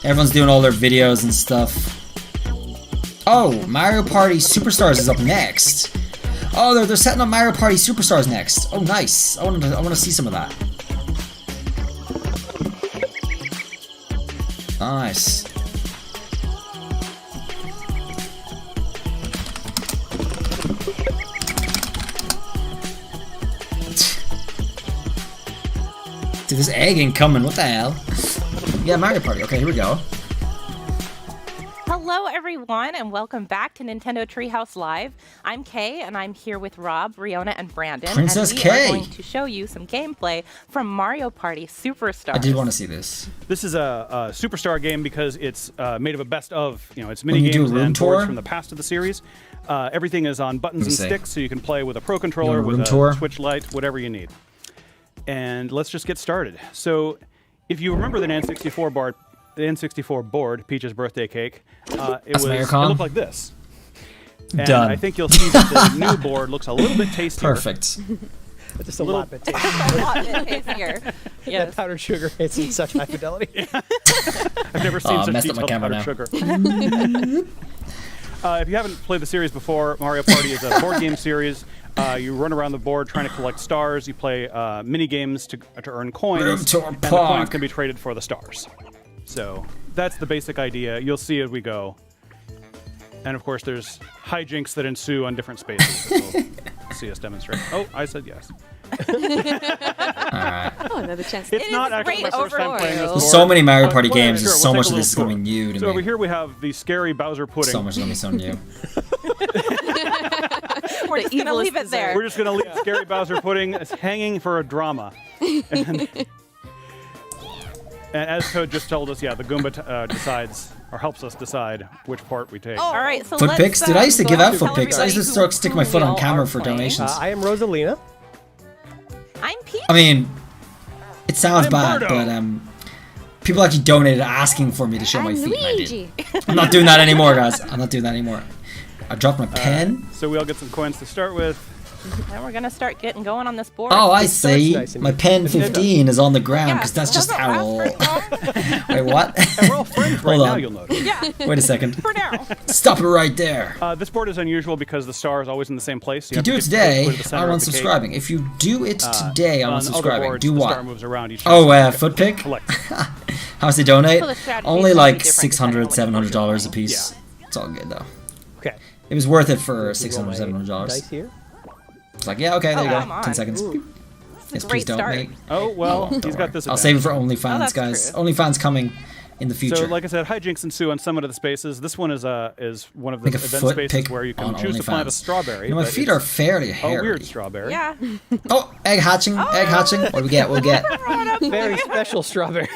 Everyone's doing all their videos and stuff. Oh, Mario Party Superstars is up next. Oh, they're setting up Mario Party Superstars next. Oh, nice. I want to see some of that. Nice. Dude, this egg ain't coming. What the hell? Yeah, Mario Party. Okay, here we go. Hello, everyone, and welcome back to Nintendo Treehouse Live. I'm Kay, and I'm here with Rob, Riona, and Brandon. Princess and we Kay. are going to show you some gameplay from Mario Party Superstars. I did want to see this. This is a Superstar game because it's made of a best of, it's When you mini do a games room and tour? boards from the past of the series. Everything is on buttons and see. sticks, so you can play with a Pro Controller, room with tour? a Switch Lite, whatever you need. And let's just get started. So, if you remember the N64 the N64 board, Peach's birthday cake. It looked like this. And Done. I think you'll see that the new board looks a little bit tastier. Perfect. Just a lot bit tastier. A lot bit tastier. Yes. That powdered sugar hits in such high fidelity. I've never seen such detailed powdered sugar. If you haven't played the series before, Mario Party is a board game series. You run around the board trying to collect stars. You play mini games to earn coins, and the coins can be traded for the stars. So that's the basic idea. You'll see as we go. And of course, there's hijinks that ensue on different spaces that we'll see us demonstrate. Oh, I said yes. Alright. Oh, another chance. It's not actually my first time playing this board. There's so many Mario Party games, Sure, there's so we'll much take of a this is little going to be new to So me. over here we have the scary Bowser pudding. So much going to be so new. We're just going to leave it there. We're just going to leave scary Bowser pudding as hanging for a drama. And as Toad just told us, yeah, the Goomba decides, or helps us decide, which part we take. All right, so Foot let's, picks? Did I used to give out foot tell picks? I used to everybody stick my foot who on we camera all for are playing. donations. I am Rosalina. I'm Peach. I mean, it sounds bad, but people actually donated asking for me to show my feet. And I did. I'm not doing that anymore, guys. I'm not doing that anymore. I dropped my pen. So we all get some coins to start with. And we're going to start getting going on this board. Oh, I see. My pen 15 is on the ground because that's just how. Wait, what? And we're all friends right Hold now, on. you'll notice. Yeah. Wait a second. For now. Stop it right there. This board is unusual because the star is always in the same place. If you do it today, I'm unsubscribing. If you do it today, I'm unsubscribing. Do what? Oh, foot pick? How much they donate? Only like $600, $700 a piece. It's all good though. Okay. It was worth it for $600, $700. Dice here. It's like, yeah, okay, there you go. come on. 10 seconds. Yes, please don't, start. mate. Oh, well, Don't he's worry. got this I'll save it for advantage. OnlyFans, that's guys. true. OnlyFans coming in the future. So, like I said, hijinks ensue on some of the spaces. This one is one of the Like a event foot spaces pick where you can on choose to plant a OnlyFans. strawberry. You know, my but feet it's are fairly hairy. a weird strawberry. Yeah. Oh, egg hatching. Egg hatching. What do we get? We'll get. Very special strawberry.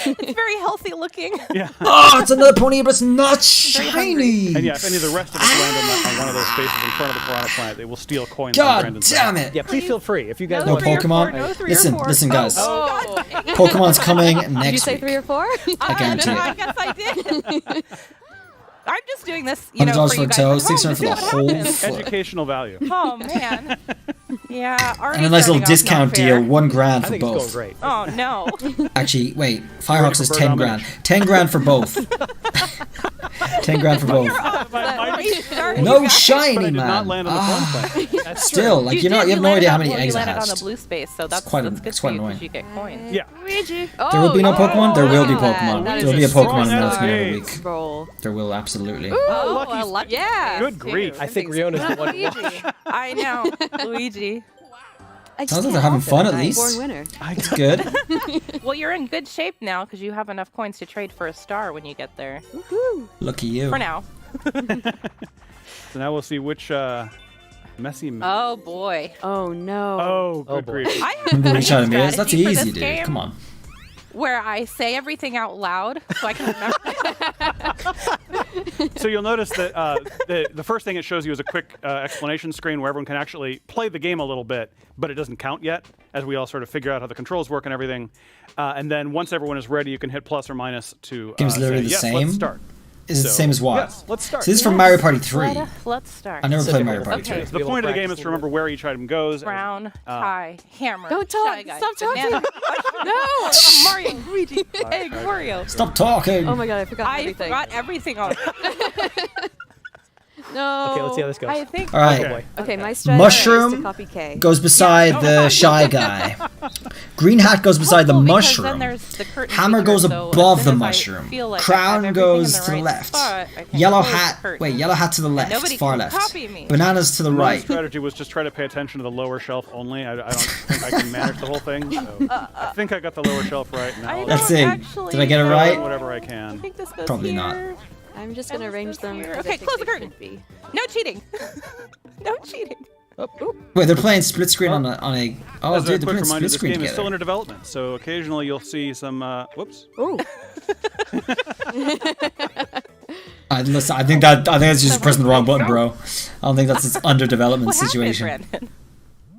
It's very healthy looking. Yeah. Oh, it's another pony, but it's not shiny. And yeah, if any of the rest of us land on one of those spaces in front of the Piranha Plant, they will steal coins. God from Brandon's damn bag. it. Yeah, please feel free if you guys No want. Pokemon. Listen, guys. Oh. Pokemon's coming Did you next say week. 3 or 4? I guarantee I it. guess I did. I'm just doing this, you know, $100 for for you a guys toe, at home to $600 see for the what whole happens. foot. Educational value. Oh, man. Yeah, already And a nice little starting off discount not fair. deal, $1,000 I for think it's going both. great. Oh, no. Actually, wait, Firehawks is for 10 bird grand. 10 grand for both. 10 grand for both. No shiny, But I did man. not land on the Piranha Plant. Still, like, you have no landed idea how on- many well, eggs you I landed on hatched. the blue space, so that's quite good it's for quite you 'cause annoying. you get coins. Yeah. Luigi. There will be no Pokemon. There will be Oh, Pokemon. that There will is be a a strong Pokemon announcement every escape. week. Roll. There will absolutely. Oh, lucky. Yeah. Good grief. I think Riona's the one. Luigi. I know. Luigi. Sounds like they're having fun at least. Born winner. It's good. Well, you're in good shape now because you have enough coins to trade for a star when you get there. Lucky you. For now. So now we'll see which messy. Oh, boy. Oh, no. Oh, good boy. grief. I have Remember a which item it is? strategy That's for easy, this dude. game Come on. where I say everything out loud so I can remember. So you'll notice that the first thing it shows you is a quick explanation screen where everyone can actually play the game a little bit, but it doesn't count yet, as we all sort of figure out how the controls work and everything. And then once everyone is ready, you can hit plus or minus to Game's literally say, the yes, same? let's start. Is it the same as what? Yes, let's start. So this is from Mario Party 3. Let's start. I never played Mario Party Okay. 3. So the point of the game is to remember where each item goes. Brown, tie, hammer. Don't talk. Shy Guy, Stop talking. banana. No! Mario, Luigi, egg, Wario. Stop talking. Oh my god, I forgot I everything. forgot everything on No. Okay, let's see how this goes. I think. All right. Oh, boy. Okay, my strategy is to Mushroom copy K. goes beside the Shy Guy. Green Hat goes beside the Hopeful, because then mushroom. there's the curtain Hammer feature, goes so above as the soon as I mushroom. feel like I have Crown everything goes in to the the right left. spot, I can Yellow close the hat. curtain. Wait, yellow hat to the left. nobody Far can left. copy me. Bananas to the My right. strategy was just try to pay attention to the lower shelf only. I don't think I can manage the whole thing. So I think I got the lower shelf right now. Let's see. Did I get it right? Whatever I I can. think this goes Probably here. not. I'm just gonna arrange them. here. as I Okay, think close the they curtain. should be. No cheating. No cheating. Wait, they're playing split screen on a. Oh, As a dude, they're quick playing reminder, split this screen game is still together. under development, so occasionally you'll see some. Whoops. Ooh. Listen, I think that's just pressing the wrong button, bro. I don't think that's its under development What happened, situation. Brandon?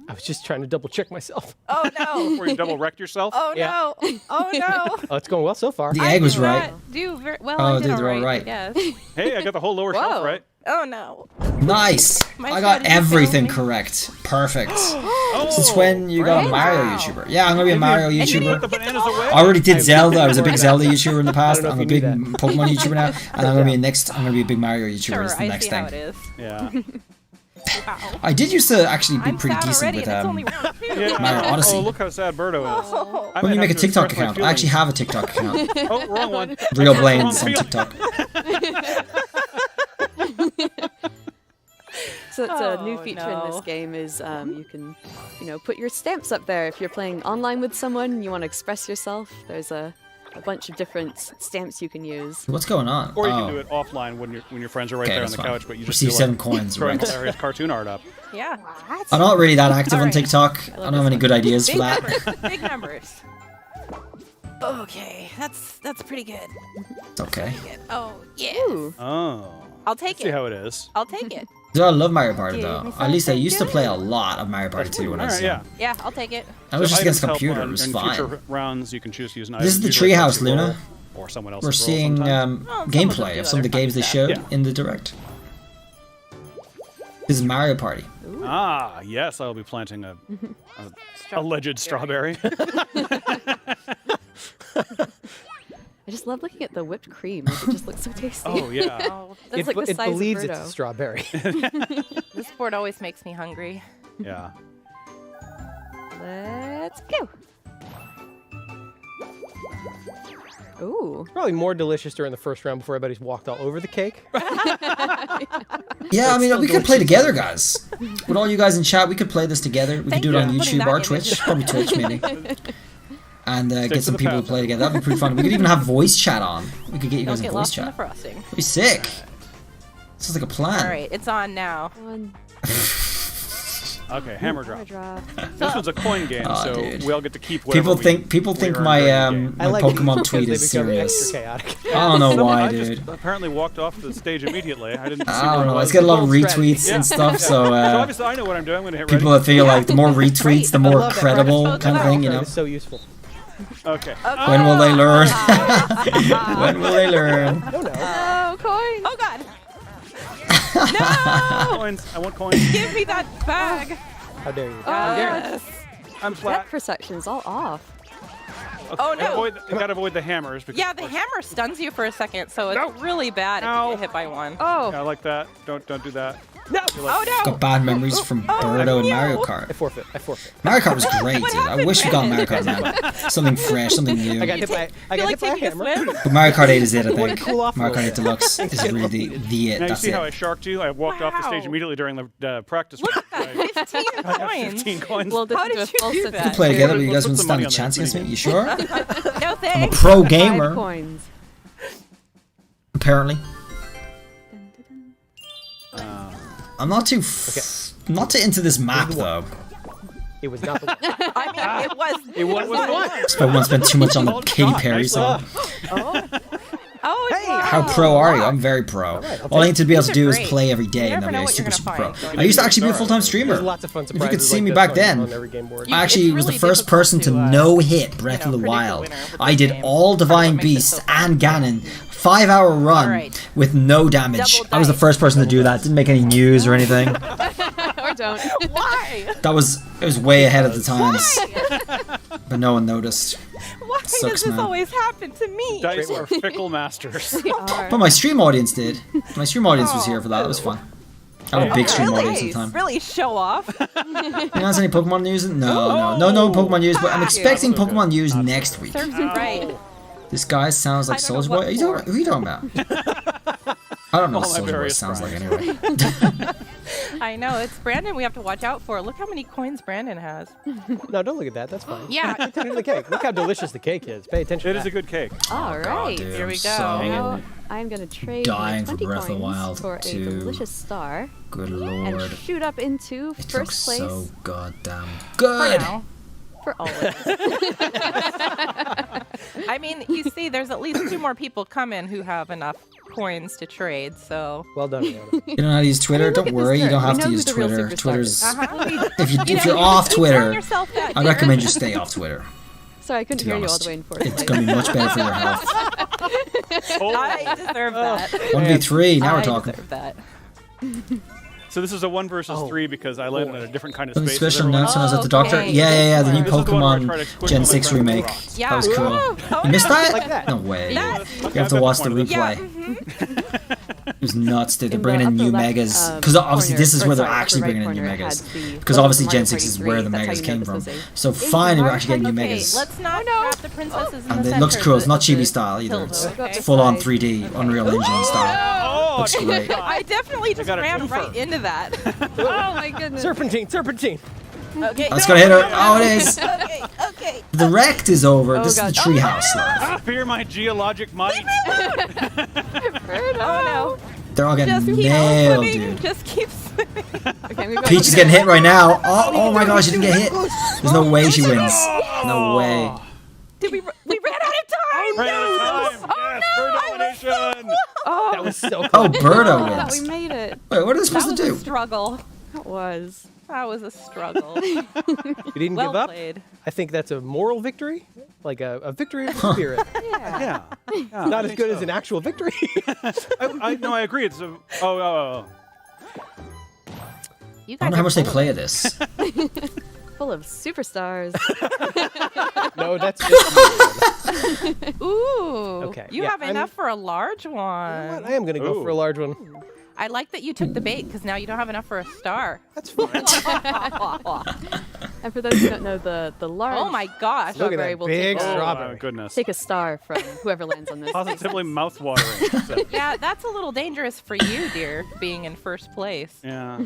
I was just trying to double check myself. Oh no! Before you double wrecked yourself? Oh no! Oh no! Oh, it's going well so far. The egg was right. Do very well. Oh, I did they're all right. Yes. Hey, I got the whole lower shelf right. Oh no! Nice. I got everything correct. Perfect. Since when you got a Mario YouTuber? Yeah, I'm gonna be a Mario YouTuber. I already did Zelda. I was a big Zelda YouTuber in the past. I'm a big Pokemon YouTuber now, and I'm gonna be a big Mario YouTuber. Is the next thing. Yeah. I did used to actually be pretty decent with Mario Odyssey. Oh, look how sad Birdo is. When you make a TikTok account, I actually have a TikTok account. Oh, wrong one. REALBLAINES on TikTok. So it's a new feature in this game is you can, put your stamps up there. If you're playing online with someone and you want to express yourself, there's a bunch of different stamps you can use. What's going on? Or you can do it offline when your friends are right there on the couch, but you just receive do 7 coins. throwing Right. hilarious cartoon art up. Yeah. I'm not really that active on TikTok. I don't have any good ideas for that. Big numbers. Okay, that's pretty good. It's okay. Oh yeah. Oh. I'll take it. See how it is. I'll take it. Dude, I love Mario Party though. At least I used to play a lot of Mario Party 2 when I was young. Yeah, I'll take it. I was just against items help computer. on- It was in fine. future rounds, you can choose to use an This is item, the usually Treehouse, it's your roll, Luna. Or someone else's We're roll seeing sometimes. gameplay of some of the games they showed in the direct. This is Mario Party. Ah, yes, I'll be planting a alleged strawberry. I just love looking at the whipped cream. It just looks so tasty. Oh, yeah. That's like the it size believes of it's a strawberry. This board always makes me hungry. Yeah. Let's go. Ooh. Probably more delicious during the first round before everybody's walked all over the cake. Yeah, I mean, we could play together, guys. With all you guys in chat, we could play this together. We could do it on YouTube or Twitch. Probably Twitch, maybe. And get some people to play together. That'd be pretty fun. We could even have voice chat on. We could get you guys in voice chat. That'd be sick. Sounds like a plan. All right, it's on now. Okay, hammer drop. This one's a coin game, so dude. we all get to keep whatever People think my my Pokemon tweet is serious. I don't know why, dude. Apparently walked off the stage immediately. I didn't. I don't know. It's got a lot of retweets and stuff, so obviously I know what I'm doing. I'm gonna hit ready. people that feel like the more retweets, the more credible kind of thing, you know. It's so useful. Okay. When will they learn? When will they learn? Oh, coin! Oh god! Coins. I want coins. Give me that bag! How dare you? Yes. I'm flat. Depth perception's all off. Okay, Oh, no. Gotta avoid the hammers. Because Yeah, the hammer stuns you for a second, so it's really bad if you get hit by one. Oh. I like that. Don't do that. No! Oh no! Got bad memories from Birdo and Mario Kart. I forfeit. Mario Kart was great, dude. I wish we got Mario Kart now. Something fresh, something new. I got hit by a hammer. But Mario Kart 8 is it, I wanna think. cool off Mario Kart for 8 Deluxe is really the it. Now you That's see how I it. sharked you? I walked off the stage immediately during the practice. Look at that! 15 coins! 15 coins. Well, How did you do We that? could play together, but you guys Put wouldn't some stand money a on chance that, against me. please. You sure? No I'm a thanks! pro 5 gamer, coins. apparently. I'm not too not too into this map though. It was not the one. I mean, it was. It was one. I won't spend too much on the Katy Perry song. Oh, hey! How pro are you? I'm very pro. All I need to be able to do is great. play every day, You and never then know be what you're super gonna pro. find. I used to actually be a full-time streamer. There's lots of fun If you surprises could see like me this back on then, every game board. I actually was the first person to no-hit Breath of the Wild. I did all Divine Beasts and Ganon, 5-hour run with no damage. I was the first person to do that. Didn't make any news or anything. Or don't. Why? It was way ahead of the times. But no one noticed. Why Sucks, does this man. always happen to me? Dice are fickle masters. But my stream audience did. My stream audience was here for that. It was fun. I have a big stream audience at the time. Really show off. You guys any Pokemon news? No Pokemon news, but I'm expecting Pokemon news next week. Serves you right. This guy sounds like Soulja Boy. Who are you talking about? I don't know what Soulja Boy sounds like anyway. I know, it's Brandon we have to watch out for. Look how many coins Brandon has. No, don't look at that. That's fine. Yeah. Pay attention to the cake. Look how delicious the cake is. Pay attention. It is a good cake. All right. dude, Here we I'm go. Now I'm gonna trade dying my for 20 Breath of the coins Wild for a 2. delicious star Good and lord. shoot up into It first looks place so goddamn For good. now. for always. I mean, you see, there's at least 2 more people coming who have enough coins to trade, so... Well done, Leona. You don't know how to use Twitter? Don't worry, you don't have to use Twitter. Twitter's... If you're off Twitter, I recommend you stay off Twitter. Sorry, I couldn't hear you all the way in fourth. It's going to be much better for your health. I deserve that. 1v3, now we're talking. I deserve that. So this is a 1 versus 3 because I landed in a different kind of space. Special announcement at the doctor. Yeah. The new Pokemon Gen 6 remake. Yeah. That was cool. You missed that? No way. You have to watch the replay. It was nuts, dude. They're bringing in new megas. Because obviously this is where they're actually bringing in new megas. Because obviously Gen 6 is where the megas came from. So finally we're actually getting new megas. Let's not trap the princesses in the And it center. looks cool. It's not chibi style either. It's full on 3D, Unreal Engine style. Looks great. I definitely just ran right into that. Oh my goodness. Serpentine. Okay. Let's go hit her. Oh, it is. Okay. The wrecked is over. This is the treehouse live. Fear my geologic might. Oh no. They're all getting Just keep nailed, swimming. dude. Just keep swimming. Okay, Peach is getting hit right now. Oh my gosh, she didn't get hit. There's no way she wins. No way. Did we ran out of time? Ran out of time. Yes, bird domination. That was so cool. Oh, Birdo wins. We made it. Wait, what are they supposed to That do? was a struggle. That was. That was a struggle. You didn't Well give up? played. I think that's a moral victory. Like a victory of the spirit. Yeah. Not as good as an actual victory. I agree. It's a... Oh. You I don't know how much they play of this. Full of superstars. No, that's just Ooh. Okay, You yeah, have enough for a large one. I am going to go for a large one. I like that you took the bait because now you don't have enough for a star. That's fine. And for those who don't know, the large Oh my gosh. Look at strawberry that will big take strawberry. Oh, my goodness. take a star from whoever lands on this. Positively mouth-watering. So, Yeah, that's a little dangerous for you, dear, being in first place. yeah.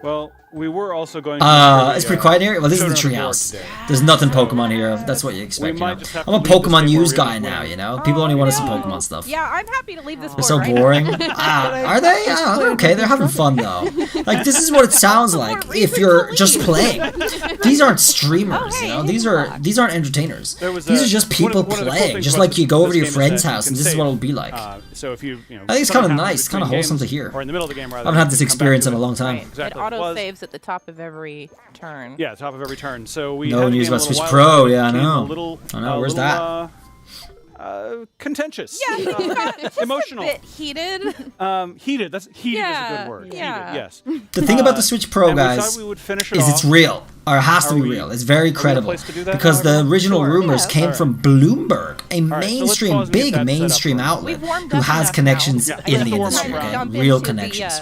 Well, we were also going to... It's pretty quiet here. Well, this is the Showdown of treehouse. York today. There's nothing Pokemon here. That's what you expect. You might know? just have I'm a to leave this Pokemon game news where guy we're now. winning. You know, people only want to see Pokemon stuff. Yeah, I'm happy to leave this They're board so right boring. now. Are they? Oh, they're okay. They're having fun though. Like this is what it sounds like if you're just playing. These aren't streamers, you know. These aren't entertainers. These are just people playing. Just like you go over to your friend's house and this is what it'll be like. So if you I think it's kind of nice, kind of wholesome to hear. Or in the middle of the game, rather. I haven't had this experience in a long time. It auto saves at the top of every turn. Yeah, top of every turn. So we No had a news game a about little Switch while Pro. ago Yeah, I that became know. A little, I know. Where's that? Contentious. Yeah, just emotional. A bit heated. Heated. That's heated Yeah, is a good word. yeah. Heated, yes. The thing about the Switch Pro, and we guys, thought we would finish it is it's off. real, or it has to Are be we- real. It's very are we the credible place to do that, because the however? original Sure. rumors came from Bloomberg, a right, so let's mainstream, pause and get big that set up mainstream for us. outlet We've warmed who up has enough connections now. in Yeah, the let's industry. warm up. Okay? Jump Real into connections.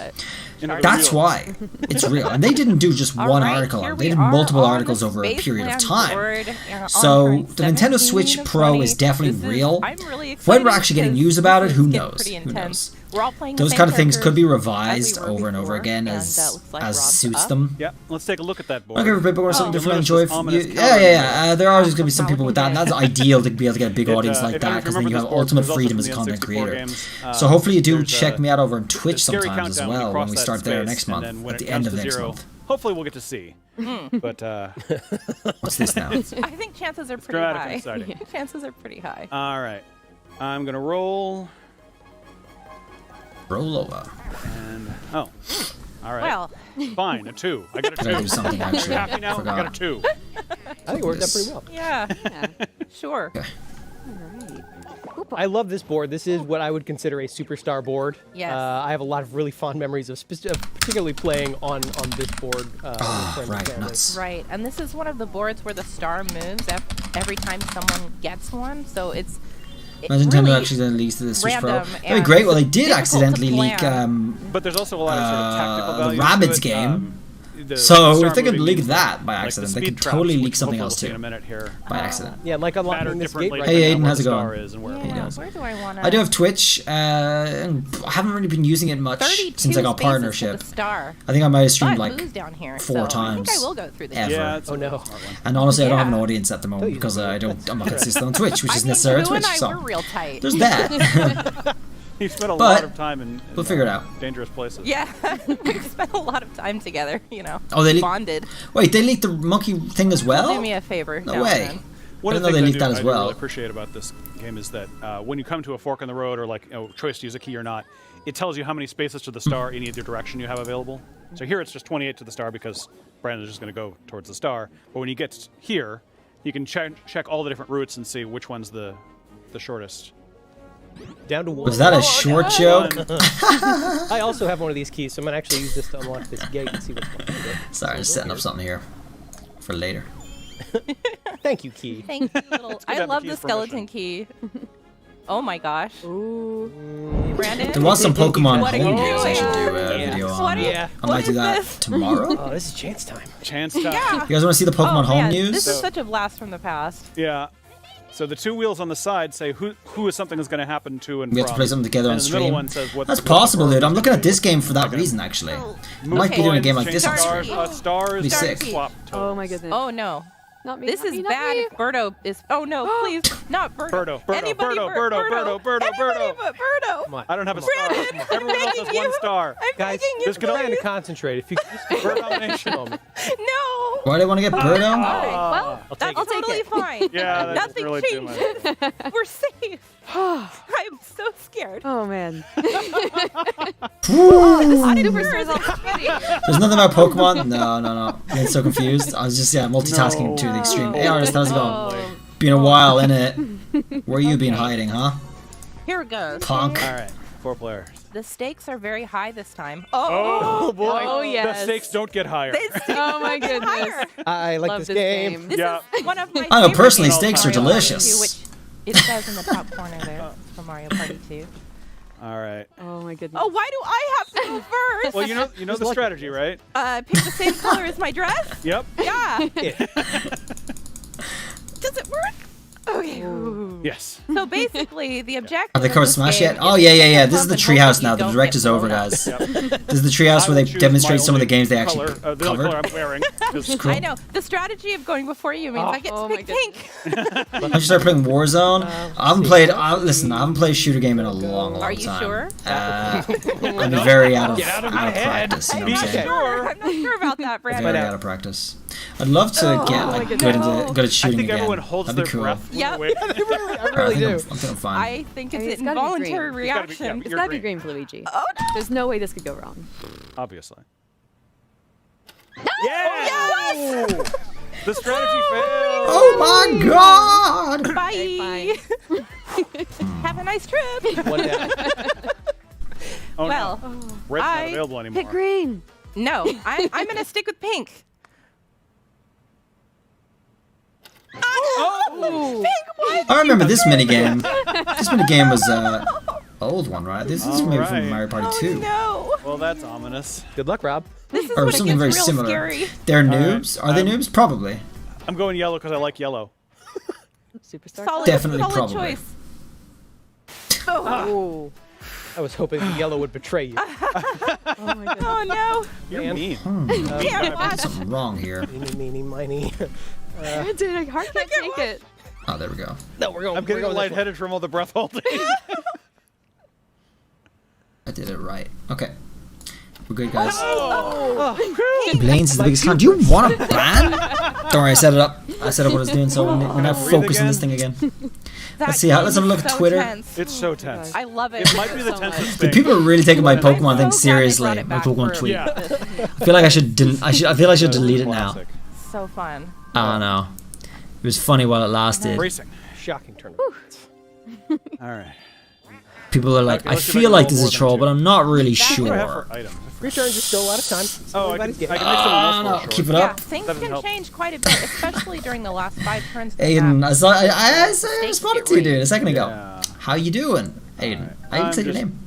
Into the That's real. why it's real, and they didn't do just All one right, article. here They we did are multiple on the articles over a period of Spaceland time. board, on So turn the Nintendo 17 Switch to Pro 20. is definitely This is- real. I'm really When excited we're actually getting because news about it, this who is getting knows? pretty Who intense. knows? We're all playing the Those same kind of things could be characters revised as we were over and over before, again and, as looks like as Rob's suits up. them. Yeah, let's take a look at that board. Okay, everybody, but we're something You'll different. notice Enjoy. this ominous There are always going to be some people with that, and that's ideal to be able to get a big audience like if that you because then remember you this have board, ultimate there's also freedom as a from the content N64 creator. games, So hopefully you do there's check me out over on Twitch scary sometimes as countdown when you well cross when we that start there space, next and month, then when at it the end comes of to next zero, month. Hopefully we'll get to see. But What's this now? I think chances are pretty dramatic and high. exciting. Chances are pretty high. All right, I'm gonna roll. Roll over. And all right. Well, fine, a 2. I got a 2. Did I do something Are actually? you happy now? Forgot. I got a 2. I think it worked out pretty well. yeah. Sure. I love this board. This is what I would consider a superstar board. Yes. I have a lot of really fond memories of particularly playing on this board. With friends and right, family. nuts. Right, and this is one of the boards where the star moves every time someone gets one, so it's Imagine really Nintendo actually then leaks to the Switch Pro. random That'd be and great. Well, they did difficult to accidentally leak plan. But there's also a lot of sort of tactical the value to Rabbids it. game. The So star if they could moving leak means that by like the accident, they speed could traps, totally which leak something hopefully else we'll see too. in a minute here. By accident. Yeah, like unlocking Matter this gate differently right Hey, depending Aiden, on where how's the it going? star is and where it Yeah, goes. where do I want to? I do have Twitch, and I haven't really been using it much since I got partnership. Star. I think I might have streamed But like booze down here, 4 so times. I think I will go through this. Ever. Yeah, Oh no. And honestly, I don't have an Yeah. audience at the moment because I'm not consistent on Twitch, which is I mean, necessary on you Twitch. and I So were real tight. there's that. You've spent a But lot of time in we'll figure it out. dangerous places. Yeah, we've spent a lot of time together, Oh, they leaked. bonded. Wait, they leaked the monkey thing as well? Do me a favor. No now way. and One of the things I do really appreciate about this game is that when you come to a fork in the road or like choice to use a key or not, it tells you how many spaces to the star in either direction you have available. So here it's just 28 to the star because Brandon is just going to go towards the star. But when you get here, you can check all the different routes and see which one's the shortest. Down to one. Was that a short joke? I also have one of these keys, so I'm going to actually use this to unlock this gate and see what's going on. Sorry, just setting up something here for later. Thank you, Key. Thank you, little. I love the skeleton key. Oh my gosh. Ooh. Brandon? There was some Pokemon home news I should do a video on. Yeah. I might do that tomorrow. Oh, this is chance time. Chance time. Yeah. You guys want to see the Pokemon home news? This is such a blast from the past. Yeah. So the two wheels on the side say who is something is going to happen to and we have to play something together on the stream. middle one says That's possible, dude. I'm looking at this game for that reason, actually. I might be doing a game like this on stream. Stars, be sick. Oh my goodness. Oh no. Not me. This not is me, bad if Birdo is. Oh no, please. Not Birdo. Anybody but Birdo. I don't have a star. Everyone else has one star. Guys, this could trying to concentrate. If you could just Bird domination moment. No. Why do they want to get Birdo? Well, that's totally fine. Yeah, that Nothing really changes. We're safe. I'm so scared. Oh man. There's nothing about Pokemon? No. I'm getting so confused. I was just, multitasking to the extreme. Hey, Artist, how's it going? Been a while, innit? Where you been hiding, huh? Here it goes. Punk. All right, 4 players. The stakes are very high this time. Oh boy. Oh yes. The stakes don't get higher. Oh my goodness. I like this game. This is one of my I know, favorite personally, games steaks from are Mario Party delicious. 2, which it says in the top corner there. It's from Mario Party 2. All right. Oh my goodness. Oh, why do I have to go first? Well, you know the strategy, right? Pick the same color as my dress? Yep. Yeah. Does it work? Okay. Yes. So basically, the objective. Have they covered Smash yet? Oh, yeah. This is the Treehouse now. The direct is over, guys. Yep. This is the Treehouse where they demonstrate some of the games they actually the covered. color I'm wearing. I know. The strategy of going before you means I get to pick pink. I should start playing Warzone. I haven't played. Listen, I haven't played a shooter game in a long time. Are you sure? I'm very out of practice. You know what I'm saying? I'm not sure about that, Brandon. Very out of practice. I'd love to get good at shooting again. I think everyone holds That'd be their cool. breath. Yep. I really do. I think I'm fine. I think it's an gotta be involuntary green. reaction. It's gotta be green, Luigi. Oh no! There's no way this could go wrong. Obviously. No! Yes! The strategy failed. Oh my god! Bye. Have a nice trip. One down. Oh, well, no. Red's not available anymore. Pick green. No, I'm gonna stick with pink. Oh! Pink, what? I remember this minigame. This minigame was old one, right? This is maybe from Mario Party 2. No. Well, that's ominous. Good luck, Rob. This is Or when it something gets very real similar. scary. They're noobs. Are they noobs? Probably. I'm going yellow because I like yellow. Superstar. Solid, Definitely, solid probably. choice. Oh. I was hoping the yellow would betray you. Oh my goodness. Oh no. You're mean. There's something wrong here. Meeny, miny. Dude, I can't take it. Oh, there we go. No, we're going. I'm getting we're going lightheaded from all the breath holding. I did it right. Okay. We're good, guys. Oh. Blaine's is the biggest con. Do you want a ban? Don't worry, I set it up. I set up what I was doing, so we're now focused on this thing again. Let's see. Let's have a look at Twitter. Tense. It's so tense. I love it. It might be the tensest The thing. people are really taking my Pokemon thing so glad they seriously. brought it My back Pokemon for- tweet. Yeah. I feel like I should. I feel I should delete it now. Classic. So fun. I don't know. It was funny while it lasted. Racing. Shocking tournament. All right. People are like, Okay, I let's see if I feel can like roll this is more a than troll, two. but I'm not really What do I have sure. for items? Returns is still a lot of time. Oh, I can Everybody's make getting- someone else roll Keep it Yeah, up. things Doesn't can help. change quite a bit, especially during the last 5 turns. of the Aiden, map. I responded to you, dude, a second ago. Yeah. How you doing, Aiden? I didn't say your name.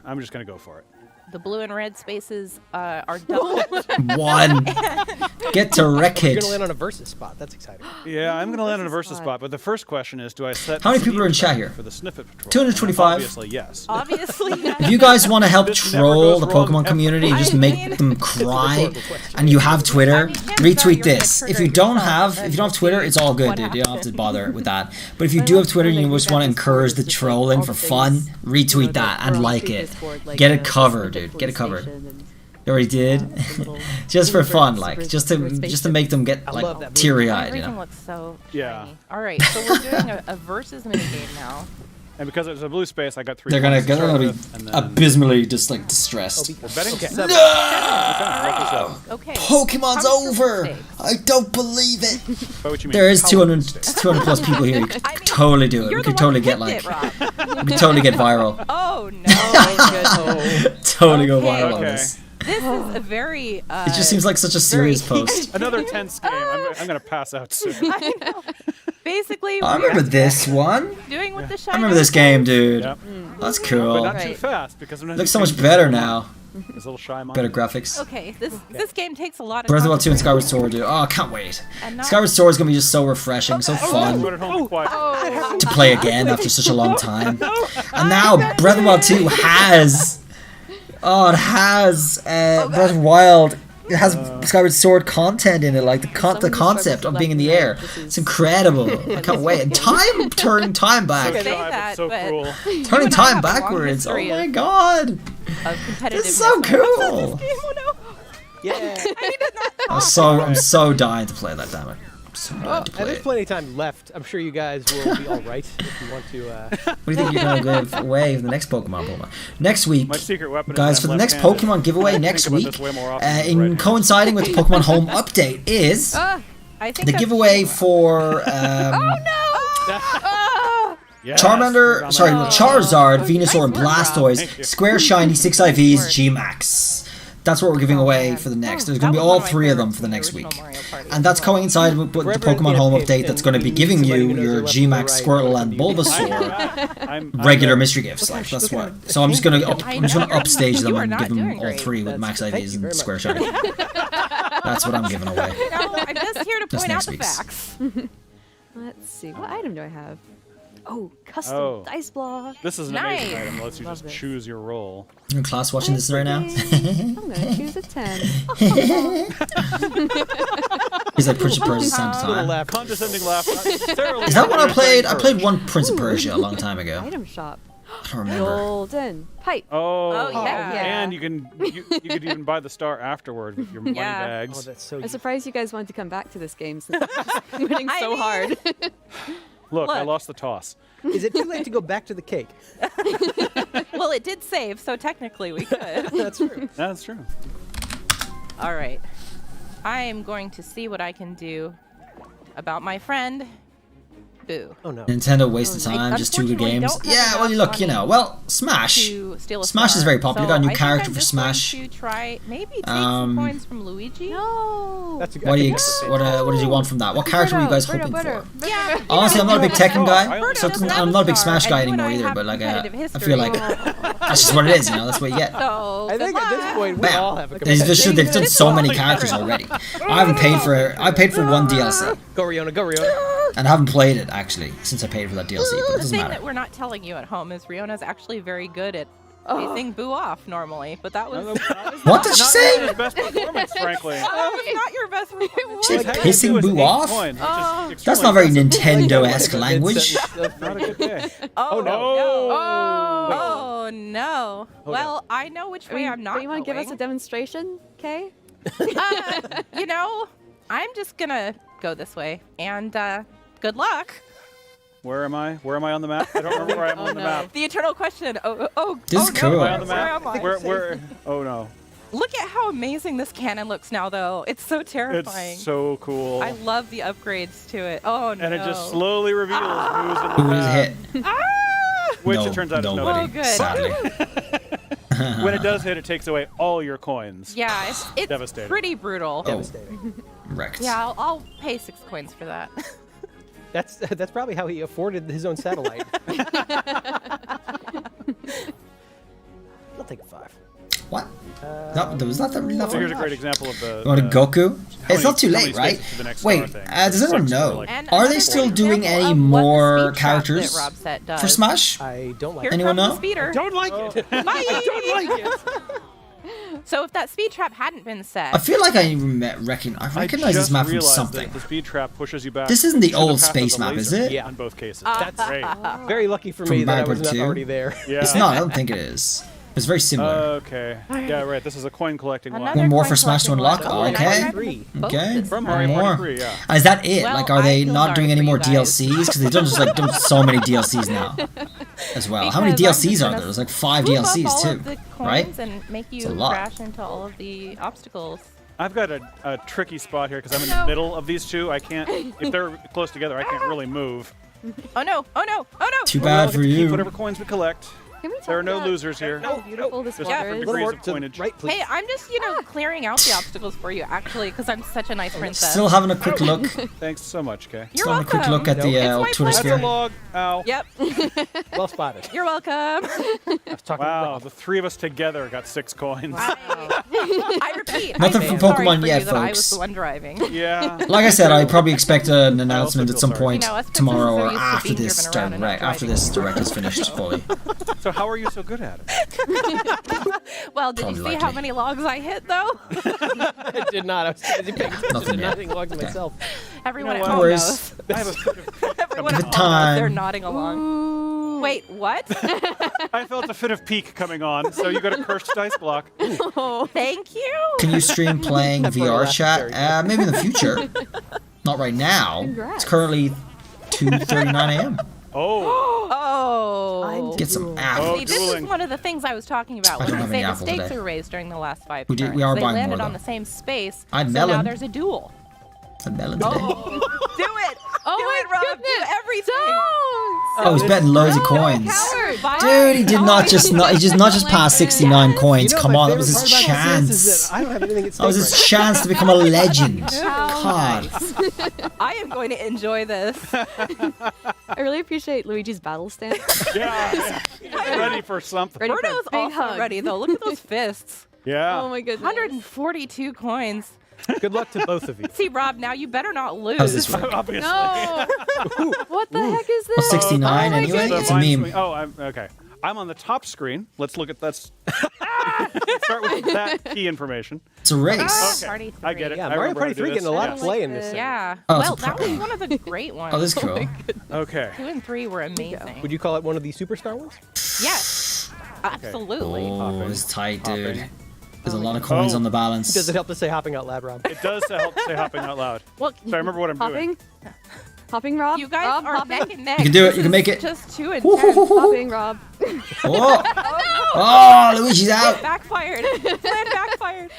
I'm just gonna go for it. The blue and red spaces are double. One. Get to wreck You're it. gonna land on a versus spot. That's exciting. Yeah, I'm gonna land on a versus spot, but the first question is, do I set How many people are in chat here? for the Sniffet Patrol? 225. Obviously, yes. Obviously, If you guys want to help This never troll goes the wrong Pokemon ever. community and just I make mean- them cry, and you have Twitter, retweet this. If you don't have Twitter, it's all good, dude. You don't have to bother with that. But if you do have Twitter and you just want to encourage the trolling for fun, retweet that and like it. Get it covered, dude. Get it covered. You already did? Just for fun, like, just to make them get, like, teary-eyed, you Everything know? looks so Yeah. shiny. All right, so we're doing a versus minigame now. And because it's a blue space, I got 3 They're gonna points to start be with, and then abysmally just, like, distressed. we're betting Okay. 7. No! Okay. Pokemon's over! I don't believe it! By what you mean? There is 200 plus people here. You could totally do it. We could totally get, like... We could totally get viral. Oh, no. Totally go viral on this. This is a very... It just seems like such a serious post. Another tense game. I'm gonna pass out soon. I know. Basically, I remember this one. doing with the shiny. I remember this game, dude. Yep. That's cool. But not too fast because sometimes Looks you so much think better it's now. It's a little shy. Better graphics. Okay, this game takes a lot of Breath of the Wild 2 and concentration. Skyward Sword, dude. Oh, I can't wait. And not- Skyward Sword is gonna be just so refreshing, so fun to play again after such a long time. And now Breath of the Wild 2 has... Oh, it has Breath of the Wild. It has Skyward Sword content in it, like the concept of being in the air. It's incredible. I can't wait. And turning time back. Turning time backwards. Oh my god. This is so cool. Yeah. I'm so dying to play that, damn it. So dying to play There's it. plenty of time left. I'm sure you guys will be all right if you want to. What do you think you're gonna give away for the next Pokemon? Next week, My secret weapon is guys, I'm for the next left-handed. Pokemon giveaway I next think about week, this way more often than in right-handed. coinciding with the Pokemon Home update, is I think the that's- giveaway for Yes, Charmander, sorry, Charizard, Venusaur, and Thank Blastoise, you. Square Shiny 6 IVs, G-Max. That's what we're giving away for the next. There's going to be all 3 of them for the next week. And that's coincided with the Pokemon Home update that's going to be giving you your G-Max, Squirtle, and Bulbasaur regular mystery gifts. Like, that's what. So I'm just going to upstage them and give them all 3 with Max IVs and Square Shiny. That's what I'm giving away. No, I'm just here to That's point out next the week's. facts. Let's see. What item do I have? Oh, custom dice block. This is an Nice. amazing item. Lets you Love just this. choose your role. You're in class watching this right now? I'm gonna choose a 10. He's like Prince of Persia time. Condescending laugh. Not necessarily Is that one I played? I encouraged. played one Prince of Persia a long time ago. Item shop. I don't remember. Golden pipe. Oh, yeah. And you could even buy the star afterward with your money Yeah. bags. Oh, that's so. I'm surprised you guys wanted to come back to this game since I'm winning so hard. Look, I Look. lost the toss. Is it too late to go back to the cake? Well, it did save, so technically we could. That's true. That's true. All right. I am going to see what I can do about my friend, Boo. Oh no. Nintendo wasted I time, just 2 good unfortunately games. don't have Yeah, well, enough look, you money know, well, Smash. to steal a Smash is star. very popular. So Got a new I think character I'm for just Smash. going to try maybe take Um, some coins from Luigi. No. That's a good. What do you that's a what did you want from that? What character were you guys hoping for? Yeah. Honestly, I'm not a big Tekken guy, Birdo so doesn't I'm have not a big star, Smash guy and you and anymore I either. have But like, competitive I feel like history. that's just what it is. You know, that's what you get. So, I think at this point we Bam. all have a They've done so many characters already. I haven't paid for. I paid for one DLC, Go Riona, go Riona. and I haven't played it actually since I paid for that DLC. But it the doesn't thing matter. that we're not telling you at home is Riona's actually very good at facing Boo off normally, but that was. What did she say? His best performance, frankly. That was not your best performance. She's pissing Boo off? That's not very Nintendo-esque language. Not a good day. Oh, no. Oh no. Well, I know which way I'm not Do you want to give us a going. demonstration, Kay? You know, I'm just gonna go this way, and good luck. Where am I? Where am I on the map? I don't remember where I am on the map. The eternal question. This is no. cool. Am I on the Where map? am I? Where? Oh no. Look at how amazing this cannon looks now, though. It's so terrifying. It's so cool. I love the upgrades to it. Oh no. And it just slowly reveals who's in the Who is map. hit? Which No, it turns out is nobody. nobody. Oh, good. Sadly. When it does hit, it takes away all your coins. Yeah, it's Devastating. pretty brutal. Devastating. Wrecked. Yeah, I'll pay 6 coins for that. That's probably how he afforded his own satellite. I'll take a 5. What? Was that really that So here's a far? great example of the. You want a Goku? It's not too how late, many right? spaces to the next Wait, star thing? does anyone 6 or know? like- And Are they another still great doing example any of what the more speed trap characters that Rob set does. for Smash? I don't like Here it. Anyone comes know? the speeder. Don't like it. Bye. I don't like it. So if that speed trap hadn't been set, I feel like I recognize this just map from realized something. that the speed trap pushes you back. This isn't the to the old path of space the map, is laser. it? Yeah. On both cases. That's great. very lucky for From me that I Mario was not 2? already there. Yeah. It's not. I don't think it is. It's very similar. Okay. Yeah, right. This is a coin collecting one. One more for Smash to unlock. Okay. Okay. From One Mario more. 3, yeah. Is that it? Well, Like, are they I feel not doing sorry any for more you guys. DLCs? Because they've done just like done so many DLCs now, as well. How many Because I'm DLCs just are gonna there? There's like 5 swoop up DLCs all too, of the right? coins and make It's you a lot. crash into all of the obstacles. I've got a tricky spot here because I'm in the middle of these two. I can't, if they're close together, I can't really move. Oh no! Oh no! Oh no! Too We'll bad get for to keep you. whatever coins we collect. There are no losers here. How beautiful this Just water different is. degrees of coinage. Hey, I'm just, clearing out the obstacles for you, actually, because I'm such a nice princess. Still having a quick look. Thanks so much, Kay. You're Still having a quick look at the old Twitter That's a sphere. log. Ow. Yep. Well spotted. You're welcome. Wow, the three of us together got 6 coins. Wow. I repeat. Nothing I'm for sorry Pokemon for yet, you that I was folks. the one driving. Yeah. Like I said, I probably expect an announcement at some sorry. point us tomorrow or princesses are used to after being this driven around and not direct. After driving. this direct is finished fully. So how are you so good at it? Well, did you see how many logs I hit, though? I did not. I was busy paying attention to Nothing yet. nothing logs Okay. myself. Everyone You know at what? home No knows. worries. I have a fit of Everyone Give at it home knows. They're time. nodding along. Wait, what? I felt a fit of peak coming on, so you got a cursed dice block. Oh, thank you. Can you stream playing That part VR lasts very chat? Maybe in the future. Not right now. Congrats. It's currently 2:39 a.m. Oh. Oh. Get some apples. See, this is one of the things I was talking about I when don't we have say any the apples stakes today. are raised during the last 5 We turns. are they buying landed more, on though. the same space, I had so melon. now there's a duel. A melon today. Do it! Oh Do my it, Rob! goodness! Do everything! Oh, he's betting loads of coins. Coward. Dude, he did not just pass 69 coins. You know, Come my on, that was favorite his part about this is chance. that I don't have anything at That was stake his chance to become a legend. How God. nice. I am going to enjoy this. I really appreciate Luigi's battle stance. Yeah. Ready for something. Ready for a Bruno's big also hug. ready, though. Look at those fists. Yeah. Oh my goodness. 142 coins. Good luck to both of you. See, Rob, now you better not lose. How's this work? Obviously. No. What the heck is Well, this? 69 my anyway. goodness. It's a Mine's meme. Oh, okay. I'm on the top screen. Let's look at that. Start with that key information. It's a race. Okay. Party I get it. Yeah, I Mario remember Party how to do 3 this. getting a lot Yeah. of play in this thing. Yeah. Oh, it's Well, a that pro- was one of the great ones. Oh, this is cool. Okay. 2 and 3 were amazing. Would you call it one of the superstar ones? Yes. Absolutely. Oh, it's tight, dude. Hopping. There's a lot of coins Oh. on the balance. Does it help to say hopping out loud, Rob? It does help say hopping out loud. Well, So I remember what I'm doing. Hopping? Hopping, Rob? you guys Rob, are hopping? neck and neck. You can do it. This You can is make it. Just 2 and Woo, 10. hoo, hoo, hoo. Hopping, Rob. Oh, oh, Luigi's out. Backfired. Plan backfired.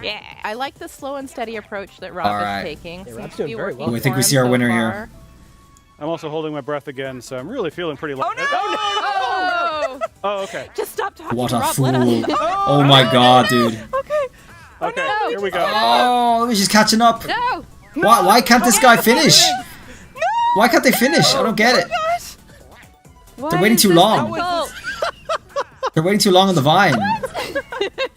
Yeah. I like the slow and steady approach that Rob All is right. taking. Yeah, Seems Rob's to doing be very working well. I think for we him see our so winner far. here. I'm also holding my breath again, so I'm really feeling pretty light. Oh, Oh, okay. Just stop talking. What a Rob, fool. let us. Oh my god, dude. Okay, no, here we go. Oh, Luigi's catching up. no. Why can't this guy finish? Why can't they finish? I don't get it. Why They're waiting is too this long. difficult? They're waiting too long on the vine.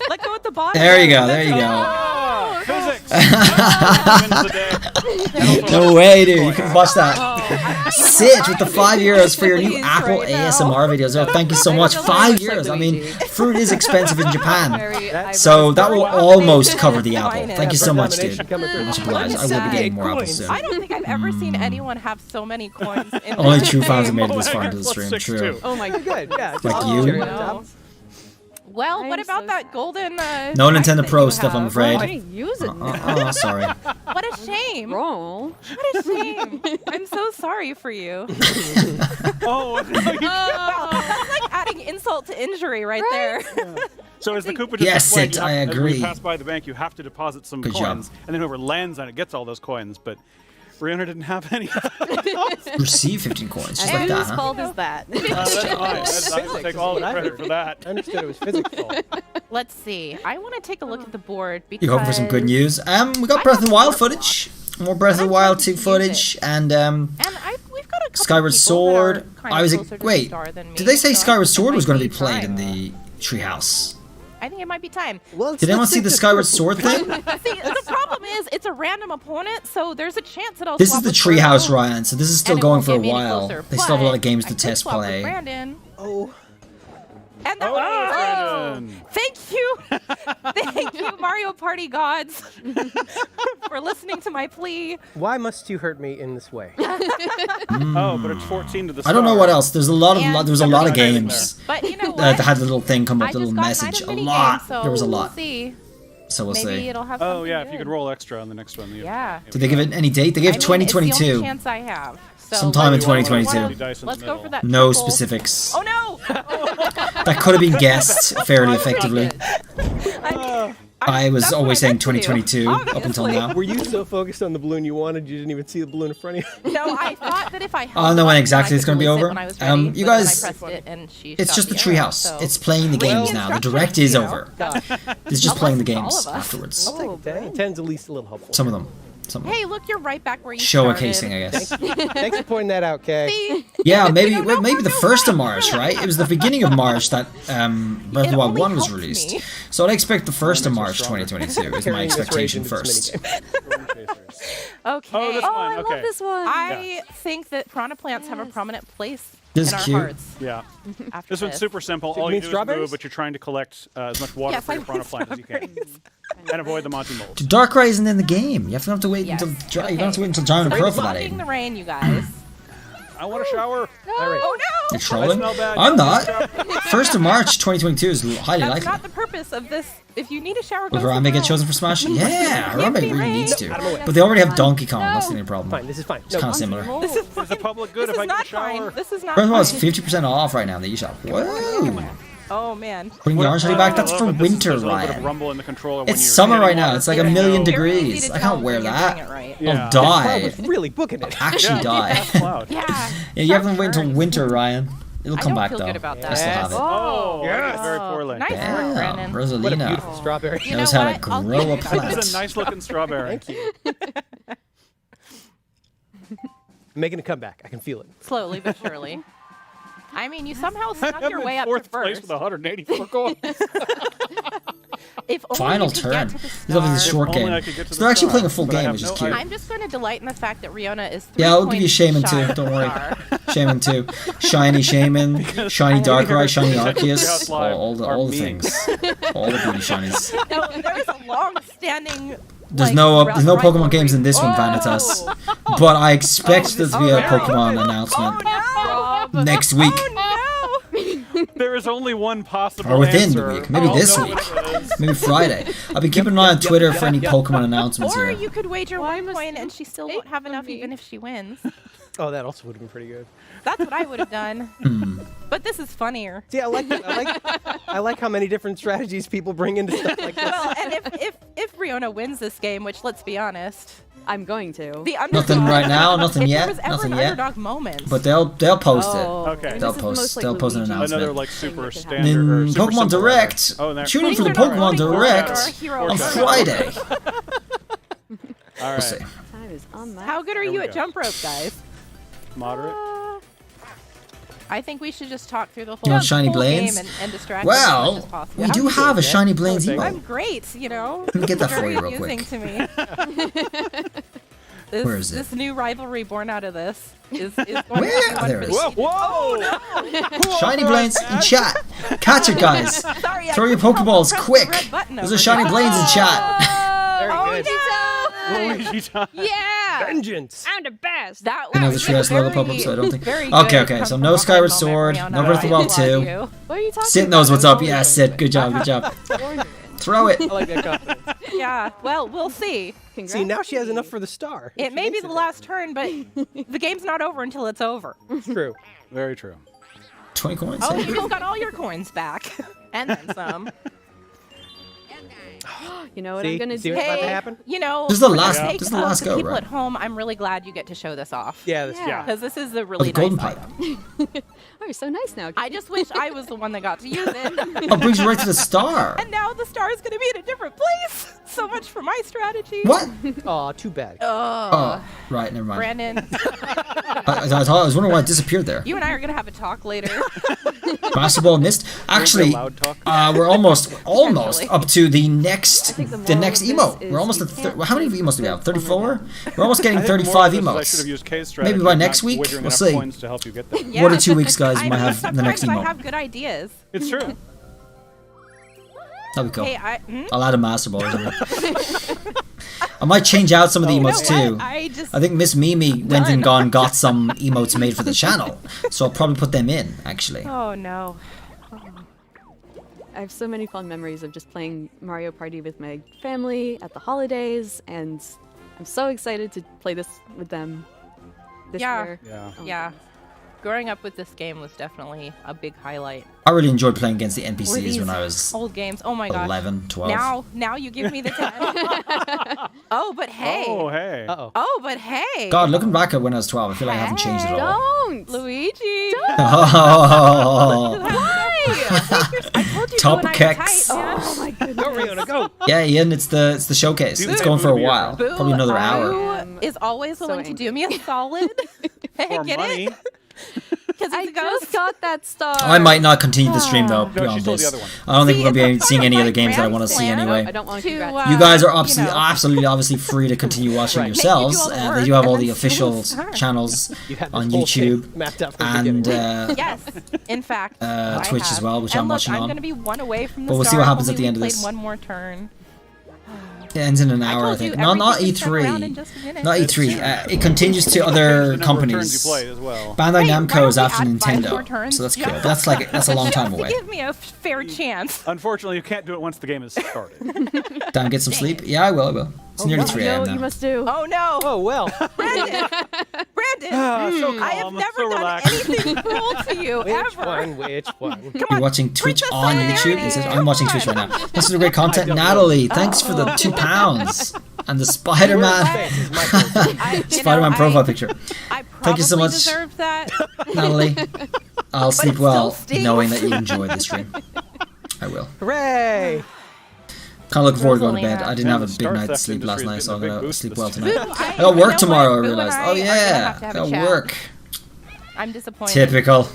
Let go at the bottom. There you go. There you go. Oh, physics. Wins the day. No way, dude. You can watch that. Sit with the €5 for your new Apple ASMR videos. Oh, thank you so much. 5 years. I mean, fruit is expensive in Japan. So that will almost cover the apple. Thank you so much, dude. Much obliged. I will be getting more apples soon. I don't think I've ever seen anyone have so many coins in Only one true fans have game. made it this far into the stream. True. Oh my god, yeah. Like just you? cherry on top. Well, what about that golden? No pack Nintendo that Pro you stuff, I'm have? afraid. I didn't use it. Oh, sorry. What a shame. Roll. What a shame. I'm so sorry for you. Oh, That's like adding insult to injury right there. so as the Koopa just Yes, explained, Sid, you I have- agree. When you pass by the bank, you have to deposit some Good job. coins, and then whoever lands on it gets all those coins. But Rihanna didn't have any. Receive 15 coins, just like And that, whose huh? fault is that? That's fine. I take all the credit for that. I understood it was physics' fault. Let's see. I want to take a look at the board because You hoping for some good news? We got Breath of the Wild footage, more Breath of the Wild 2 footage, and we've got a couple Skyward people that are Sword. kinda I was closer to the wait. star than me, Did they say so I Skyward think it Sword was might going to be be played time. in the Treehouse? I think it might be time. Well, Did anyone see the Skyward Sword thing? See, the problem is it's a random opponent, so there's a chance that I'll This is swap the with Treehouse, Bruno, Ryan. So this is and still it going won't for a get me any while. closer, They still have a lot of but games I to could test swap with play. Brandon. Oh. And that thank you. Thank you, Mario Party gods, for listening to my plea. Why must you hurt me in this way? Oh, but it's 14 to the I don't know what else. There's a lot of And there was a lot of games But you know what? that had the little thing come up, I the little just got message. A mini lot. game, so There was a lot. We'll see. So we'll Maybe see. it'll have Oh something yeah, good. if you could roll extra on the next one. Yeah. Did they give it any date? They gave It's the 2022. only chance I have. So Sometime in let's- 2022. Let's go for that. No triple. specifics. Oh no! That could have been guessed fairly effectively. I was always saying 2022 up until now. Were you so focused on the balloon you wanted, you didn't even see the balloon in front of you? No, I thought that if I I don't know when exactly it's going to be over. You You guys, pressed it and she it's shot just the the arrow, treehouse. so- It's playing the games now. The direct is over. It's just Not playing the lessons games to all of us. afterwards. I'll take that. 10's at least a little helpful. Some of them. Some of them. Hey, look, you're right back where you Showcasing, started. I guess. Thanks for pointing that out, Kay. Yeah, maybe maybe the 1st of March, right? It was the beginning of March that Breath of the Wild 1 was released. So I'd expect the 1st of March 2022 is my expectation first. Okay. Oh, this one. I Okay. love this one. I think that piranha plants have a prominent place This in is our cute. hearts. Yeah. After This one's super simple. You All mean you do is strawberries? move, but you're trying to collect as much water Yes, for I your piranha like plant as you can, and avoid the Monty mold. Darkrai isn't in the game. You have to wait Yes. until you Okay. have to wait until Giant Pro for that, Blocking the Aiden. rain, you guys. I want a shower. Oh You're no! trolling? smell bad. I'm not. 1st of March 2022 is highly That's likely. not the purpose of this. If you need a shower, Will go Harambe somewhere get else. chosen for Smash? Yeah, Harambe really rain. needs to. But they already have Donkey Kong. That's the only problem. Fine, this is fine. It's kind of similar. This is Is the public good this if I is get a not shower? fine. This is not First of all, it's fine. 50% off right now in the eShop. Whoa! Oh man. Putting the orange hoodie back, that's for This is- winter, there's a little bit of Ryan. rumble in the controller when It's you're summer hitting right now. water. It's like a Yeah. million Very easy degrees. to I tell can't wear when you're that. doing it right. Yeah. I'll die. was really booking it. Actually die. Cloud. Yeah. Yeah, you haven't wait until winter, Ryan. It'll I come don't back feel though. good about I that. still have it. Oh, Yes. very poorly. Nice work, Damn, Brandon. What a Rosalina beautiful strawberry. You knows know how to what? I'll grow give a you that. plant. This is a nice looking strawberry. Thank you. I'm making a comeback. I can feel it. Slowly but surely. I mean, you somehow snuck I'm your in way up to fourth place first. with 184 coins. If only Final you could turn. get to the This is obviously a star. short If only game. I could get to So the they're actually star, playing a full but I game, have which is no cute. I'm just going to delight in the fact that Riona is 3 Yeah, I'll give you points Shaman shy too. of Don't the worry. star. Shaman too. Shiny Shaman, Shiny Darkrai, Shiny Arceus. Treehouse Live All the are things. All the beauty shinies. No, there is a long-standing. There's like, no Pokemon rivalry. games in this one, Vanitas. But I expect there to be a Pokemon announcement No! next week. Oh no! There is only one possible Or within the answer. week. Maybe I'll this go week. with this. Maybe Friday. I'll be keeping an eye on Twitter for any Pokemon announcements Or here. you could wager 1 coin and she still won't have enough even if she wins. Oh, that also would have been pretty good. That's what I would have done. Hmm. But this is funnier. See, I like how many different strategies people bring into stuff like this. Well, and if Riona wins this game, which let's be honest, I'm going to. the underdog. Nothing right now, nothing if yet, there was ever nothing an yet. underdog moment. But they'll post it. Okay. They'll This is the post most, like, they'll post an Luigi announcement. Another like super In standard or super Pokemon simple Direct. order. Oh, and there- Tune in for the Things are not Pokemon voting for Direct our hero on show. Friday. All We'll right. see. Time is on my. How good are Here you we at go. jump rope, guys? Moderate. I think we should just talk through the You whole, want shiny whole Blaines? game and distract them as much as Well, possible. we do have a shiny Blaines I'm emote. great, you know. Let me get that for Very you real amusing quick. to me. This, Where is it? This new rivalry born out of this is going to Where? be one There for it the is. ages. Whoa! Shiny Blaines in chat. Catch it, guys. Sorry, I Throw your couldn't help but Pokeballs press the quick. red button There's over a shiny there. Blaines in chat. Very good. Luigi time. Yeah. Vengeance. I'm the best. That I know was the Treehouse very, logo pop up, so I don't think. very Okay, good okay. come So from no behind Skyward moment, Sword, Rihanna. no Breath of the I Wild applaud 2. you. What are you talking Sid about? knows what's I up. was Yeah, already Sid. Good job. Good job. Throw it. I like that confidence. Yeah, well, we'll see. See, now she has enough for the star. It may be the last turn, but the game's not over until it's over. It's true. Very true. 20 coins. Oh, you just got all your coins back. And then some. You know what See? I'm gonna See do? what's about to happen? You know, This is the for last- sake this is the of last go, people right? at home, I'm really glad you get to show this off. Yeah, that's Yeah. Because this is a Oh, really the golden nice pipe. item. Oh, you're so nice now. I just wish I was the one that got to use it. Oh, brings you right to the star. And now the star is going to be in a different place. So much for my strategy. What? Aw, too bad. Oh, right. Never mind. Brandon, I was wondering why it disappeared there. you and I are going to have a talk later. Basketball missed. Actually, loud talk. we're almost up to the next emote. We're almost at how many emotes do we have? 34. We're almost getting 35 emotes. Maybe by next week. We'll see. 1 to 2 weeks, guys. We might have the next emote. I have good ideas. It's true. That'd be cool. Hey, I'll add a master ball. I might change out some of the emotes too. I think Miss Mimi went and got some emotes made for the channel, so I'll probably put them in actually. Oh no. I have so many fond memories of just playing Mario Party with my family at the holidays, and I'm so excited to play this with them this year. Yeah. Growing up with this game was definitely a big highlight. I really enjoyed playing against the NPCs when I was old games. Oh my gosh. 11, 12. Now you give me the 10. Oh, but hey. Oh, hey. Uh-oh. Oh, but hey. God, looking back at when I was 12, I feel like I haven't changed at all. Don't! Luigi! Don't! I told you Top when kicks. Oh my goodness. Go, Riona, go! Yeah, Ian, it's the showcase. It's going for a while. Probably another hour. Is always willing to do me a solid. For Get money. it? I just got that star. I might not continue the stream though. No, she Beyond stole the this, other one. I don't think we're gonna be seeing any other games that I want to see anyway. I don't want to You guys are absolutely obviously free to continue watching yourselves. They do have all the official channels on YouTube and yes, in fact, Twitch as well, which I'm watching I'm on. gonna be one away from the But we'll see what happens at the end of this. One more turn. It ends in an hour, I think. No, not E3. Not E3. It continues to other companies. Bandai Namco is after Nintendo, so that's cool. But that's a long time away. Give me a fair chance. Unfortunately, you can't do it once the game is started. Damn, get some sleep. Yeah, I will. It's nearly 3 a.m. now. You must do. Oh no. Oh well. Brandon. So calm, I have never so done relaxed. anything cruel to you ever. Which one? You're watching Twitch on YouTube? It says, I'm watching Twitch right now. This is great content. Natalie, thanks for the £2. And the Spider-Man Spider-Man profile picture. Thank you so much, deserved that. Natalie. I'll sleep well knowing that you enjoyed the stream. I will. Hooray! Kind of looking forward to going to bed. I didn't have a big night's sleep last night, so I'm going to sleep well tonight. I got work tomorrow, I realized. Oh yeah, I got work. I'm disappointed. Typical.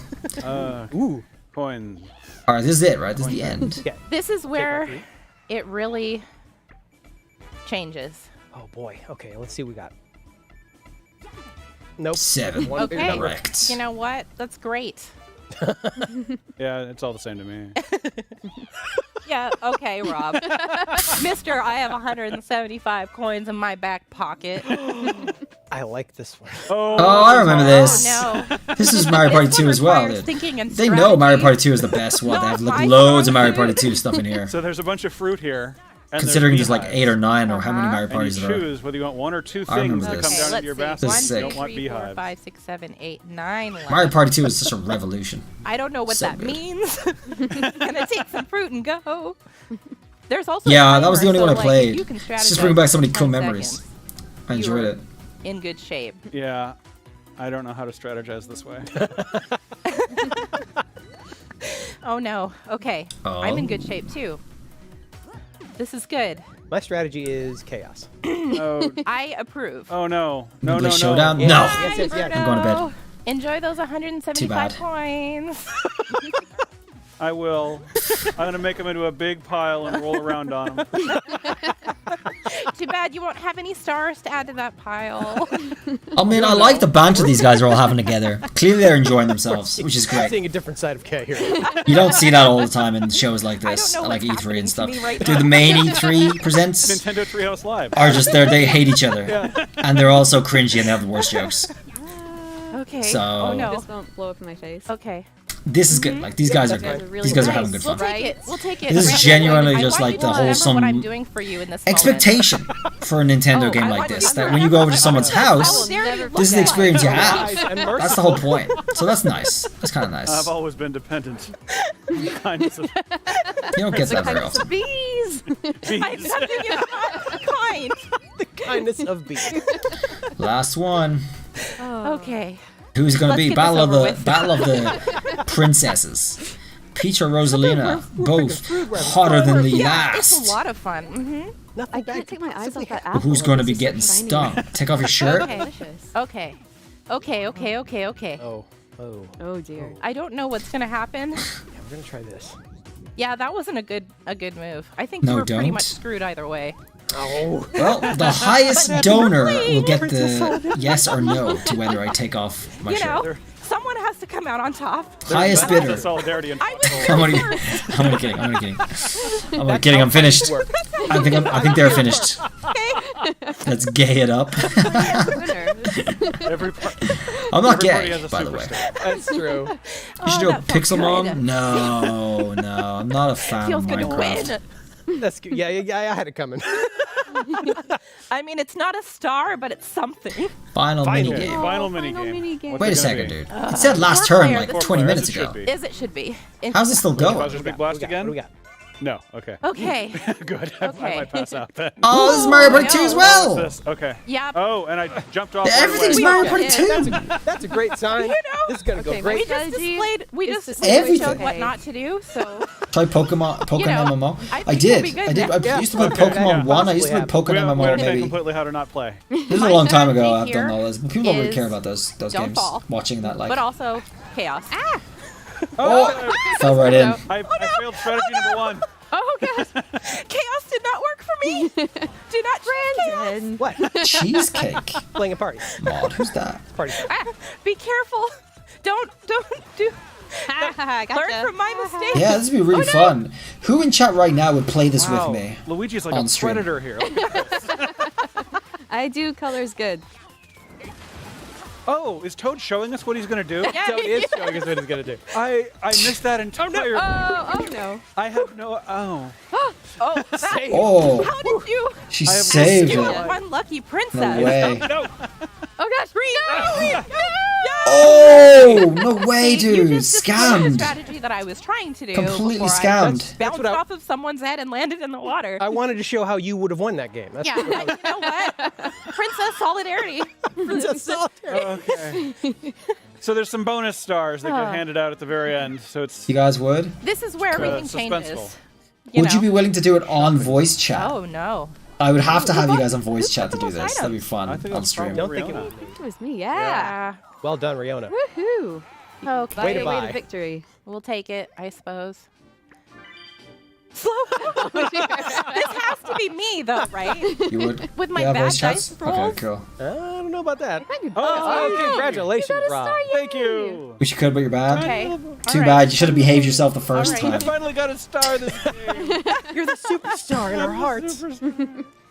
Ooh, coins. Alright, this is it, right? This is the end. This is where it really changes. Oh boy. Okay, let's see what we got. Nope. 7. Okay. Correct. You know what? That's great. Yeah, it's all the same to me. Yeah, okay, Rob. Mister, I have 175 coins in my back pocket. I like this one. Oh, I remember this. Oh, no. This is Mario Party 2 as well. They know Mario Party 2 is the best one. They have loads of Mario Party 2 stuff in here. So there's a bunch of fruit here. Considering there's like 8 or 9 or how many Mario Parties there are. And you choose whether you want 1 or 2 things to come down into your basket. This is sick. 1, 2, 3, 4, 5, 6, 7, 8, 9 left. Mario Party 2 is such a revolution. I don't know what that means. Gonna take some fruit and go. There's also that was the only one I played. It's just bringing back so many cool memories. I enjoyed it. In good shape. Yeah, I don't know how to strategize this way. Oh no. Okay. I'm in good shape too. This is good. My strategy is chaos. Oh. I approve. Oh no. No. Showdown? No. Yes. I'm going to bed. Enjoy those 175 coins. I will. I'm going to make them into a big pile and roll around on them. Too bad you won't have any stars to add to that pile. I mean, I like the banter these guys are all having together. Clearly they're enjoying themselves, which is great. Seeing a different side of K here. You don't see that all the time in shows like this, like E3 and stuff. Dude, the main E3 presents Nintendo Treehouse Live. Are just there, they hate each other. Yeah. And they're all so cringy and they have the worst jokes. Okay. So, oh no. This won't blow up in my face. Okay. This is good. Like these guys are good. These guys are having good fun. We'll take it. This is genuinely just like the wholesome what I'm doing for you in this expectation for a Nintendo game like this. That when you go over to someone's house, this is the experience you have. That's the whole point. So that's nice. That's kind of nice. I've always been dependent. You don't get that very often. Bees. I'm something kind. The kindness of bees. Last one. Okay. Who's gonna be battle of the princesses? Peach or Rosalina, both hotter than the last. It's a lot of fun. I can't take my eyes off that But apple. who's gonna be getting stung? Take off your shirt. Okay. Oh dear. I don't know what's gonna happen. Yeah, we're gonna try this. Yeah, that wasn't a good move. I think No, you were pretty don't. much screwed either way. Oh. Well, the highest donor will get the yes or no to whether I take off my You shirt. know, someone has to come out on top. Highest bidder. Solidarity and I'm only kidding. I'm only kidding. I'm finished. I think they're finished. Let's gay it up. I'm not gay, by the way. That's true. You should do a Pixelmon? No, I'm not a fan Feels of good to Minecraft. win. That's good. Yeah, I had it coming. I mean, it's not a star, but it's something. Final minigame. Final minigame. Wait a second, dude. It said last turn like 20 minutes ago. As it should be. How's it still going? Bowser's Big Blast again? What do we got? No. Okay. Okay. Good. I might pass out then. Oh, this is Mario Party 2 as well. This. Okay. Yep. Oh, and I jumped off. Everything's Mario Party 2. That's a great sign. You know, this is gonna go great. We just Everything. showed what not to do. So. Try Pokemon MMO. I did. I used to play Pokemon 1. I used to play Pokemon We MMO understand maybe. completely how to not play. This is a long time ago. I've done all this. People don't really care about those don't games. fall. Watching that like. But also chaos. Ah! Oh, fell right in. I failed strategy number 1. Oh god! Chaos did not work for me. Do not Brandon. What? Cheesecake. Playing a party. Mod, who's that? Party. Be careful. Don't do. Gotcha. Learn from my mistakes. Yeah, this would be really fun. Who in chat right now would play this with me? Luigi's like on a stream? predator here. I do colors good. Oh, is Toad showing us what he's gonna do? Yeah, Toad is showing us what he's gonna do. I missed that entire. Oh no. I have no. Oh. Oh, Oh. how did you? She saved You it. unlucky princess. No way. No. Oh gosh, no! Oh, no way, You dude. just destroyed the Scammed. strategy that I was trying to do. Completely before scammed. I bounced off of someone's head and landed in the water. I wanted to show how you would have won that game. That's Yeah, you know what? Princess solidarity. Princess solidarity. Okay. So there's some bonus stars that get handed out at the very end. So it's. You guys would? This is where everything suspenseful. changes. Would you be willing to do it on voice chat? Oh no. I would have to have you guys on voice chat to do this. That'd be fun on stream. Don't think It was me. Yeah. Yeah. Well done, Riona. Woohoo. Okay. Way to Way buy. to victory. We'll take it, I suppose. Slow. This has to be me, though, right? You would? With my yeah, bad voice chats? dice rolls. Okay, cool. I don't know about that. Oh, Congratulations, Rob. Thank you. Wish you could, but you're bad. Okay. Too bad. You should have behaved yourself the first All right. I time. finally got a star this game. You're the superstar in our hearts.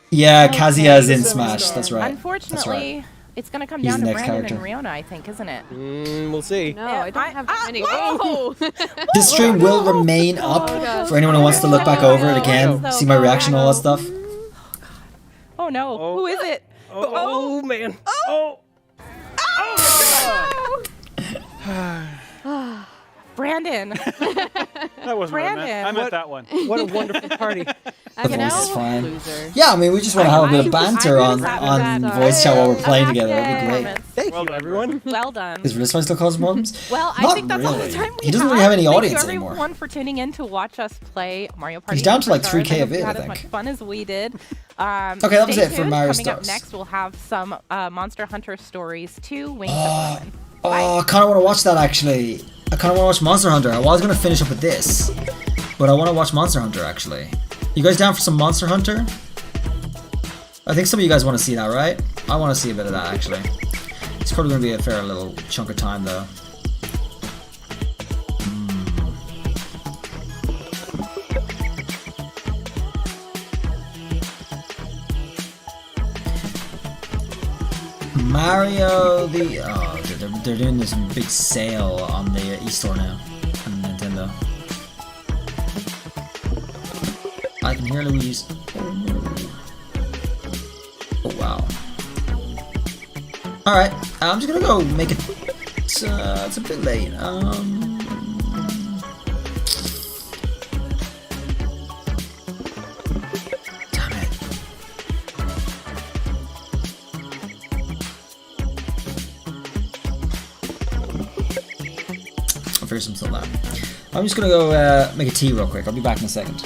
Yeah, Kazuya's in Smash. That's right. Unfortunately, it's going to come He's down the to next Brandon character. and Riona, I think, isn't it? We'll see. No, I don't have that many. Whoa! This stream will remain up for anyone who wants to look back over it again, see my reaction, all that stuff. Oh no! Who is it? Oh, man. Oh. Brandon. That wasn't what I meant. I meant that one. What a wonderful party. The voice is fine. Yeah, I mean, we just want to have a bit of banter on voice chat while we're playing together. That'd be great. Thank you, everyone. Well done. Is Wristwise still causing problems? Well, I Not think that's all the really. time we He doesn't have. really have any Thank audience you anymore. everyone for tuning in to watch us play Mario Party. He's down to like Superstars. 3K I a hope you bit, had I as much think. fun as we did. Okay, that was stay it for tuned. Mario Coming up Stars. next, we'll have some Monster Hunter Stories 2 Wings of Ruin. Oh, I kind of want to watch that actually. I kind of want to watch Monster Hunter. I was going to finish up with this, but I want to watch Monster Hunter actually. You guys down for some Monster Hunter? I think some of you guys want to see that, right? I want to see a bit of that actually. It's probably going to be a fair little chunk of time though. Mario, they're doing this big sale on the eStore now on Nintendo. I can hear Luigi's. Oh wow! All right, I'm just gonna go make it. It's a bit late. Damn it. I'll figure some stuff out. I'm just gonna go make a tea real quick. I'll be back in a second.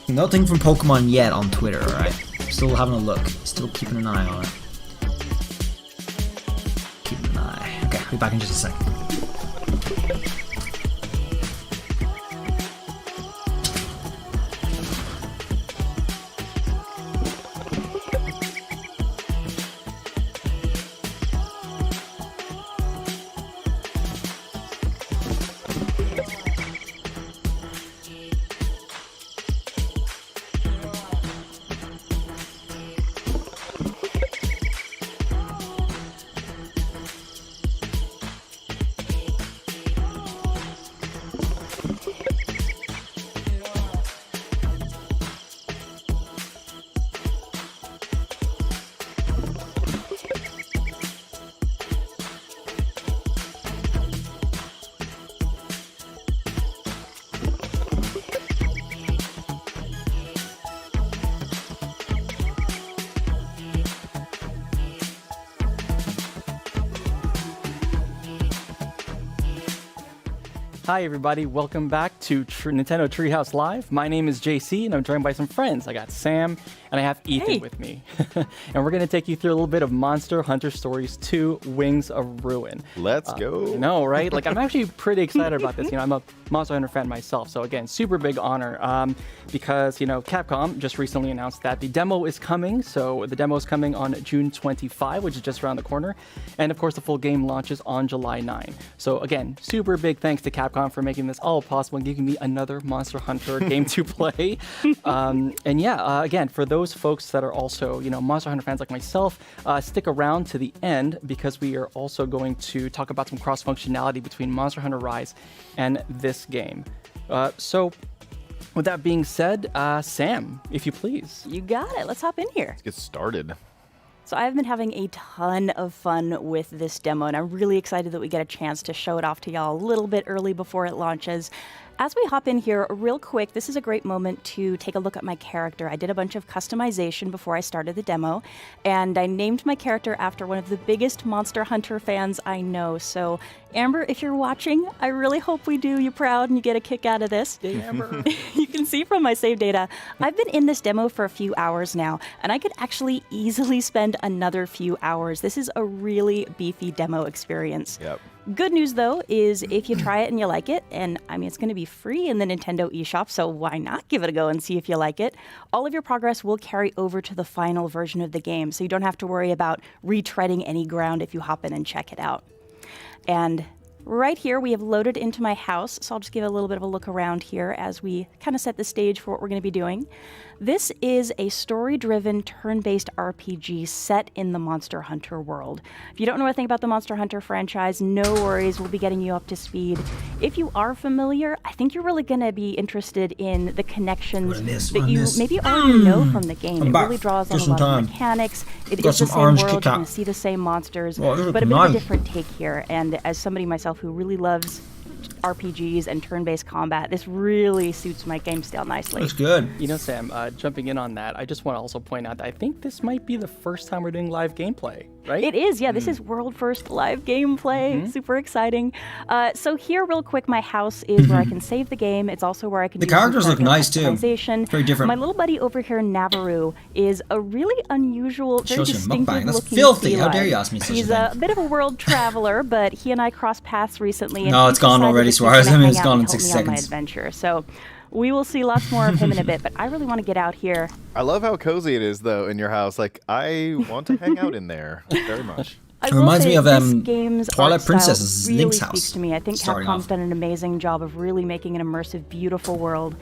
Nothing from Pokemon yet on Twitter, alright? Still having a look. Still keeping an eye on it. Keeping an eye. Okay, I'll be back in just a second. Hi everybody, welcome back to Nintendo Treehouse Live. My name is JC and I'm joined by some friends. I got Sam and I have Ethan with me. And we're going to take you through a little bit of Monster Hunter Stories 2 Wings of Ruin. Let's go. I know, right? Like, I'm actually pretty excited about this. You know, I'm a Monster Hunter fan myself. So again, super big honor because, you know, Capcom just recently announced that the demo is coming. So the demo is coming on June 25, which is just around the corner. And of course, the full game launches on July 9. So again, super big thanks to Capcom for making this all possible and giving me another Monster Hunter game to play. And yeah, again, for those folks that are also, you know, Monster Hunter fans like myself, stick around to the end because we are also going to talk about some cross functionality between Monster Hunter Rise and this game. So with that being said, Sam, if you please. You got it. Let's hop in here. Let's get started. So I've been having a ton of fun with this demo, and I'm really excited that we get a chance to show it off to y'all a little bit early before it launches. As we hop in here real quick, this is a great moment to take a look at my character. I did a bunch of customization before I started the demo, and I named my character after one of the biggest Monster Hunter fans I know. So Amber, if you're watching, I really hope we do you proud and you get a kick out of this. Amber. You can see from my save data, I've been in this demo for a few hours now, and I could actually easily spend another few hours. This is a really beefy demo experience. Yep. Good news, though, is if you try it and you like it, and I mean, it's going to be free in the Nintendo eShop, so why not give it a go and see if you like it? All of your progress will carry over to the final version of the game, so you don't have to worry about retreading any ground if you hop in and check it out. And right here, we have loaded into my house, so I'll just give a little bit of a look around here as we kind of set the stage for what we're going to be doing. This is a story-driven, turn-based RPG set in the Monster Hunter world. If you don't know anything about the Monster Hunter franchise, no worries, we'll be getting you up to speed. If you are familiar, I think you're really going to be interested in the connections that you maybe already know from the game. It really draws on a lot of mechanics. It is the same world, you're going to see the same monsters, but a bit of a different take here. And as somebody myself who really loves RPGs and turn-based combat, this really suits my game style nicely. Looks good. You know, Sam, jumping in on that, I just want to also point out that I think this might be the first time we're doing live gameplay, right? It is, yeah. This is world first live gameplay. Super exciting. So here, real quick, my house is where I can save the game. It's also where I can do some characters look nice too. Very different. My little buddy over here, Navaroo, is a really unusual, very distinctive That's looking filthy. feline. How dare you ask me such a He's thing? a bit of a world traveler, but he and I crossed paths recently. And No, it's gone already, Suarez. I mean, it's gone in 6 seconds. My seconds. adventure. So we will see lots more of him in a bit, but I really want to get out here. I love how cozy it is, though, in your house. Like, I want to hang out in there very much. It reminds me of game's Twilight art Princess's style really Link's speaks house. to me. I think Capcom's done an amazing job of really making an immersive, beautiful world.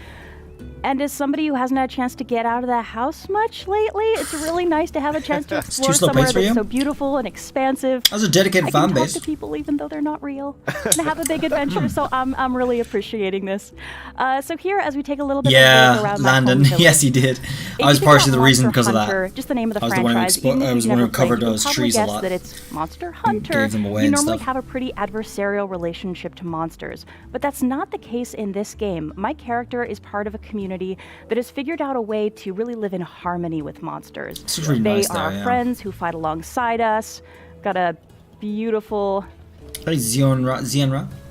And as somebody who hasn't had a chance to get out of the house much lately, it's really nice to have a chance to explore somewhere that's so beautiful and expansive. That's a dedicated fan I can base. talk to people even though they're not real and have a big adventure, so I'm really appreciating this. So here, as we take a little bit of a look around Landon. my home village, Yes, he did. I was partially the reason because of that. Just the name of the I was franchise. the one who covered those trees a guess lot. that it's Monster Hunter. Gave them away You and normally stuff. have a pretty adversarial relationship to monsters, but that's not the case in this game. My character is part of a community that has figured out a way to really live in harmony with monsters. It's really They nice are there, yeah. friends who fight alongside us. Got a beautiful Hey, Zienra.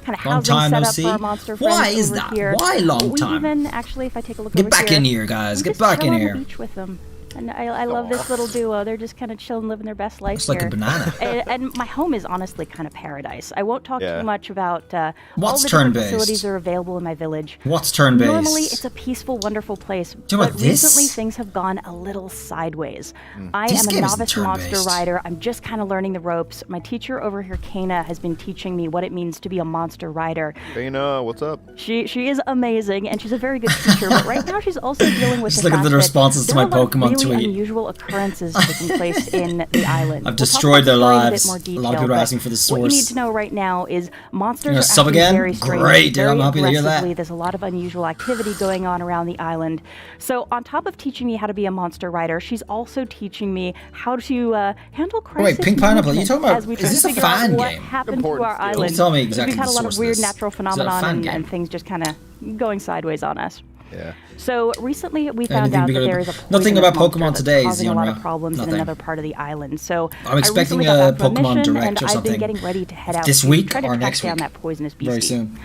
kind of Long housing time set no up see. for our monster Why friends is over that? here. Why long we time? Even actually, if I take a look Get over back here, in here, guys. we Get just back chill in on here. the beach with them. And I love this little duo. They're just kind of chilling, living their best life Looks like a here. banana. And my home is honestly kind of paradise. I won't talk Yeah. too much about all What's the different turn-based? facilities that are available in my village. What's turn-based? Normally, it's a peaceful, wonderful place. you know But what this? recently, things have gone a little sideways. I This am a game isn't novice monster turn-based. rider. I'm just kind of learning the ropes. My teacher over here, Kana, has been teaching me what it means to be a monster rider. Dana, what's up? She is amazing, and she's a very good teacher. But right now, she's also dealing with Just the look at fact the that responses to there my are a lot of Pokemon really tweet. unusual occurrences taking place in the island. I've We'll talk destroyed about their the story in a bit lives. more A lot of detail, people are but asking for the what you need source. to know right now is monsters You gonna are sub acting again? very strange, Great, dude, very I'm happy to hear that. aggressively. There's a lot of unusual activity going on around the island. So on top of teaching me how to be a monster rider, she's also teaching me how to handle crisis Wait, Pink Pineapple, you talking about- as we is try this to a figure out fan what game? happened to our Don't island. tell me exactly We've had the a lot source of of weird this. natural Is that a phenomenon fan game? and things just kind of going sideways on us. Yeah. So recently we found Anything out that bigger- there is a Nothing poisonous about monster Pokemon that's today, causing a lot of Zienra. problems Nothing. in another part of the island. So I'm expecting I recently got a back from Pokemon mission, Direct and or I've something been getting ready to head out this to week try to or track next down week. that poisonous Very beastie. soon.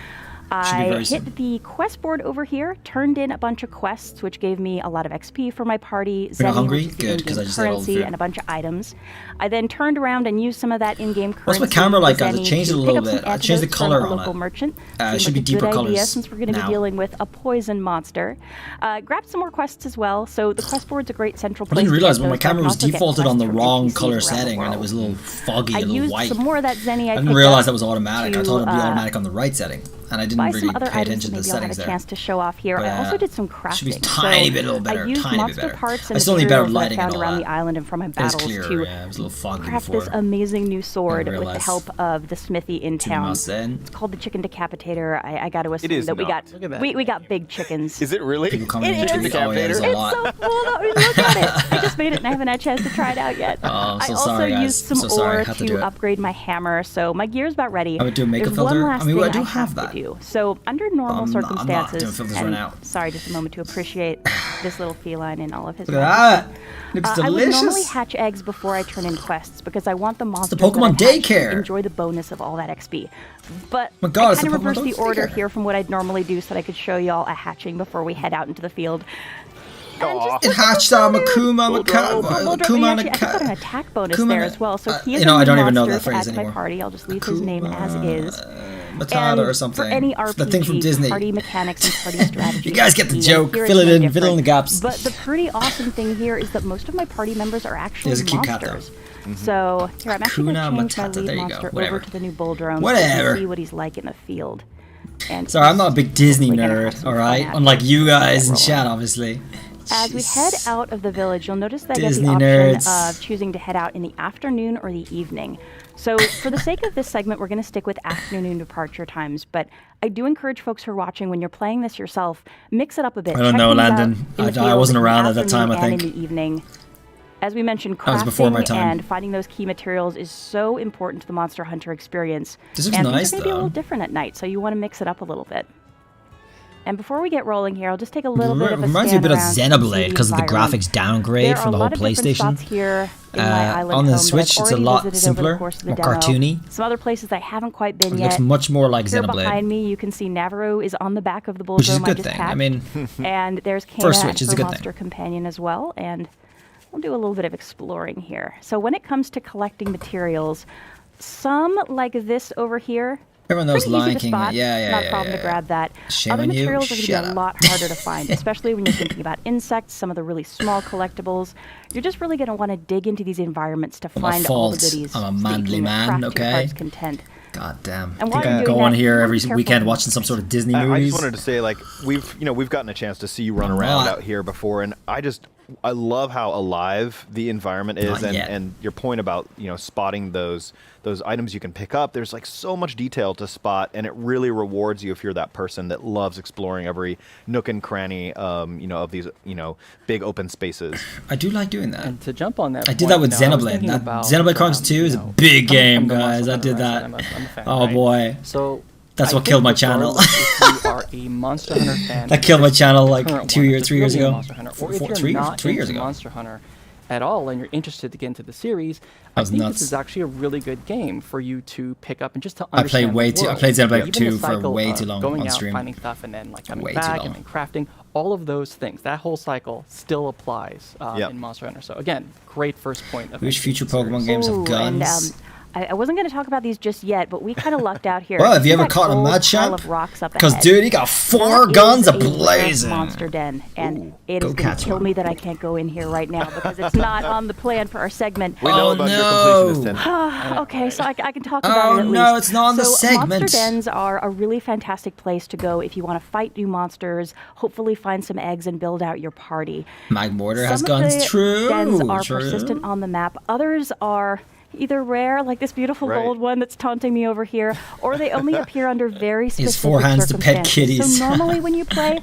I hit the quest board over here, turned in a bunch of quests, which gave me a lot of XP for my party, Zenny, which is the in-game currency, and a bunch of items. I then turned around and used some of that in-game currency. What's my camera like, guys? I changed it a little bit. I changed the color on it. Merchant. It should be deeper colors idea, since we're going to be dealing with a poison monster. Grabbed some more quests as well. So the quest board's a great central place. I didn't realize when my camera was defaulted on the wrong color setting and it was a little foggy, a little white. Some more of that Zenny I didn't realize that was automatic. I thought it would be automatic on the right setting. And I didn't really pay attention to the settings there. I'll have a chance to show off here. I also did some crafting. Should be tiny bit, a little better, I used tiny monster bit better. parts I and still need better materials lighting I and found all around that. the island and from my battles clearer, to yeah, it was a little foggy craft before. this amazing new sword with the help of the smithy in town. It's called the Chicken Decapitator. I got to assume that we got big chickens. Is it really? People coming in Chicken Decapitator. It's so cool. I mean, look at it. I just made it and I haven't had a chance to try it out yet. Oh, I also used some ore to upgrade my hammer, so my gear's about ready. I would do a makeup There's filter. one last I mean, I do thing have that. to do. So under normal circumstances, I'm not doing filters right now. sorry, just a moment to appreciate this little feline in all of his. Look at that. Looks I would delicious. normally hatch eggs before I turn in quests because I want the monsters the Pokemon that I hatch daycare. to enjoy the bonus of all that XP. But my God, I kind of reversed the order here from what I'd normally do so that I could show y'all a hatching before we head out into the field. It hatched out Makuma, Makuma, and I put an attack bonus there as well. So he is I don't even know that to phrase add to anymore. my party. I'll just leave his name as is. Matata or something. For any RPG, the thing from Disney. Party mechanics and party strategy. You guys get the joke. Here Fill it it's no in. Fill in the gaps. But the pretty awesome thing here is that most of my party members are actually There's a cute cat, monsters. So here I'm actually going to change my Matata. lead monster over to the new Bull Drone Whatever. to see what he's like in the field. And sorry, I'm not a big Disney nerd, alright? Unlike you guys in chat, obviously. As we head out of the village, you'll notice that Disney I get the option nerds. of choosing to head out in the afternoon or the evening. So for the sake of this segment, we're going to stick with afternoon departure times, but I do encourage folks who are watching, when you're playing this yourself, mix it up a bit. I don't Check know, things out Landon. in the I field wasn't in the around at that time, I afternoon think. and in the evening. As we mentioned, That was before my crafting time. and finding those key materials is so important to the Monster Hunter experience. This looks and nice, things are going to be a though. little different at night, so you want to mix it up a little bit. And before we get rolling here, I'll just take a little bit of a reminds me a bit of scan around to see Xenoblade because of the environment. graphics downgrade from the whole PlayStation. Here in my island on the home Switch, that I've it's a already lot visited over the simpler, course of the more demo. cartoony. Some other places I haven't quite been It yet. looks much more like Here Xenoblade. behind me, you can see Navarro is on the back of the Bull Which is a Drome I good just thing. hatched. I mean, and there's Kana for a Switch, it's her a good monster thing. companion as well. And we'll do a little bit of exploring here. So when it comes to collecting materials, some like this over here. Everyone knows pretty easy Lion to King. spot, Yeah. Not a problem to grab that. Shame Other on you. materials are going to be Shut a up. lot harder to find, especially when you're thinking about insects, some of the really small collectibles. You're just really going to want to dig into these environments to My find all the fault. goodies. I'm a so that you manly can man, craft your okay? heart's content. God damn. And I while think you're I doing go on that, here be every careful. weekend watching some sort of Disney I movies. just wanted to say, like, we've gotten a chance to see you run around out here before, and I love how alive the environment is, and your point about spotting those items you can pick up. There's like so much detail to spot, and it really rewards you if you're that person that loves exploring every nook and cranny, of these big open spaces. I do like doing that. And to jump on that, I did that with point, Xenoblade. Xenoblade Chronicles 2 is a big game, guys. I did that. Oh boy. So that's what killed my channel. If you are a Monster Hunter fan, that killed my channel like current 3 one, years really a ago. Monster Hunter, or if you're not 3 years into ago. Monster Hunter at all, and you're interested to get into the series, That I was think nuts. this is actually a really good game for you to pick up and just to I understand. played way the too. I world. played Xenoblade Even 2 the for cycle way of too long going on out, stream. finding stuff, and then like coming Way too back long. and then crafting. All of those things, that whole cycle still applies in Monster Hunter. So again, great first point of Which entry future to the Pokemon series. games have Ooh, guns? And, I wasn't going to talk about these just yet, but we kind of lucked out here. Well, have you See ever that caught a gold mud pile champ? of rocks up Because ahead? dude, he got 4 That guns is a ablazing. monster den, and it is go going to cats kill run. me that I can't go in here right now because it's not on the plan for our segment. We know about your completionist end. Okay, so I can talk about it at least. no, it's not on the So segment. monster dens are a really fantastic place to go if you want to fight new monsters, hopefully find some eggs and build out your party. Magmortar has Some guns. of the True. dens are True. persistent on the map. Others are either rare, like this beautiful Right. gold one that's taunting me over here, or they only appear under very specific His 4 hands to pet circumstances. kitties. So normally when you play,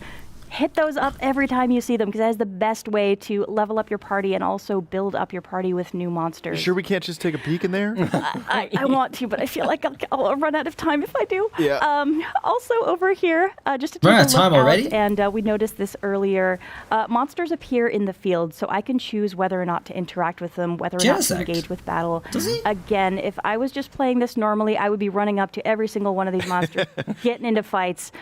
hit those up every time you see them, because that is the best way to level up your party and also build up your party with new monsters. You sure we can't just take a peek in there? I want to, but I feel like I'll run out of time if I do. Yeah. Also over here, just to take Run a out of look time already? and we noticed this earlier, monsters appear in the field, so I can choose whether or not to interact with them, whether or not to engage with battle. Again, if I was just playing this normally, I would be running up to every single one of these monsters, getting into fights.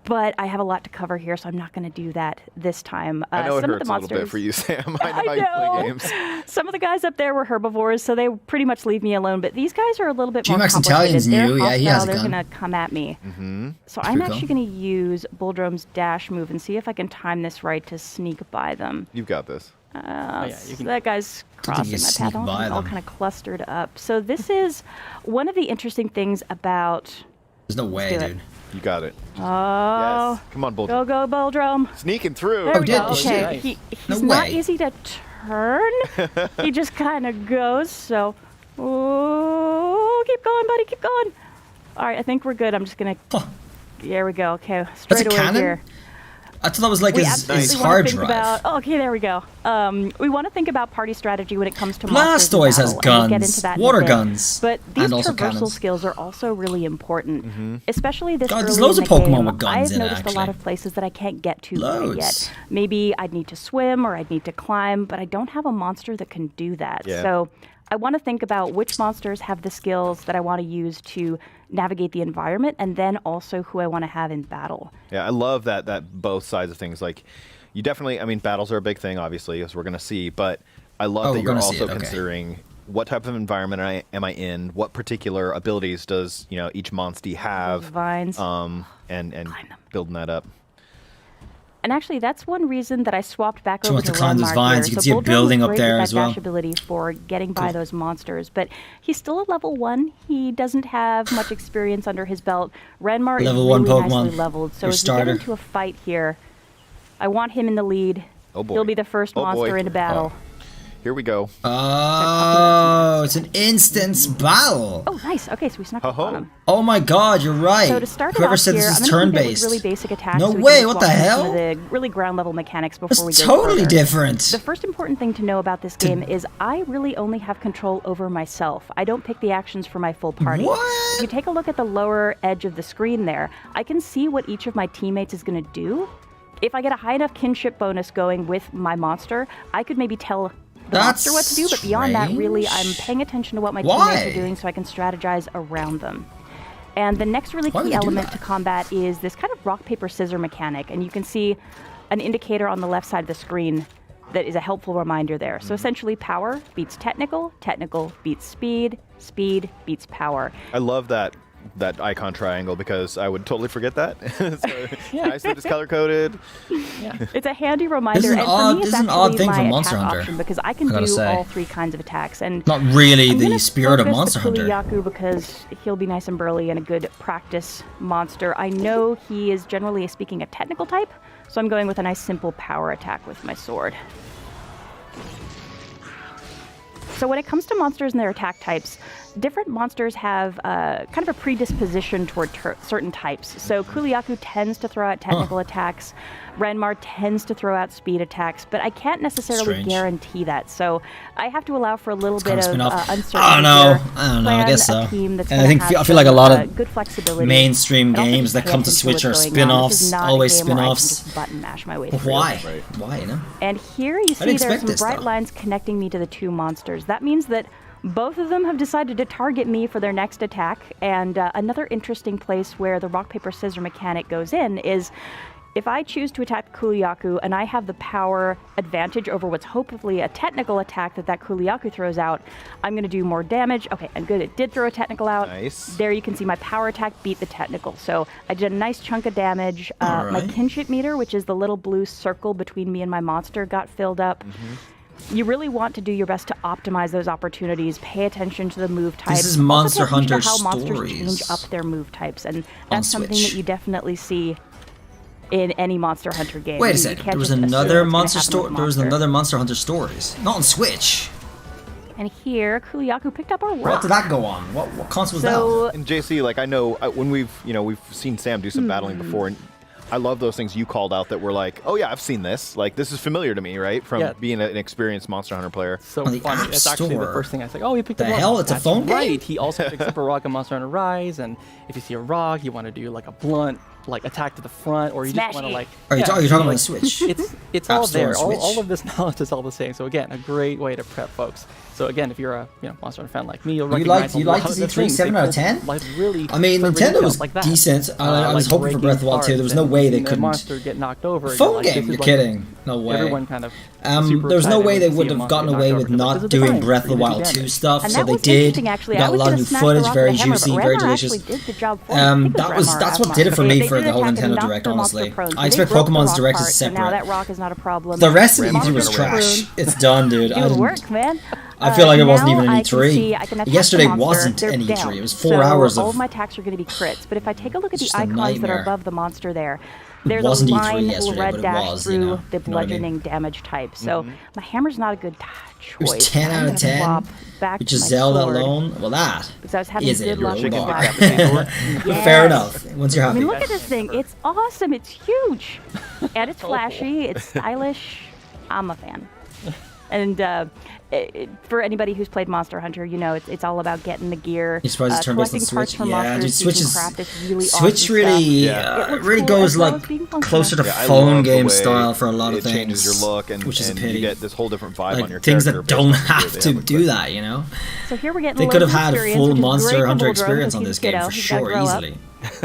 But I have a lot to cover here, so I'm not going to do that this time. I know it some hurts of the monsters, a little bit for you, Sam. I know how you play games. Some of the guys up there were herbivores, so they pretty much leave me alone. But these guys are a little bit more G-Max complicated. Italian's They're new. Yeah, he has a hostile. gun. They're going to come at me. So That's I'm pretty actually cool. going to use Bulldrum's dash move and see if I can time this right to sneak by them. You've got this. So that guy's crossing my sneak path. I want by them all them. kind of clustered up. So this is one of the interesting things about... There's no way, do it. dude. You got it. Oh. Yes. Come on, Bulldrum. Go, go, Bulldrum. Sneaking through. There we go. Okay. He's No not way. easy to turn. He just kind of goes. So, oh, keep going, buddy. Keep going. All right, I think we're good. I'm just gonna. There we go. Okay, straight That's a away cannon? here. I thought that was like We his absolutely wanna hard think drive. about- okay, there we go. We want to think about party strategy when it comes to Blastoise monsters in has battle, and we'll get guns, into that in a water bit. guns, But these and also traversal cannons. skills are also really important, especially this God, early there's loads in of the Pokemon game. with guns I've in it, noticed a lot actually. of places that I can't get to quite Loads. yet. Maybe I'd need to swim or I'd need to climb, but I don't have a monster that can do that. Yeah. So I want to think about which monsters have the skills that I want to use to navigate the environment, and then also who I want to have in battle. Yeah, I love that both sides of things. Like, you definitely, I mean, battles are a big thing, obviously, as we're going to see, but I love Oh, that we're you're gonna see also it, okay. considering what type of environment am I in, what particular abilities does, each monster have, Vines. and building that up. And actually, that's one reason that I swapped back So over much to to climb those Renmar vines. here. You can So see a Bulldrum building was up great there with as that well. dash ability for getting by those monsters, but he's still at level 1. He doesn't have much experience under his belt. Renmar Level is 1 really Pokemon. nicely leveled, so Your as we starter. get into a fight here, I want him in the lead. Oh boy. He'll be the first Oh, monster boy. into battle. Here we go. Oh, it's an instance battle. Oh, nice. Okay, so we snuck up on him. Oh my god, you're right. So to start it Whoever off said here, this I'm is gonna keep it with turn-based. really basic attacks. No so we can way, just what walk the through hell? Some of the really ground level mechanics before That's we go totally further. different. The first important thing to know about this game is I really only have control over myself. I don't pick the actions for my full party. What? If you take a look at the lower edge of the screen there, I can see what each of my teammates is going to do. If I get a high enough kinship bonus going with my monster, I could maybe tell the monster what to do, but beyond that, really, I'm paying attention to what my teammates are doing so I can strategize around them. And the next really Why would key they do element that? to combat is this kind of rock, paper, scissor mechanic. And you can see an indicator on the left side of the screen that is a helpful reminder there. So essentially, power beats technical, technical beats speed, speed beats power. I love that icon triangle because I would totally forget that. So, nice that it's color-coded. It's a handy reminder, This is and an for odd- me, this it's is an odd actually thing my for attack Monster Hunter, option because I can I gotta do say. all 3 kinds of attacks. And Not really I'm the gonna spirit of focus Monster the Hunter. Kuliyaku because he'll be nice and burly and a good practice monster. I know he is generally speaking a technical type, so I'm going with a nice simple power attack with my sword. So when it comes to monsters and their attack types, different monsters have kind of a predisposition toward certain types. So Kuliyaku tends to throw out technical attacks. Renmar tends to throw out speed attacks, but I can't necessarily Strange. guarantee that. So I have to allow for a little bit kind of of spin-off. uncertainty. I don't know. here. I don't know. I Plan guess a so. team that's And gonna I have feel like a some, lot of good flexibility. mainstream And also games just that pay come to attention Switch are what's going on. This is spin-offs, not a always game where I can spin-offs. just button mash my way But through. why? Why, And here you see didn't there's expect some this, bright though. lines connecting me to the 2 monsters. That means that both of them have decided to target me for their next attack. And another interesting place where the rock, paper, scissor mechanic goes in is if I choose to attack Kuliyaku and I have the power advantage over what's hopefully a technical attack that Kuliyaku throws out, I'm going to do more damage. Okay, and good, it did throw a technical out. Nice. There you can see my power attack beat the technical. So I did a nice chunk of damage. My Alright. kinship meter, which is the little blue circle between me and my monster, got filled up. You really want to do your best to optimize those opportunities. Pay attention to the move types. is Also Monster pay attention Hunter to how monsters Stories change up their move types, and on that's something Switch. that you definitely see in any Monster Hunter game. Wait a You second. can't There was just assume another what's gonna Monster happen with Story. the There was monster. another Monster Hunter Stories. Not on Switch. And here, Kuliyaku picked up a rock. What did that go on? What console was So- that? And JC, like I know when we've seen Sam do some battling before, and I love those things you called out that were like, oh yeah, I've seen this. Like this is familiar to me, right? From being an experienced Monster Hunter player. So funny. That's actually the first thing I said. Oh, you picked up a rock. hell? It's a phone game? Right. He also picks up a rock in Monster Hunter Rise, and if you see a rock, you want to do like a blunt attack to the front, or you just want to like. Are you talking about the Switch? It's all there. All of this knowledge is all the same. So again, a great way to prep folks. So again, if you're a Monster Hunter fan like me, you'll recognize you like to see 3 7 out of 10. Like really. I mean, Nintendo was like decent. I was hoping for Breath of the Wild 2. There was no way they couldn't. Monster get knocked over. Phone game? You're kidding? No way. Everyone kind of. There's no way they would have gotten away with not doing Breath of the Wild 2 stuff. So they did. Got a lot of new footage, very juicy, very delicious. That's what did it for me for the whole Nintendo Direct. Honestly, I expect Pokemon's Direct is separate. Now that rock is not a problem. The rest of the E3 was trash. It's done, dude. Do work, man. I feel like it wasn't even an E3. Yesterday wasn't an E3. It was 4 hours of. All of my attacks are going to be crits, but if I take a look at the icons that are above the monster there, there's a line, little red dash through the bludgeoning damage type. So my hammer's not a good choice. It was 10 out of 10, which is Zelda alone. Well, that is a low bar. Fair enough. Once you're happy. I mean, look at this thing. It's awesome. It's huge, and it's flashy. It's stylish. I'm a fan. And for anybody who's played Monster Hunter, you know it's all about getting the gear. You suppose it's turn-based on Switch? Yeah, dude, Switch is Switch really goes like closer to phone game style for a lot of things. It changes your look, and which is a pity. You get this whole different vibe on your things character. That don't have to do that, you know. So here we're getting. They could have had a full Monster Hunter experience on this game for sure, easily.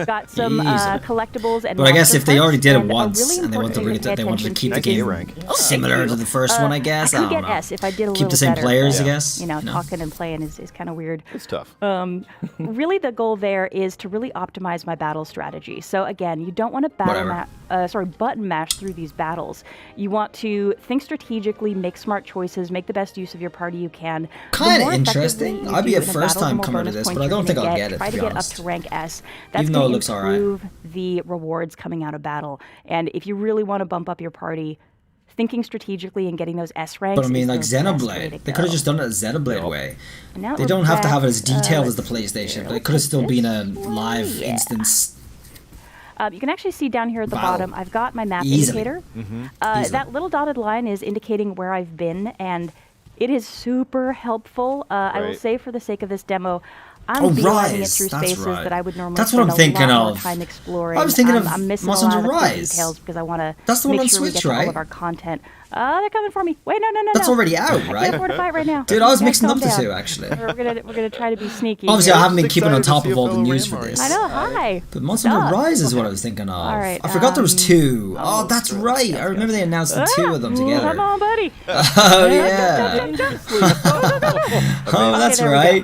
Got some collectibles and. But I guess if they already did it once and they wanted to bring it, they wanted to keep the game similar to the first one, I guess. I could get S if I did a little keep the same better, players, I guess. You know, talking and playing is kind of weird. It's tough. Really, the goal there is to really optimize my battle strategy. So again, you don't want to button mash through these battles. You want to think strategically, make smart choices, make the best use of your party you can. Kind of interesting. I'd be a first-time comer to this, but I don't think I'll get it. Try to get up to rank S. That's even though it looks alright. Improve the rewards coming out of battle. And if you really want to bump up your party, thinking strategically and getting those S ranks. But I mean, like Xenoblade, they could have just done it the Xenoblade way. They don't have to have it as detailed as the PlayStation, but it could have still been a live instance. You can actually see down here at the bottom, I've got my map indicator. That little dotted line is indicating where I've been, and it is super helpful. I will say, for the sake of this demo, I'm beelining it through spaces that I would normally spend a lot more time exploring. I was thinking of I'm missing Monster a lot of Hunter the Rise. details because I want to make sure we get to all of our content. They're coming for me. Wait, no. That's already out, right? I can't afford to fight right now. Dude, I was mixing up the two, actually. We're gonna try to be sneaky. Obviously, I haven't been keeping on top of all the news for this. I know. Hi. But Monster Hunter Rise is what I was thinking of. All right, I forgot there was two. Oh, that's right. I remember they announced the two of them together. Come on, buddy. Oh yeah. Oh, that's right.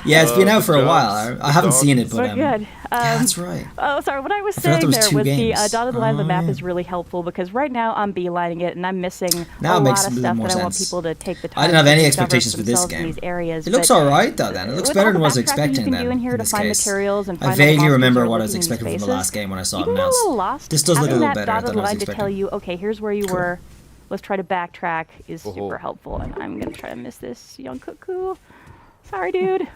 Yeah, it's been out for a while. I haven't seen it, but good. Yeah, that's right. Oh, sorry. What I was saying there with the dotted line of the map is really helpful because right now I'm beelining it and I'm missing a lot of stuff that I want people to take the time. I didn't have any to expectations for this themselves in game. these areas, It looks but alright though. Then it looks with better all than the what I was backtracking expecting. you can Then do in here in to this find case, materials and I find vaguely monsters remember that are what I was lurking in these expecting from the last spaces. game when I saw You it can get a announced. little lost. This does look a Having little that better than dotted I was line to tell expecting. you, okay, here's where you were. Let's try to backtrack is super helpful, and I'm gonna try to miss this young cuckoo. Sorry, dude.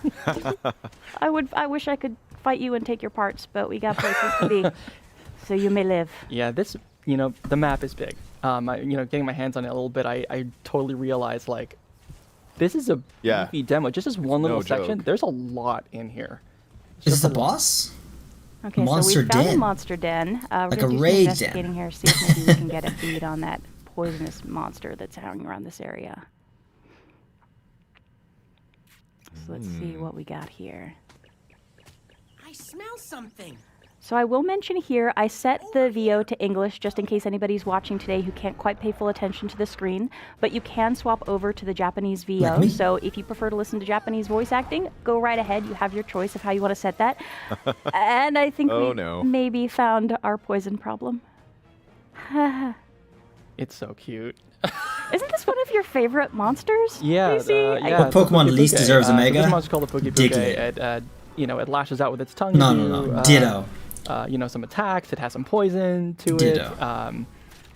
I wish I could fight you and take your parts, but we got places to be, so you may live. Yeah, this, the map is big. Getting my hands on it a little bit, I totally realized, like, this is a beefy demo. Just as one little section, there's a lot in here. Is this the boss? Okay, Monster so we found a Den. monster den. We're Like gonna a do some raid investigating den. here, see if maybe we can get a bead on that poisonous monster that's hanging around this area. So let's see what we got here. I smell something. So I will mention here, I set the VO to English just in case anybody's watching today who can't quite pay full attention to the screen, but you can swap over to the Japanese VO. So if you prefer to listen to Japanese voice acting, go right ahead. You have your choice of how you want to set that. And I think we maybe found our poison problem. It's so cute. Isn't this one of your favorite monsters? Yeah. What Pokemon least deserves a Mega? This monster's called the Diglett. It lashes out with its tongue. No. Ditto. Some attacks. It has some poison to Ditto. it.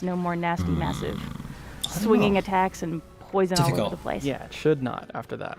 games. No more nasty, massive swinging attacks and poison all over the place. Yeah, it should not after that.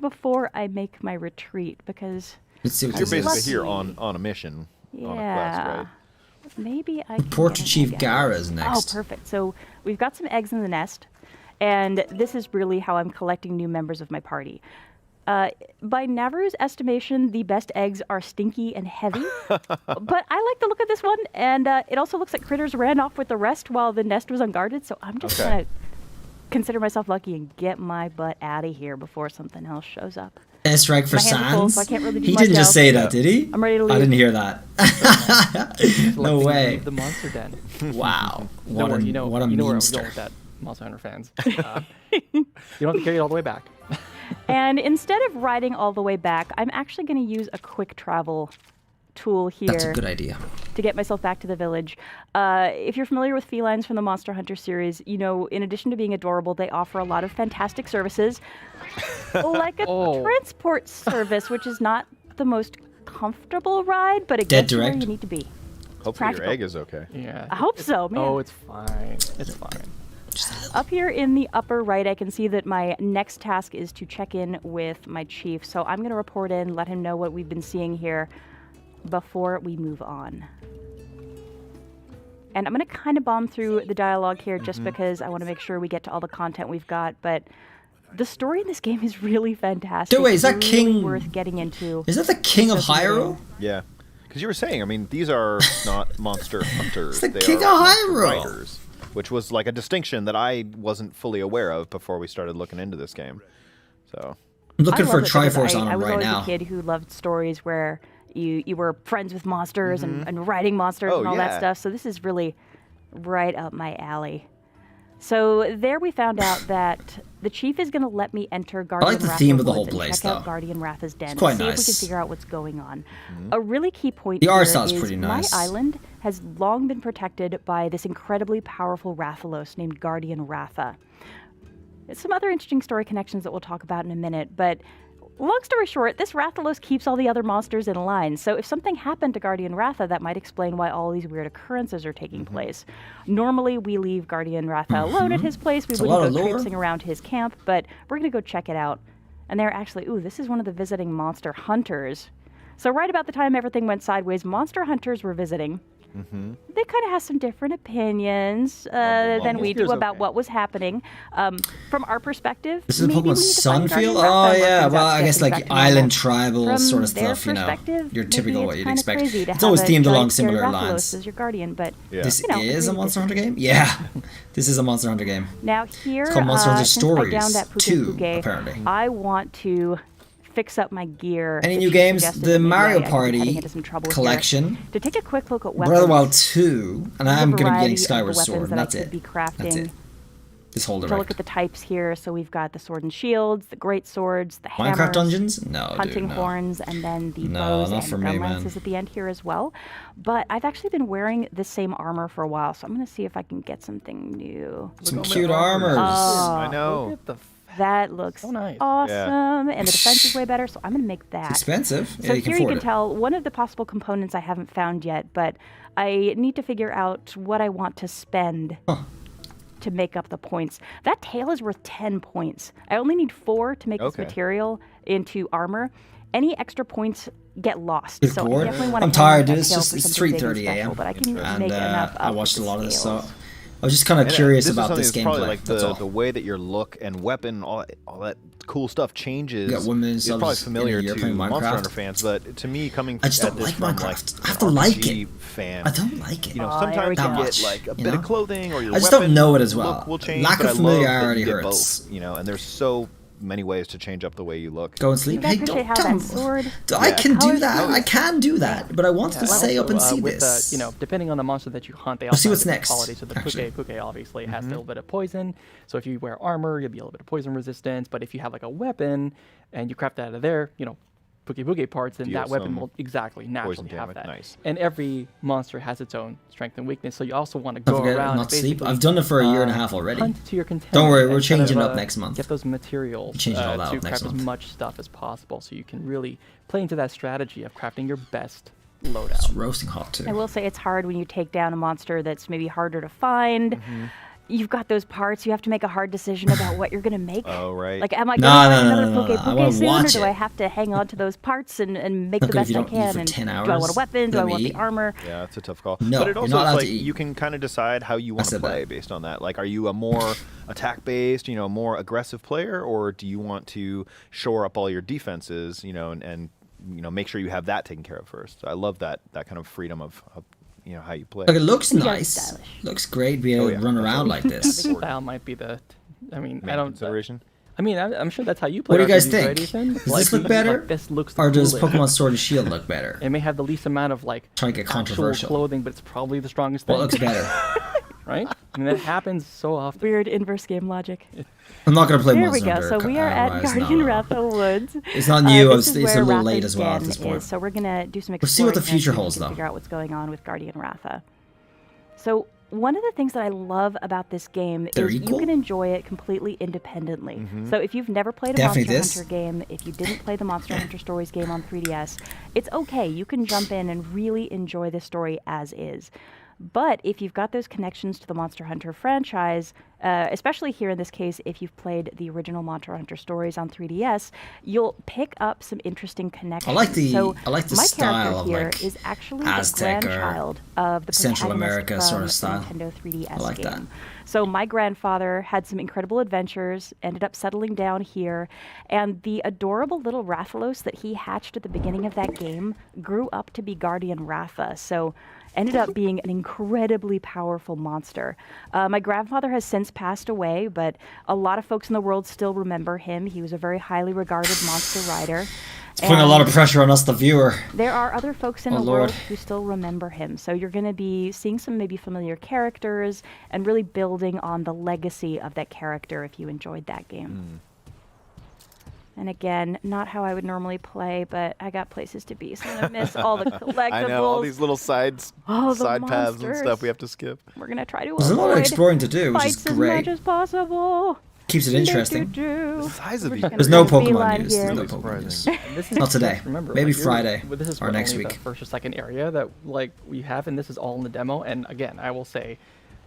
before I make my retreat because Let's see what you're this basically is. here on a mission, on a quest, right? Maybe I can Report to get an Chief egg out. Gara is next. Oh, perfect. So we've got some eggs in the nest, and this is really how I'm collecting new members of my party. By Navru's estimation, the best eggs are stinky and heavy. But I like the look of this one, and it also looks like critters ran off with the rest while the nest was unguarded, so I'm just going to consider myself lucky and get my butt out of here before something else shows up. Airstrike for Sans? So I can't really do he much didn't just else. say that, did he? I'm ready to leave. I didn't hear that. No way. The monster den. Wow. What Don't worry, a you know what a where I was going memester. with that, Monster Hunter fans. You don't have to carry it all the way back. And instead of riding all the way back, I'm actually going to use a quick travel tool here. That's a good idea. To get myself back to the village. If you're familiar with felines from the Monster Hunter series, you know, in addition to being adorable, they offer a lot of fantastic services, like a transport service, which is not the most comfortable ride, but it gets you where you need to be. Hopefully your egg is okay. Yeah. I hope so, man. Oh, it's fine. It's fine. Up here in the upper right, I can see that my next task is to check in with my chief. So I'm going to report in, let him know what we've been seeing here before we move on. And I'm going to kind of bomb through the dialogue here just because I want to make sure we get to all the content we've got. But the story in this game is really fantastic. Wait, is that really King... worth getting into. Is that the King of Hyrule? Yeah. Because you were saying, I mean, these are not monster hunters. It's the they King are of monster Hyrule. riders, which was like a distinction that I wasn't fully aware of before we started looking into this game. So I'm looking for I love it because Triforce on I him was right always now. a kid who loved stories where you were friends with monsters and riding monsters and all that stuff. So this is really right up my alley. So there we found out that the chief is going to let me enter Guardian the Ratha's theme of the woods whole and place, check out though. Guardian Ratha's den. It's quite see if we nice. can figure out what's going on. A really key point The here art style's is pretty nice. my island has long been protected by this incredibly powerful Rathalos named Guardian Ratha. Some other interesting story connections that we'll talk about in a minute, but long story short, this Rathalos keeps all the other monsters in line, so if something happened to Guardian Ratha, that might explain why all these weird occurrences are taking place. Normally, we leave Guardian Ratha alone at his place. We It's a lot wouldn't of go lore. traipsing around his camp, but we're going to go check it out. And they're actually, this is one of the visiting monster hunters. So right about the time everything went sideways, monster hunters were visiting. They kind of have some different opinions than we do about what was happening. From our perspective, This is a maybe we Pokemon need to find Sunfield? Guardian Ratha Oh, and work yeah. things Well, out to I get guess things like back to normal. island tribal From sort of their stuff, you know. perspective, Your maybe typical it's what you'd kinda expect. crazy to It's always have a themed along giant similar scary lines. Rathalos as your guardian, but This you know, is a agree to Monster Hunter disagree. game? Yeah. This is a Monster Hunter game. Now here, It's called Monster Hunter since I Stories downed that 2, Puke, apparently. I want to fix up my gear. Any that new she games? suggested The that maybe Mario I could be heading Party into some trouble here. collection. To take a quick look at weapons. Breath of the Wild 2, and There's a I'm going to be variety getting of the Skyward weapons Sword, and that I that's could it. be crafting. That's it. This whole To direct. look at the types here, so we've got the sword and shields, the great swords, the hammers, Minecraft dungeons? No, dude, hunting no. horns, and then the No, bows not and for me, man. lances at the end here as well. But I've actually been wearing this same armor for a while, so I'm going to see if I can get something new. Some cute armors. Oh, I know. that looks nice. awesome, and the defense is way better, so I'm going to make that. It's expensive. So Yeah, you can here you afford can it. tell one of the possible components I haven't found yet, but I need to figure out what I want to spend to make up the points. That tail is worth 10 points. I only need 4 to make this material into armor. Any extra points get lost. Good So board. I definitely want to I'm tired, dude. that It's tail just for it's something big and 3:30 special, a.m. but I can and make enough I up watched a with lot the of this, so scales. I was just kind of And, curious this is about something this that's probably gameplay. like That's all. the way that your look and weapon, all that cool stuff changes. You got women is probably subs in familiar a year to playing Monster Minecraft. Hunter fans, but to me, coming I just at don't this like from Minecraft. like I have an to like RPG it. fan, I don't like it. You know, Oh, there we sometimes you go. get like a you bit know? of clothing or your I just weapon don't know it as well. look will change, Lack but of I love that familiarity you get hurts. both. You know, and there's so many ways to change up the way you look. Go and sleep. I Hey, appreciate how don't. that sword. I can do colors that. moves. I can do that. But I wanted to stay up and see with this. you know, depending on the monster that you hunt, they Let's also see have what's different next, qualities. So the actually. Puke obviously has a little bit of poison. So if you wear armor, you'll be a little bit of poison resistance. But if you have like a weapon and you craft that out of there, you know, Puke parts, then Deal that weapon some will naturally poison have damage. that. Nice. And every monster has its own strength and weakness. So you also want to Don't go forget around not and sleep. basically, I've done it for a year and a half already. Hunt to your content. Don't worry, we're and kind changing of, it up next month. Get those materials We're changing all that to up next craft as month. much stuff as possible, so you can really play into that strategy of crafting your best It's loadout. roasting hot too. I will say it's hard when you take down a monster that's maybe harder to find. you've got those parts. You have to make a hard decision about what you're going to make. Oh, right. Like, am I going to buy another no. Poke soon, or do I have to hang on to those parts and make the best I can? And do I want a weapon? Do I want the armor? Yeah, it's a tough call. No, but it also you're not allowed is to like eat. you can kind of decide how you want to play based on that. Like, are you a more attack-based, more aggressive player, or do you want to shore up all your defenses, and make sure you have that taken care of first? So I love that kind of freedom of how you play. Like, it looks nice. Looks great being able to run around like this. I think style might be the. I mean, Main I don't. consideration. I mean, I'm sure that's how you play. What do you guys RPGs, think? right, Ethan? Does this look better? This looks the or does coolest. Pokemon Sword and Shield look better? It may have the least amount of trying to get actual controversial clothing, but it's probably the strongest thing. What looks better? Right? I mean, that happens so often. Weird inverse game logic. I'm not gonna play There Monster we go. Hunter. So we are at Guardian Ratha Woods. It's not new. This It's is a where little late Ratha's as well at den this point. is. So we're gonna do some exploring. We'll see what the future and holds, though. Figure out what's going on with Guardian Ratha. So one of the things that I love about this game is you can enjoy it completely independently. So if you've never played a Monster Hunter game, if you didn't play the Monster Hunter Stories game on 3DS, it's okay. You can jump in and really enjoy the story as is. But if you've got those connections to the Monster Hunter franchise, especially here in this case, if you've played the original Monster Hunter Stories on 3DS, you'll pick up some interesting connections. I like the my style of character here like is actually Aztec the grandchild of the Central protagonist America from sort of the style. Nintendo 3DS I like game. that. So my grandfather had some incredible adventures, ended up settling down here, and the adorable little Rathalos that he hatched at the beginning of that game grew up to be Guardian Ratha. So ended up being an incredibly powerful monster. My grandfather has since passed away, but a lot of folks in the world still remember him. He was a very highly regarded monster rider. It's putting a lot of pressure on us, the viewer. There are other folks in the Lord. world who still remember him. So you're going to be seeing some maybe familiar characters and really building on the legacy of that character if you enjoyed that game. And again, not how I would normally play, but I got places to be, so I'm going to miss all the collectibles. I know, all these little side paths and stuff we have to skip. We're going to try to There's a lot of exploring to do, which is fights great. as much as possible. Keeps it interesting. The size of these. There's no Pokemon news. Here. There's no Pokemon news. This is Not today. Remember, Maybe like, Friday this is or next only week. the first or second area that we have, and this is all in the demo. And again, I will say,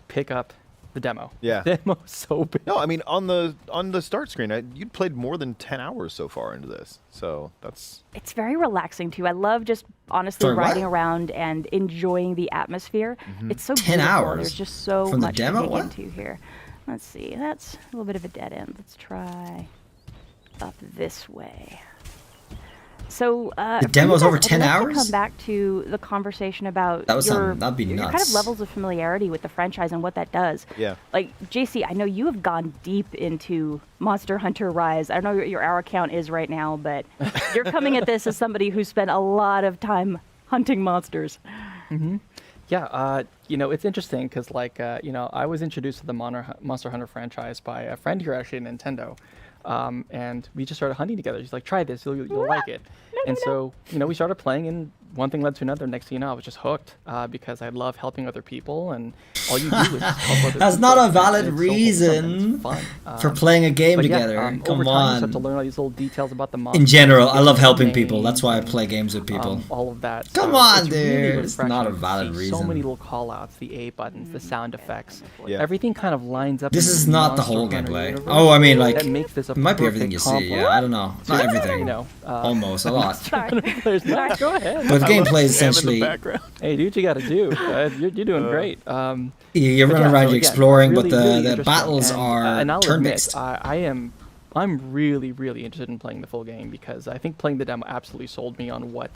pick up the demo. Yeah. The demo's so big. No, I mean on the start screen, you'd played more than 10 hours so far into this, so that's. It's very relaxing too. I love just honestly For what? riding around and enjoying the atmosphere. It's so 10 beautiful. hours? There's just so From the much demo? to dig What? into here. Let's see. That's a little bit of a dead end. Let's try up this way. So The demo's over 10 I'd like hours? to come back to the conversation about That'd be your kind of nuts. levels of familiarity with the franchise and what that does. Yeah. Like JC, I know you have gone deep into Monster Hunter Rise. I don't know what your hour count is right now, but you're coming at this as somebody who spent a lot of time hunting monsters. Yeah, it's interesting because, I was introduced to the Monster Hunter franchise by a friend here actually at Nintendo, and we just started hunting together. She's like, "Try this, you'll like it." So, we started playing, and one thing led to another. Next thing you know, I was just hooked because I love helping other people, and all you do is just help other people. That's not a and valid it's so wholesome and reason it's fun. for playing a game But yeah, together. over Come time, you on. start to learn all these little details about the monsters. In general, I love helping names people. That's why I play games with people. all of that. Come So on, it's really dude. It's not a refreshing to valid see reason. So many little call-outs, the A buttons, the sound effects. Yeah. Everything kind of lines up. This in is the not the Monster whole Hunter gameplay. universe Oh, I mean, like, that makes this a it might be everything you perfect see. Yeah, complement I don't know. Not to, everything. Almost, a lot. Players, no, go ahead. But the gameplay is essentially. Hey, do what you got to do. You're doing great. You're But running yeah, around, so you're again, exploring, really, but really the interesting. battles are and I'll turn-based. admit, I'm really, really interested in playing the full game because I think playing the demo absolutely sold me on what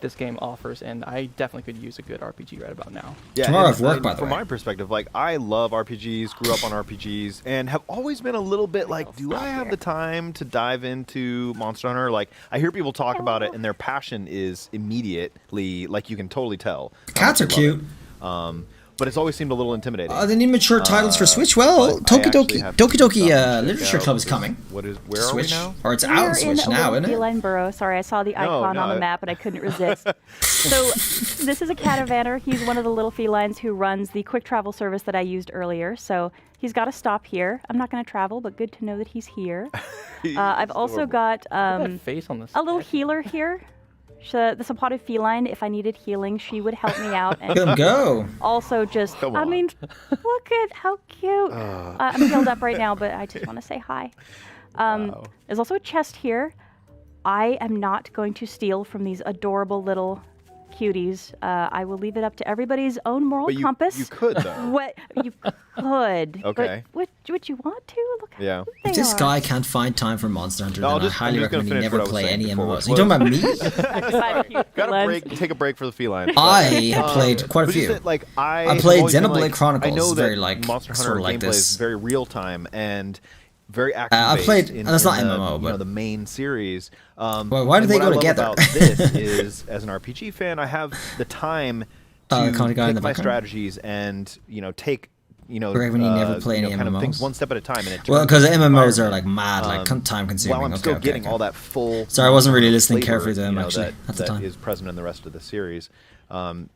this game offers, and I definitely could use a good RPG right about now. Yeah, Tomorrow I have work, by the from way. my perspective, like I love RPGs, grew up on RPGs, and have always been a little bit like, do I have the time to dive into Monster Hunter? Like, I hear people talk about it, and their passion is immediately, like, you can totally tell. Cats are cute. But it's always seemed a little intimidating. They need mature titles for Switch. Well, Doki Doki Literature Club is coming. Where to are Switch. we now? Or it's out on Switch now, isn't it? Feline Burrow. Sorry, I saw the icon on the map and I couldn't resist. So this is a Catavanner. He's one of the little felines who runs the quick travel service that I used earlier. So he's got to stop here. I'm not going to travel, but good to know that he's here. I've also got That face on the a little healer here The spotted feline, if I needed healing, she would help me out. And Let him go. Also, just I mean, look at how cute. I'm healed up right now, but I just want to say hi. There's also a chest here. I am not going to steal from these adorable little cuties. I will leave it up to everybody's own moral compass. You could though. What you could. Okay. But would you want to? Look how Yeah. cute If this they guy are. can't find time for Monster Hunter, then I highly I'm just recommend he gonna never finish what I was play saying any before, MMOs. which Are you talking about me? Got a break. Take a break for the feline. I have played quite a but just few. that, like I played have always been, Xenoblade like, Chronicles. I know that very like Monster Hunter sort of like gameplay this. is very real time and very action I based. played. In, that's not in the, MMO, you but know, the main series. Well, why do and they what go I love together? About this is, as an RPG fan, I have the time to kind of guy in the pick my background? strategies and take Great when you never play any kind of things MMOs. one step at a time. And it Well, turns because into MMOs are environment. like mad, like time consuming. While I'm still getting all that full. Sorry, I wasn't really flavor, listening carefully to them you know, actually at the that time. is present in the rest of the series.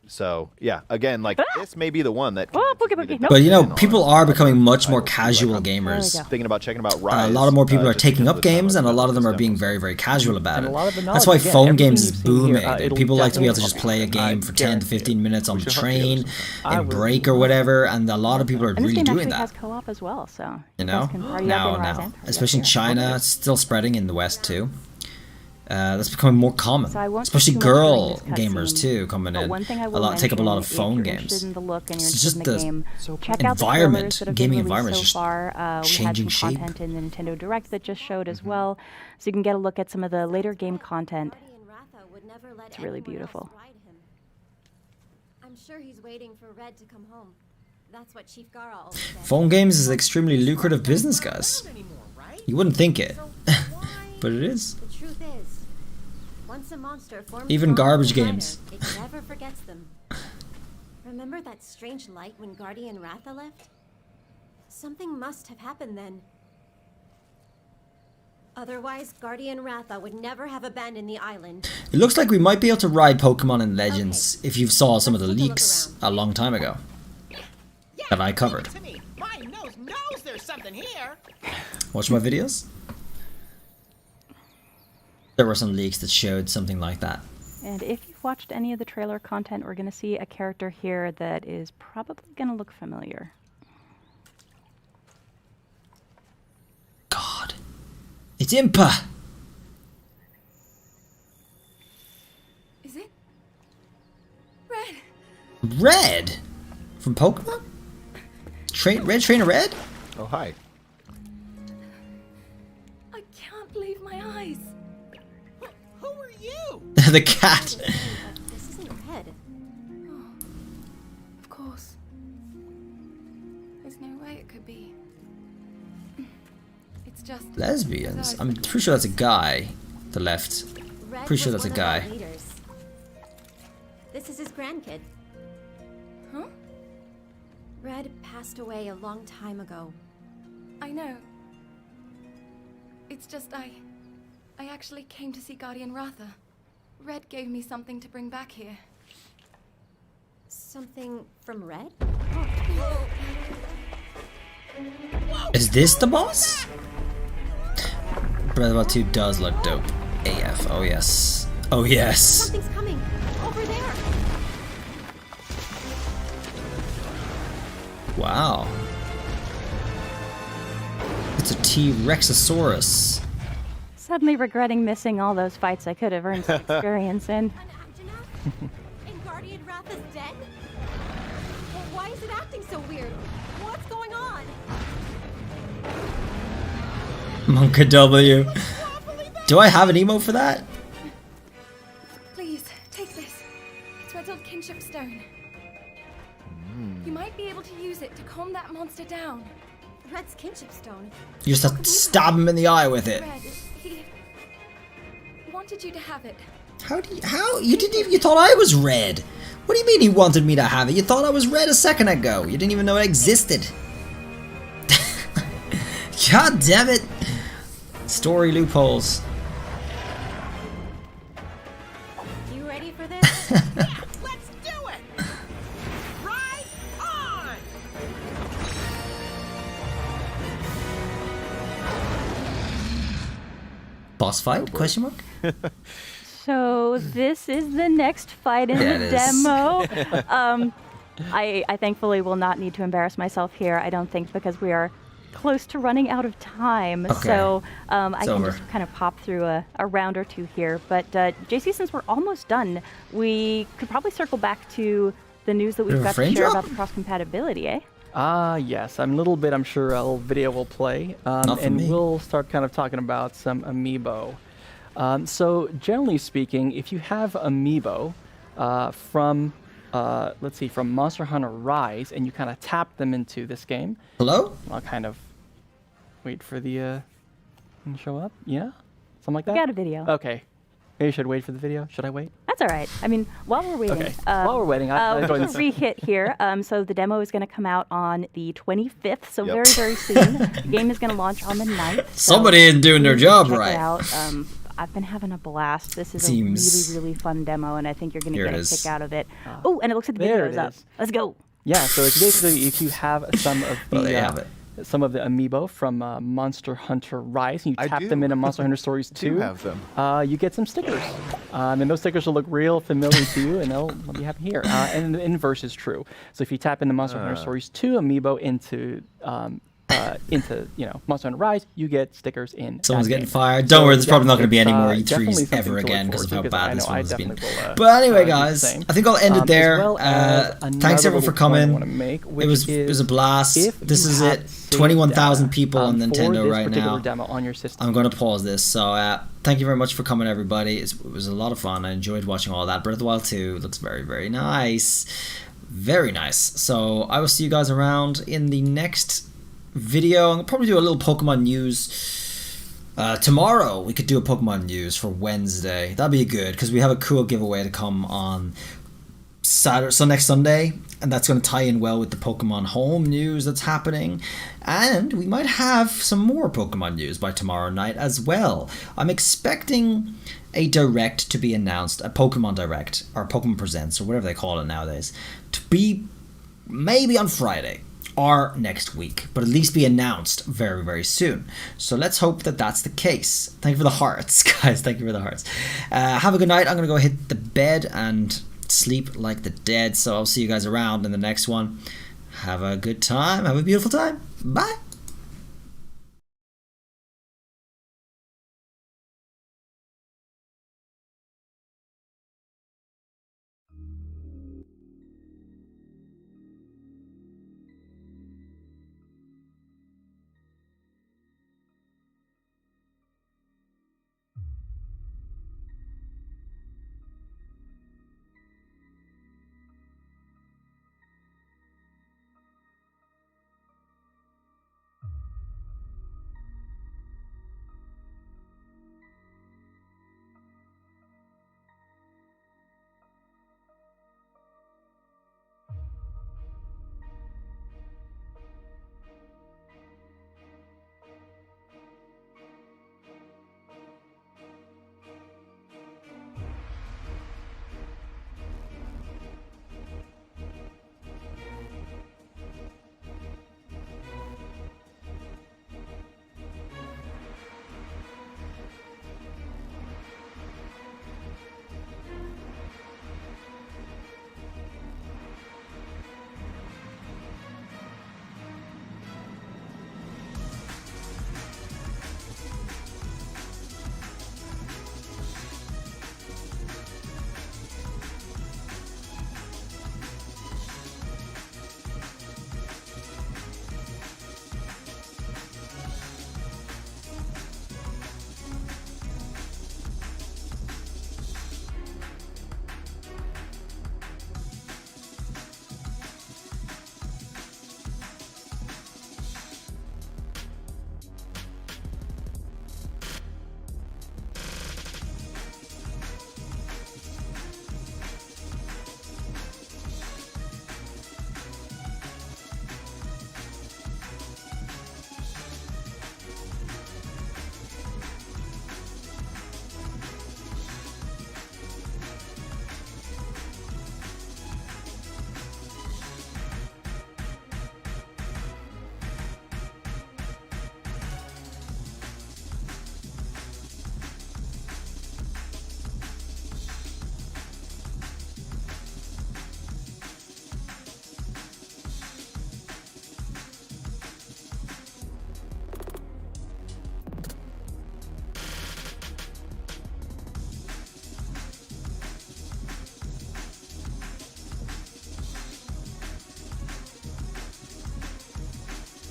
So yeah, again, like this may be the one that. But you know, people are becoming much more casual gamers. Thinking about checking out Rise. A lot of more people are just taking because up of the time games, and a lot of them are being very, very casual about it. That's why phone games is booming. People like to be able to just play a game for 10 to 15 minutes on the train, in break or whatever, and a lot of people are And this really game doing actually that. has co-op as well, so You know, now, especially in China, it's still spreading in the West too. That's becoming more common, So I won't especially say too much during girl this gamers cutscene, too coming but in. one thing I will take up a lot of mention, phone if you're games. interested in the look and you're It's interested just in the the game, check out the environment, trailers that have gaming been released environment is so just far. We changing had some shape. content in the Nintendo Direct that just showed as well, so you can get a look at some of the later game content. It's really beautiful. I'm sure he's waiting for Red to come home. That's what Chief Gara always said. Phone games is extremely lucrative business, guys. You wouldn't think it, but it is. The truth is, once a monster forms Even bonds garbage with a rider, games. it never forgets them. Remember that strange light when Guardian Ratha left? Something must have happened then. Otherwise, Guardian Ratha would never have abandoned the island. It looks like we might be able to ride Pokemon in Legends if you saw some of the leaks a long time ago that I covered. My nose knows there's something here. Watch my videos. There were some leaks that showed something like that. And if you've watched any of the trailer content, we're going to see a character here that is probably going to look familiar. God. It's Impa! Is it? Red! Red? From Pokemon? Red Trainer Red? Oh, hi. I can't believe my eyes. Who are you? The cat. This isn't Red. Oh, of course. There's no way it could be. It's just Lesbians? I'm pretty sure that's a guy. The left. Red Pretty sure was that's a one of our guy. leaders. This is his grandkid. Huh? Red passed away a long time ago. I know. It's just I actually came to see Guardian Ratha. Red gave me something to bring back here. Something from Red? Is this the boss? Breath of the Wild 2 does look dope. AF. Oh yes. Oh yes. Something's coming. Over there. Wow. It's a T-Rexosaurus. Suddenly regretting missing all those fights I could have earned some experience in. And Guardian Ratha's dead? Well, why is it acting so weird? What's going on? Monka W. Do I have an emote for that? Please, take this. It's Red's old kinship stone. You might be able to use it to calm that monster down. Red's kinship stone. You just have to stab him in the eye with it. Red, he wanted you to have it. How you didn't even, you thought I was red. What do you mean he wanted me to have it? You thought I was red a second ago. You didn't even know it existed. God damn it. Story loopholes. You ready for this? Yeah, let's do it. Right on. Boss fight? Question mark? So this is the next fight in the demo. I thankfully will not need to embarrass myself here, I don't think, because we are close to running out of time. Okay. So I can just kind of pop through a round or two here. But JC, since we're almost done, we could probably circle back to the news that we've got to share about the cross-compatibility, eh? Yes. I'm a little bit, I'm sure a little video will play. And we'll start kind of talking about some amiibo. So generally speaking, if you have amiibo from, let's see, from Monster Hunter Rise, and you kind of tap them into this game. Hello? I'll kind of wait for the show up. Yeah? Something like that? We got a video. Okay. Maybe I should wait for the video. Should I wait? That's all right. I mean, while we're waiting. Okay. While we're waiting, I'll join we'll this. re-hit here. So the demo is going to come out on the 25th, so very, very soon. The game is going to launch on the 9th. Somebody isn't doing their job right. Check it out. I've been having a blast. This is a really, really fun demo, and I think you're going to get a kick out of it. Oh, and it looks like the video is up. Let's go. Yeah, so it's basically if you have some of the some of the amiibo from Monster Hunter Rise, and you tap them into Monster Hunter Stories 2, do have them. You get some stickers. And those stickers will look real familiar to you, and they'll be happy here. And the inverse is true. So if you tap into Monster Hunter Stories 2 amiibo into Monster Hunter Rise, you get stickers in. Someone's getting fired. Don't worry, there's probably not going to be any more E3s ever again because of how bad this one's been. But anyway, guys, I think I'll end it there. Thanks everyone for coming. It was a blast. This is it. 21,000 people on Nintendo right now. I'm going to pause this. So thank you very much for coming, everybody. It was a lot of fun. I enjoyed watching all that. Breath of the Wild 2 looks very, very nice. Very nice. So I will see you guys around in the next video. I'll probably do a little Pokemon news tomorrow. We could do a Pokemon news for Wednesday. That'd be good because we have a cool giveaway to come on Saturday, so next Sunday, and that's going to tie in well with the Pokemon Home news that's happening, and we might have some more Pokemon news by tomorrow night as well. I'm expecting a direct to be announced, a Pokemon Direct or Pokemon Presents or whatever they call it nowadays, to be maybe on Friday or next week, but at least be announced very, very soon. So let's hope that that's the case. Thank you for the hearts, guys. Thank you for the hearts. Have a good night. I'm going to go hit the bed and sleep like the dead. So I'll see you guys around in the next one. Have a good time. Have a beautiful time. Bye.